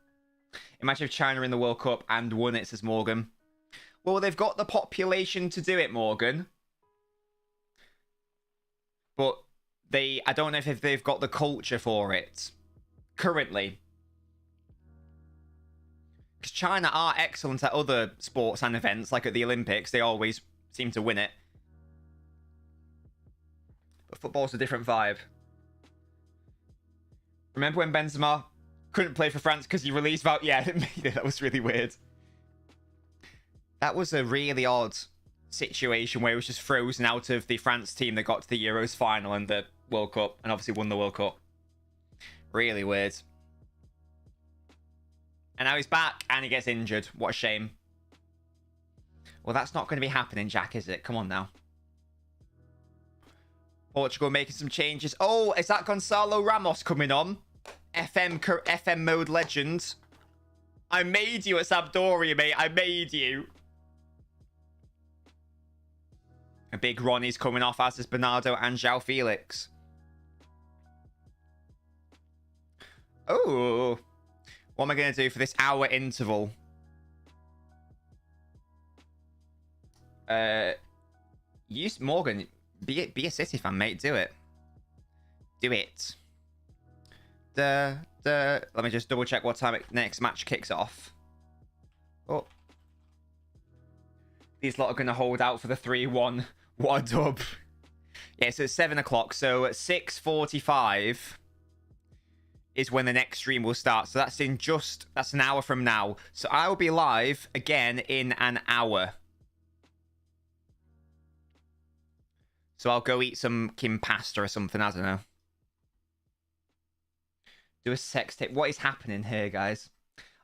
Speaker 1: Imagine if China in the World Cup and won it, says Morgan. Well, they've got the population to do it, Morgan. But I don't know if they've got the culture for it. Currently. Because China are excellent at other sports and events, like at the Olympics. They always seem to win it. But football's a different vibe. Remember when Benzema couldn't play for France because he released about... Yeah, that was really weird. That was a really odd situation where he was just frozen out of the France team that got to the Euros final and the World Cup, and obviously won the World Cup. Really weird. And now he's back, and he gets injured. What a shame. Well, that's not going to be happening, Jack, is it? Come on now. Portugal making some changes. Oh, is that Gonzalo Ramos coming on? FM mode legend. I made you at Sampdoria, mate. I made you. A big Ronnie's coming off, as is Bernardo and João Felix. Oh. What am I going to do for this hour interval? Use Morgan. Be a City fan, mate. Do it. Do it. Let me just double check what time next match kicks off. Oh. These lot are going to hold out for the 3-1. What a dub. Yeah, so it's 7 o'clock. So at 6:45 is when the next stream will start. So that's that's an hour from now. So I will be live again in an hour. So I'll go eat some Kim pasta or something. I don't know. Do a sex tape. What is happening here, guys?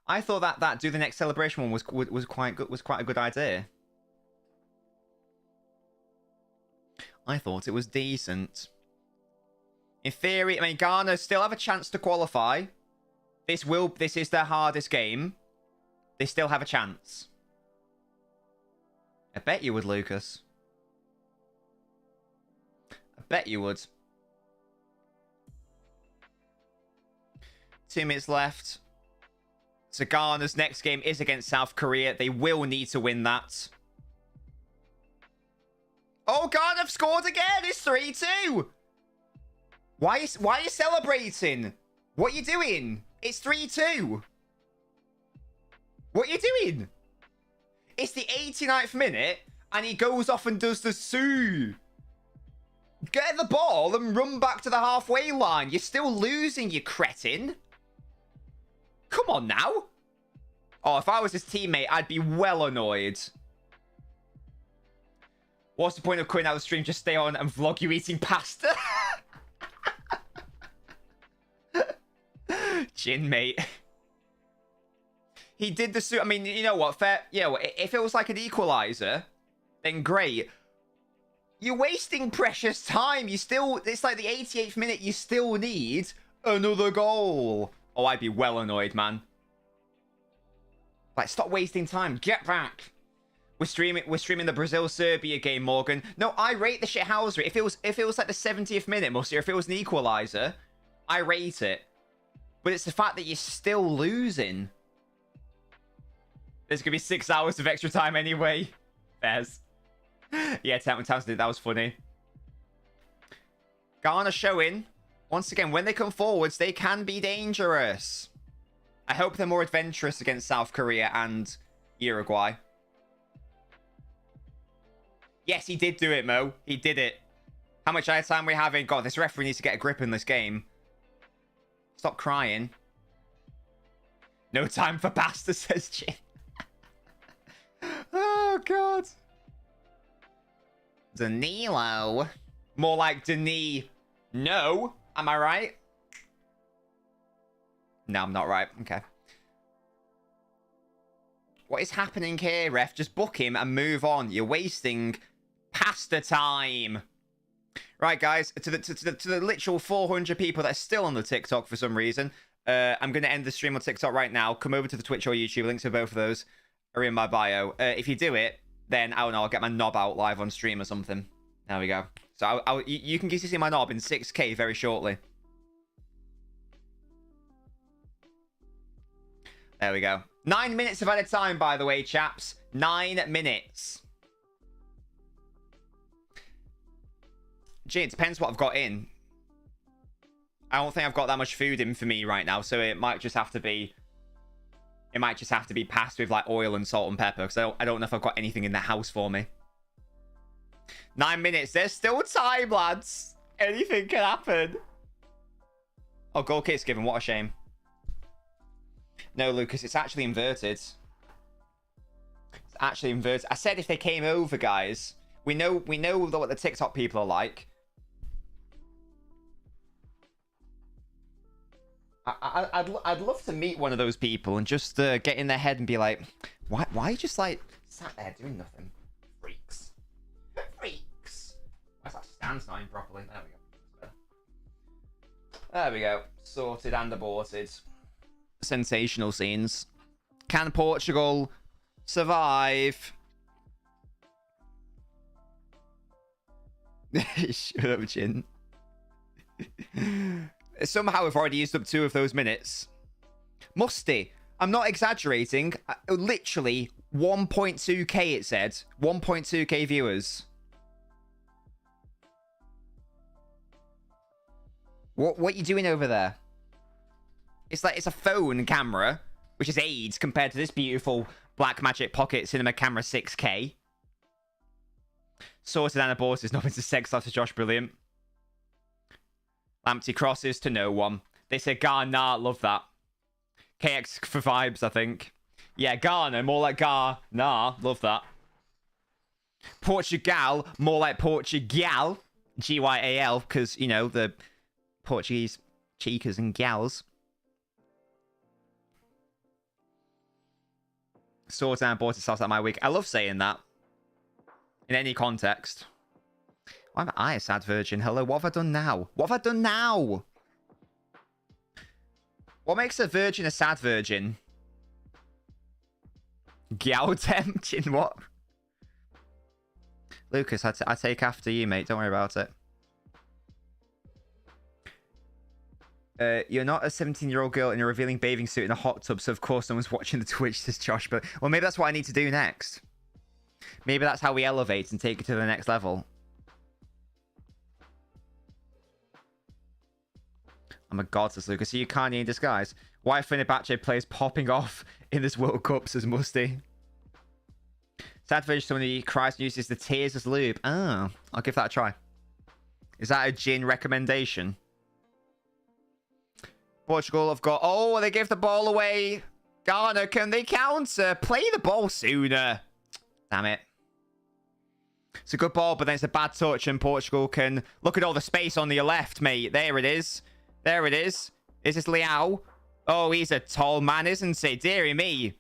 Speaker 1: I thought that do the next celebration one was quite good. Was quite a good idea. I thought it was decent. In theory, I mean, Ghana still have a chance to qualify. This is their hardest game. They still have a chance. I bet you would, Lucas. I bet you would. 2 minutes left. So Ghana's next game is against South Korea. They will need to win that. Oh, Ghana have scored again. It's 3-2. Why are you celebrating? What are you doing? It's 3-2. What are you doing? It's the 89th minute, and he goes off and does the sue. Get the ball and run back to the halfway line. You're still losing, you cretin. Come on now. Oh, if I was his teammate, I'd be well annoyed. What's the point of quitting out the stream? Just stay on and vlog you eating pasta. Jin, mate. He did the suit. I mean, you know what? Fair. You know, if it was like an equalizer, then great. You're wasting precious time. You still. It's like the 88th minute. You still need another goal. Oh, I'd be well annoyed, man. Like, stop wasting time. Get back. We're streaming the Brazil-Serbia game, Morgan. No, I rate the shithousery. If it was like the 70th minute, Musty, or if it was an equalizer, I rate it. But it's the fact that you're still losing. There's gonna be 6 hours of extra time anyway. Fairs. Yeah, Townsend, that was funny. Ghana showing. Once again, when they come forwards, they can be dangerous. I hope they're more adventurous against South Korea and Uruguay. Yes, he did do it, Mo. He did it. How much time are we having? God, this referee needs to get a grip in this game. Stop crying. No time for pasta, says Jin. Oh, God. Danilo. More like Denis. No. Am I right? No, I'm not right. Okay. What is happening here, ref? Just book him and move on. You're wasting pasta time. Right, guys. To the literal 400 people that are still on the TikTok for some reason, I'm going to end the stream on TikTok right now. Come over to the Twitch or YouTube. Links for both of those are in my bio. If you do it, then, I don't know, I'll get my knob out live on stream or something. There we go. So you can get to see my knob in 6K very shortly. There we go. 9 minutes of added time, by the way, chaps. 9 minutes. Gee, it depends what I've got in. I don't think I've got that much food in for me right now, so it might just have to be... It might just have to be passed with, like, oil and salt and pepper, because I don't know if I've got anything in the house for me. 9 minutes. There's still time, lads. Anything can happen. Oh, goal kick's given. What a shame. No, Lucas, it's actually inverted. It's actually inverted. I said if they came over, guys. We know what the TikTok people are like. I'd love to meet one of those people and just get in their head and be like, why are you just like sat there doing nothing? Freaks. Freaks. Why's that stand's not in properly? There we go. There we go. Sorted and aborted. Sensational scenes. Can Portugal survive? Shut up, Jin. Somehow we've already used up 2 of those minutes. Musty. I'm not exaggerating. Literally 1.2k it said. 1.2k viewers. What are you doing over there? It's like it's a phone camera, which is AIDS compared to this beautiful Blackmagic Pocket Cinema Camera 6K. Sorted and aborted is nothing to sex life to Josh. Brilliant. Empty crosses to no one. They said Ghana. Love that. KX for vibes, I think. Yeah, Ghana. More like Ghana. Love that. Portugal. More like Portugal. Gyal. Because, you know, the Portuguese chicas and gals. Sorted and aborted starts out my week. I love saying that. In any context. Why am I a sad virgin? Hello, what have I done now? What have I done now? What makes a virgin a sad virgin? Gyaotem? What? Lucas, I take after you, mate. Don't worry about it. You're not a 17-year-old girl in a revealing bathing suit in a hot tub, so of course no one's watching the Twitch, says Josh. But well, maybe that's what I need to do next. Maybe that's how we elevate and take it to the next level. I'm a god, says Lucas. So you Kanye in disguise. Why Fenerbahce players popping off in this World Cup, says Musty. Sad virgin, someone who cries and uses the tears as lube. Oh, I'll give that a try. Is that a gin recommendation? Portugal have got... Oh, they give the ball away. Ghana, can they counter? Play the ball sooner. Damn it. It's a good ball, but then it's a bad touch, and Portugal can... Look at all the space on your left, mate. There it is. There it is. Is this Leao? Oh, he's a tall man, isn't he? Dearie me.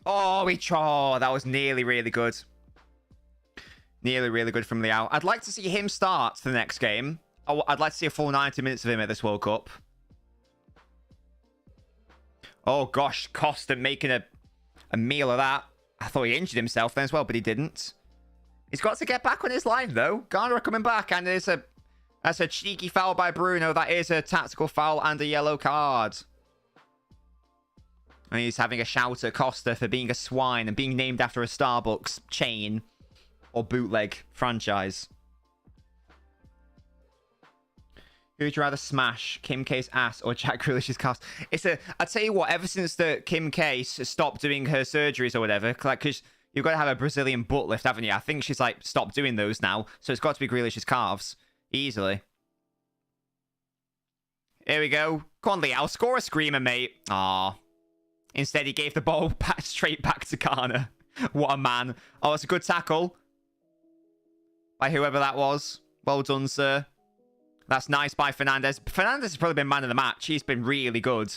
Speaker 1: Oh, that was nearly really good. Nearly really good from Leao. I'd like to see him start the next game. I'd like to see a full 90 minutes of him at this World Cup. Oh, gosh. Costa making a meal of that. I thought he injured himself then as well, but he didn't. He's got to get back on his line, though. Ghana are coming back, and that's a cheeky foul by Bruno. That is a tactical foul and a yellow card. And he's having a shout at Costa for being a swine and being named after a Starbucks chain or bootleg franchise. Who would you rather smash, Kim K's ass or Jack Grealish's calves? I tell you what, ever since Kim K stopped doing her surgeries or whatever, like, because you've got to have a Brazilian butt lift, haven't you? I think she's, like, stopped doing those now. So it's got to be Grealish's calves. Easily. Here we go. Come on, Leao. Score a screamer, mate. Aww. Instead, he gave the ball straight back to Ghana. What a man. Oh, it's a good tackle. By whoever that was. Well done, sir. That's nice by Fernandes. Fernandes has probably been man of the match. He's been really good.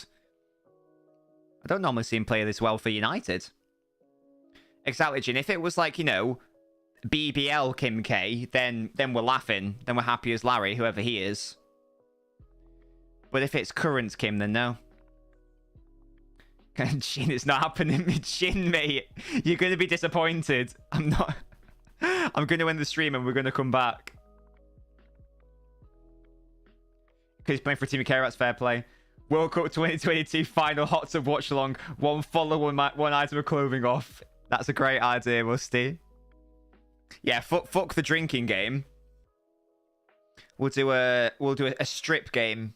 Speaker 1: I don't normally see him play this well for United. Exactly, Jin. If it was like, you know, BBL Kim K, then we're laughing. Then we're happy as Larry, whoever he is. But if it's current Kim, then no. Jin, it's not happening. Jin, mate. You're going to be disappointed. I'm not. I'm going to end the stream and we're going to come back. Because he's playing for Team Care, that's fair play. World Cup 2022 final hot tub watch along. One follow, one item of clothing off. That's a great idea, Musty. Yeah, fuck the drinking game. We'll do a strip game.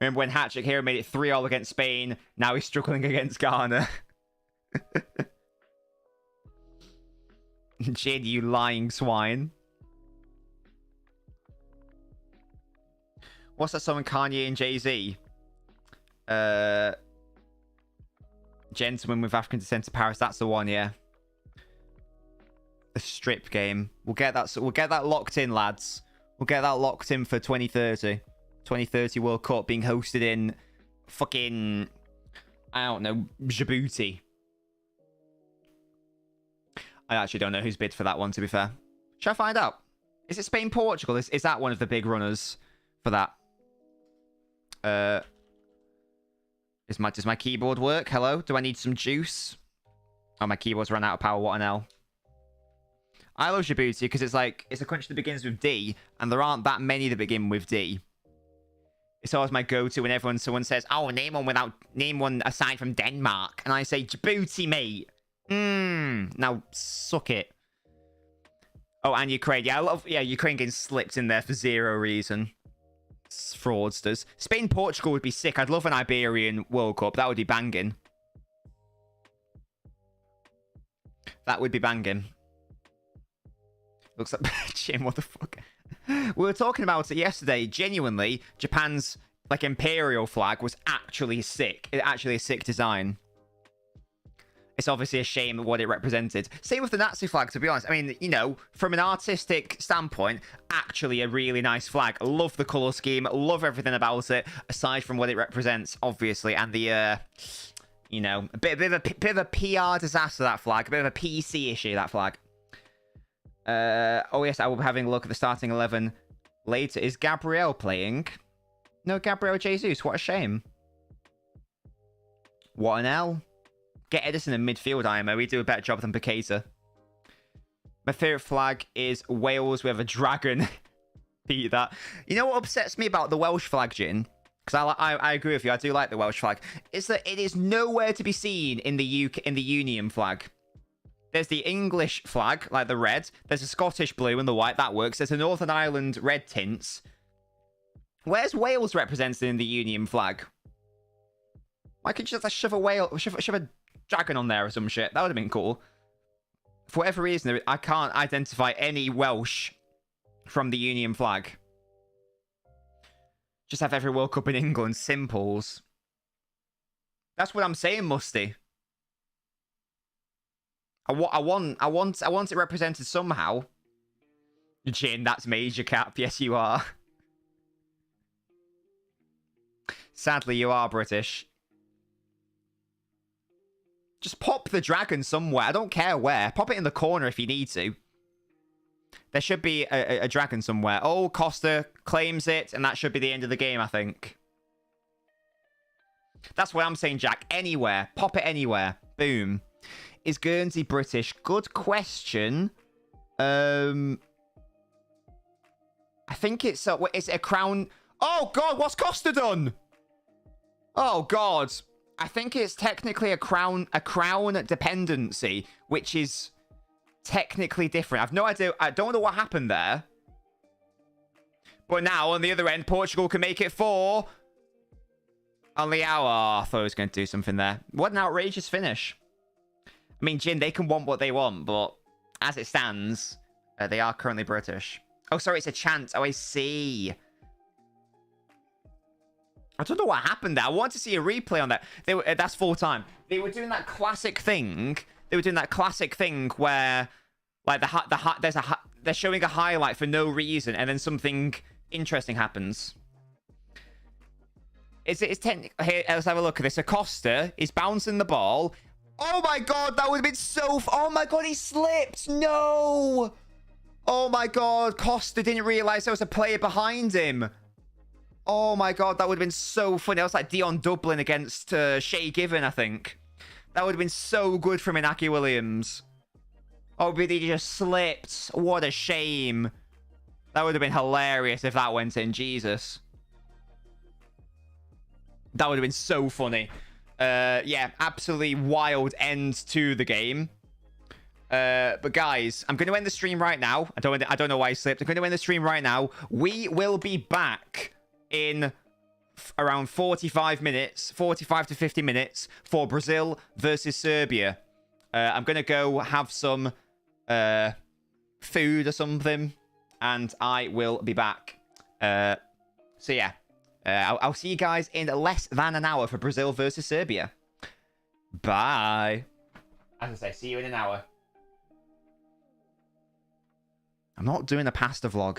Speaker 1: Remember when Hattrick Hero made it 3-0 against Spain? Now he's struggling against Ghana. Jin, you lying swine. What's that song, Kanye and Jay-Z? Gentleman with African descent to Paris. That's the one, yeah. The strip game. We'll get that locked in, lads. We'll get that locked in for 2030. 2030 World Cup being hosted in fucking, I don't know, Djibouti. I actually don't know who's bid for that one, to be fair. Shall I find out? Is it Spain-Portugal? Is that one of the big runners for that? Does my keyboard work? Hello? Do I need some juice? Oh, my keyboard's run out of power. What an L. I love Djibouti because it's like, it's a country that begins with D, and there aren't that many that begin with D. It's always my go-to when someone says, oh, name one aside from Denmark. And I say, Djibouti, mate. Now, suck it. Oh, and Ukraine. Yeah, Ukraine getting slipped in there for zero reason. It's fraudsters. Spain-Portugal would be sick. I'd love an Iberian World Cup. That would be banging. That would be banging. Looks like... Jim, what the fuck? We were talking about it yesterday. Genuinely, Japan's like imperial flag was actually sick. It's actually a sick design. It's obviously a shame what it represented. Same with the Nazi flag, to be honest. I mean, you know, from an artistic standpoint, actually a really nice flag. Love the colour scheme. Love everything about it, aside from what it represents, obviously. And the, you know, a bit of a PR disaster, that flag. A bit of a PC issue, that flag. Oh, yes, I will be having a look at the starting 11 later. Is Gabriel playing? No, Gabriel Jesus. What a shame. What an L. Get Edison in midfield, IMO. We do a better job than Paqueta. My favourite flag is Wales with a dragon. Beat that. You know what upsets me about the Welsh flag, Jin? Because I agree with you. I do like the Welsh flag. It's that it is nowhere to be seen in the UK, in the Union flag. There's the English flag, like the red. There's a Scottish blue and the white. That works. There's a Northern Ireland red tints. Where's Wales represented in the Union flag? Why couldn't you just shove a dragon on there or some shit? That would have been cool. For whatever reason, I can't identify any Welsh from the Union flag. Just have every World Cup in England. Simples. That's what I'm saying, Musty. I want it represented somehow. Jin, that's Major Cap. Yes, you are. Sadly, you are British. Just pop the dragon somewhere. I don't care where. Pop it in the corner if you need to. There should be a dragon somewhere. Oh, Costa claims it, and that should be the end of the game, I think. That's what I'm saying, Jack. Anywhere. Pop it anywhere. Boom. Is Guernsey British? Good question. I think it's is it a crown? Oh, God, what's Costa done? Oh, God. I think it's technically a crown dependency, which is technically different. I've no idea. I don't know what happened there. But now, on the other end, Portugal can make it 4. On Leao. Oh, I thought I was going to do something there. What an outrageous finish. I mean, Jin, they can want what they want, but as it stands, they are currently British. Oh, sorry, it's a chant. Oh, I see. I don't know what happened there. I want to see a replay on that. That's full time. They were doing that classic thing. Where, like, they're showing a highlight for no reason, and then something interesting happens. It's technically... Here, let's have a look at this. Acosta is bouncing the ball. Oh my God, that would have been so... Oh my God, he slipped. No. Oh my God, Costa didn't realize there was a player behind him. Oh my God, that would have been so funny. That was like Dion Dublin against Shay Given, I think. That would have been so good from Inaki Williams. Oh, but he just slipped. What a shame. That would have been hilarious if that went in. Jesus. That would have been so funny. Yeah, absolutely wild end to the game. But guys, I'm going to end the stream right now. I don't know why I slipped. I'm going to end the stream right now. We will be back in around 45 minutes, 45 to 50 minutes for Brazil versus Serbia. I'm going to go have some food or something, and I will be back. So yeah, I'll see you guys in less than an hour for Brazil versus Serbia. Bye. As I say, see you in an hour. I'm not doing a pasta vlog.